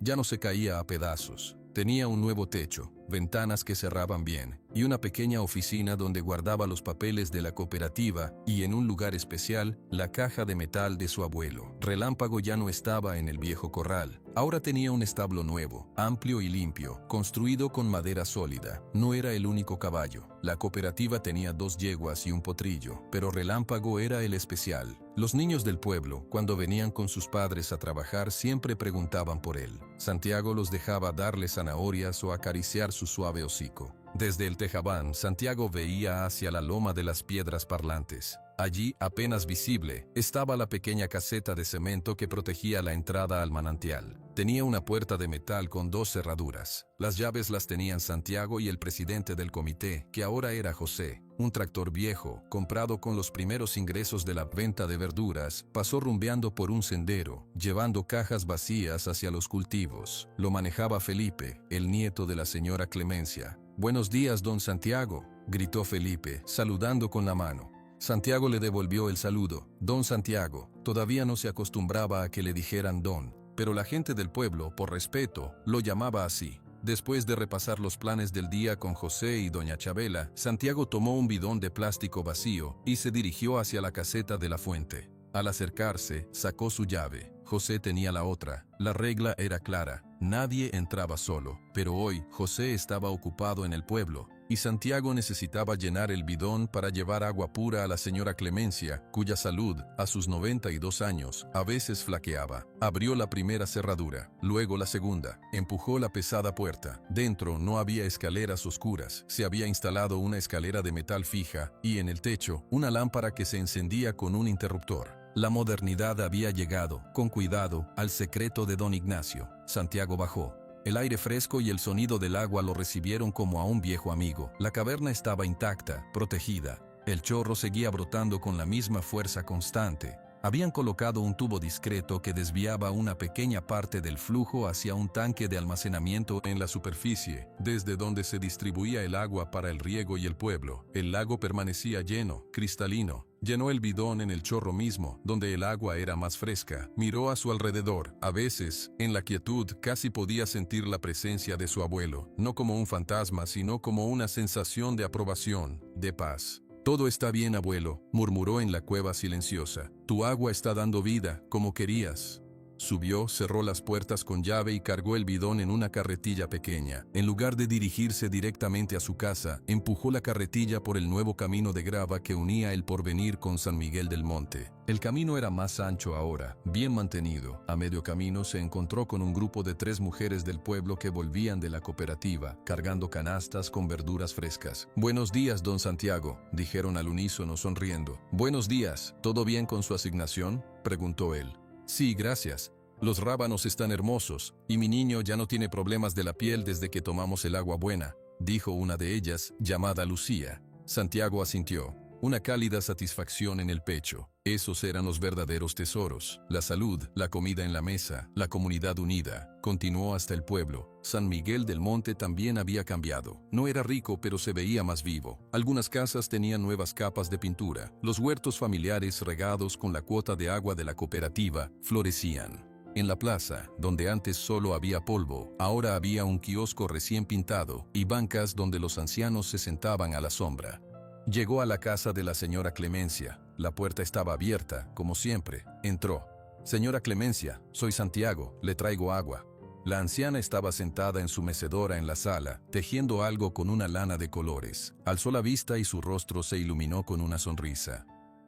Ya no se caía a pedazos. Tenía un nuevo techo, ventanas que cerraban bien, y una pequeña oficina donde guardaba los papeles de la cooperativa y, en un lugar especial, la caja de metal de su abuelo. Relámpago ya no estaba en el viejo corral. Ahora tenía un establo nuevo, amplio y limpio, construido con madera sólida. No era el único caballo. La cooperativa tenía 2 yeguas y un potrillo, pero Relámpago era el especial. Los niños del pueblo, cuando venían con sus padres a trabajar, siempre preguntaban por él. Santiago los dejaba darle zanahorias o acariciar su suave hocico. Desde el tejabán, Santiago veía hacia la loma de las piedras parlantes. Allí, apenas visible, estaba la pequeña caseta de cemento que protegía la entrada al manantial. Tenía una puerta de metal con 2 cerraduras. Las llaves las tenían Santiago y el presidente del comité, que ahora era José. Un tractor viejo, comprado con los primeros ingresos de la venta de verduras, pasó rumbeando por un sendero, llevando cajas vacías hacia los cultivos. Lo manejaba Felipe, el nieto de la señora Clemencia. «Buenos días, don Santiago», gritó Felipe, saludando con la mano. Santiago le devolvió el saludo. Don Santiago. Todavía no se acostumbraba a que le dijeran don, pero la gente del pueblo, por respeto, lo llamaba así. Después de repasar los planes del día con José y doña Chabela, Santiago tomó un bidón de plástico vacío y se dirigió hacia la caseta de la fuente. Al acercarse, sacó su llave. José tenía la otra. La regla era clara. Nadie entraba solo, pero hoy José estaba ocupado en el pueblo, y Santiago necesitaba llenar el bidón para llevar agua pura a la señora Clemencia, cuya salud, a sus 92 años, a veces flaqueaba. Abrió la primera cerradura, luego la segunda, empujó la pesada puerta. Dentro no había escaleras oscuras, se había instalado una escalera de metal fija, y en el techo, una lámpara que se encendía con un interruptor. La modernidad había llegado, con cuidado, al secreto de don Ignacio. Santiago bajó. El aire fresco y el sonido del agua lo recibieron como a un viejo amigo. La caverna estaba intacta, protegida. El chorro seguía brotando con la misma fuerza constante. Habían colocado un tubo discreto que desviaba una pequeña parte del flujo hacia un tanque de almacenamiento en la superficie, desde donde se distribuía el agua para el riego y el pueblo. El lago permanecía lleno, cristalino. Llenó el bidón en el chorro mismo, donde el agua era más fresca. Miró a su alrededor. A veces, en la quietud, casi podía sentir la presencia de su abuelo, no como un fantasma, sino como una sensación de aprobación, de paz. «Todo está bien, abuelo», murmuró en la cueva silenciosa. «Tu agua está dando vida, como querías». Subió, cerró las puertas con llave y cargó el bidón en una carretilla pequeña. En lugar de dirigirse directamente a su casa, empujó la carretilla por el nuevo camino de grava que unía El Porvenir con San Miguel del Monte. El camino era más ancho ahora, bien mantenido. A medio camino se encontró con un grupo de 3 mujeres del pueblo que volvían de la cooperativa, cargando canastas con verduras frescas. «Buenos días, don Santiago», dijeron al unísono sonriendo. «Buenos días, ¿todo bien con su asignación?», preguntó él. «Sí, gracias. Los rábanos están hermosos, y mi niño ya no tiene problemas de la piel desde que tomamos el agua buena», dijo una de ellas, llamada Lucía. Santiago asintió, una cálida satisfacción en el pecho. Esos eran los verdaderos tesoros: la salud, la comida en la mesa, la comunidad unida. Continuó hasta el pueblo. San Miguel del Monte también había cambiado. No era rico, pero se veía más vivo. Algunas casas tenían nuevas capas de pintura. Los huertos familiares, regados con la cuota de agua de la cooperativa, florecían. En la plaza, donde antes solo había polvo, ahora había un kiosco recién pintado y bancas donde los ancianos se sentaban a la sombra. Llegó a la casa de la señora Clemencia. La puerta estaba abierta, como siempre. Entró. «Señora Clemencia, soy Santiago, le traigo agua». La anciana estaba sentada en su mecedora en la sala, tejiendo algo con una lana de colores. Alzó la vista y su rostro se iluminó con una sonrisa.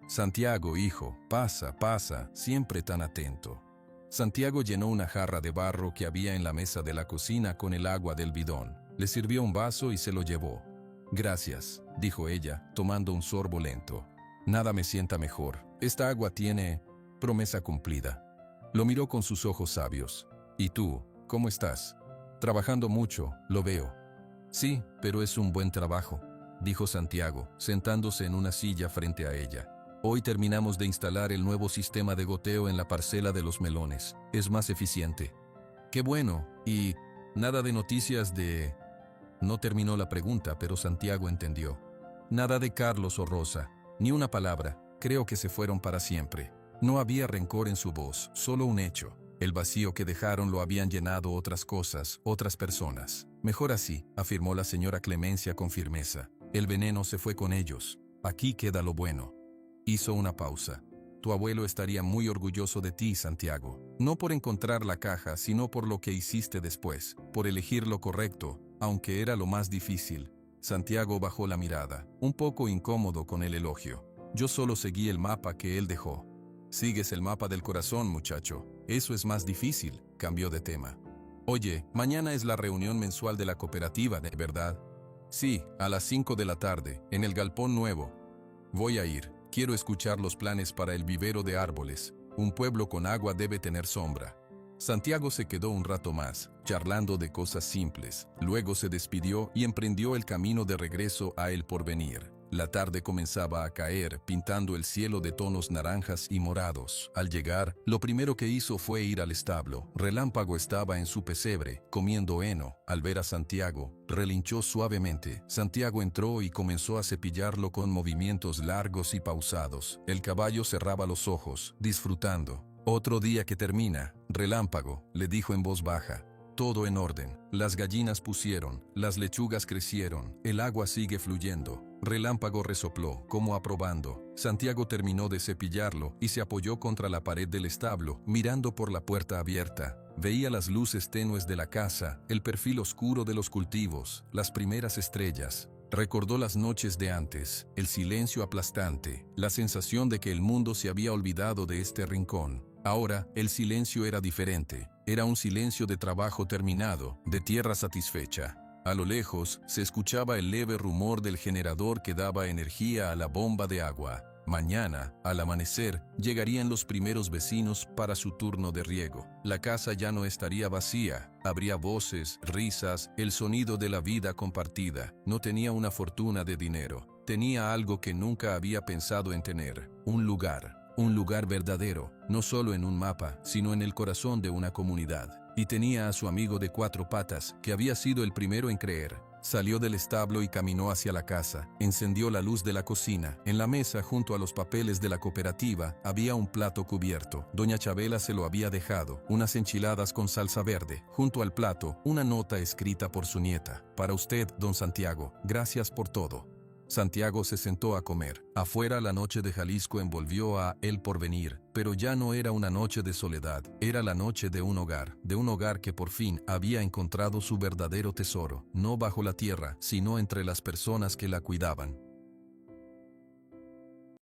«Santiago, hijo, pasa, pasa, siempre tan atento». Santiago llenó una jarra de barro que había en la mesa de la cocina con el agua del bidón. Le sirvió un vaso y se lo llevó. «Gracias», dijo ella, tomando un sorbo lento. «Nada me sienta mejor. Esta agua tiene promesa cumplida». Lo miró con sus ojos sabios. «¿Y tú, cómo estás?» «Trabajando mucho, lo veo». «Sí, pero es un buen trabajo», dijo Santiago, sentándose en una silla frente a ella. «Hoy terminamos de instalar el nuevo sistema de goteo en la parcela de los melones. Es más eficiente». «Qué bueno. ¿Y nada de noticias de...?» No terminó la pregunta, pero Santiago entendió. «Nada de Carlos o Rosa. Ni una palabra. Creo que se fueron para siempre». No había rencor en su voz, solo un hecho. El vacío que dejaron lo habían llenado otras cosas, otras personas. «Mejor así», afirmó la señora Clemencia con firmeza. «El veneno se fue con ellos. Aquí queda lo bueno». Hizo una pausa. «Tu abuelo estaría muy orgulloso de ti, Santiago. No por encontrar la caja, sino por lo que hiciste después, por elegir lo correcto, aunque era lo más difícil». Santiago bajó la mirada, un poco incómodo con el elogio. «Yo solo seguí el mapa que él dejó». «Sigues el mapa del corazón, muchacho. Eso es más difícil», cambió de tema. «Oye, mañana es la reunión mensual de la cooperativa, ¿de verdad?» «Sí, a las 5 de la tarde, en el galpón nuevo». «Voy a ir. Quiero escuchar los planes para el vivero de árboles. Un pueblo con agua debe tener sombra». Santiago se quedó un rato más, charlando de cosas simples. Luego se despidió y emprendió el camino de regreso a El Porvenir. La tarde comenzaba a caer, pintando el cielo de tonos naranjas y morados. Al llegar, lo primero que hizo fue ir al establo. Relámpago estaba en su pesebre, comiendo heno. Al ver a Santiago, relinchó suavemente. Santiago entró y comenzó a cepillarlo con movimientos largos y pausados. El caballo cerraba los ojos, disfrutando. «Otro día que termina, Relámpago», le dijo en voz baja. «Todo en orden. Las gallinas pusieron, las lechugas crecieron, el agua sigue fluyendo». Relámpago resopló, como aprobando. Santiago terminó de cepillarlo y se apoyó contra la pared del establo, mirando por la puerta abierta. Veía las luces tenues de la casa, el perfil oscuro de los cultivos, las primeras estrellas. Recordó las noches de antes, el silencio aplastante, la sensación de que el mundo se había olvidado de este rincón. Ahora, el silencio era diferente. Era un silencio de trabajo terminado, de tierra satisfecha. A lo lejos, se escuchaba el leve rumor del generador que daba energía a la bomba de agua. Mañana, al amanecer, llegarían los primeros vecinos para su turno de riego. La casa ya no estaría vacía. Habría voces, risas, el sonido de la vida compartida. No tenía una fortuna de dinero. Tenía algo que nunca había pensado en tener: un lugar. Un lugar verdadero, no solo en un mapa, sino en el corazón de una comunidad. Y tenía a su amigo de 4 patas, que había sido el primero en creer. Salió del establo y caminó hacia la casa. Encendió la luz de la cocina. En la mesa, junto a los papeles de la cooperativa, había un plato cubierto. Doña Chabela se lo había dejado. Unas enchiladas con salsa verde. Junto al plato, una nota escrita por su nieta. Para usted, don Santiago, gracias por todo. Santiago se sentó a comer. Afuera, la noche de Jalisco envolvió a El Porvenir, pero ya no era una noche de soledad, era la noche de un hogar que por fin había encontrado su verdadero tesoro, no bajo la tierra, sino entre las personas que la cuidaban.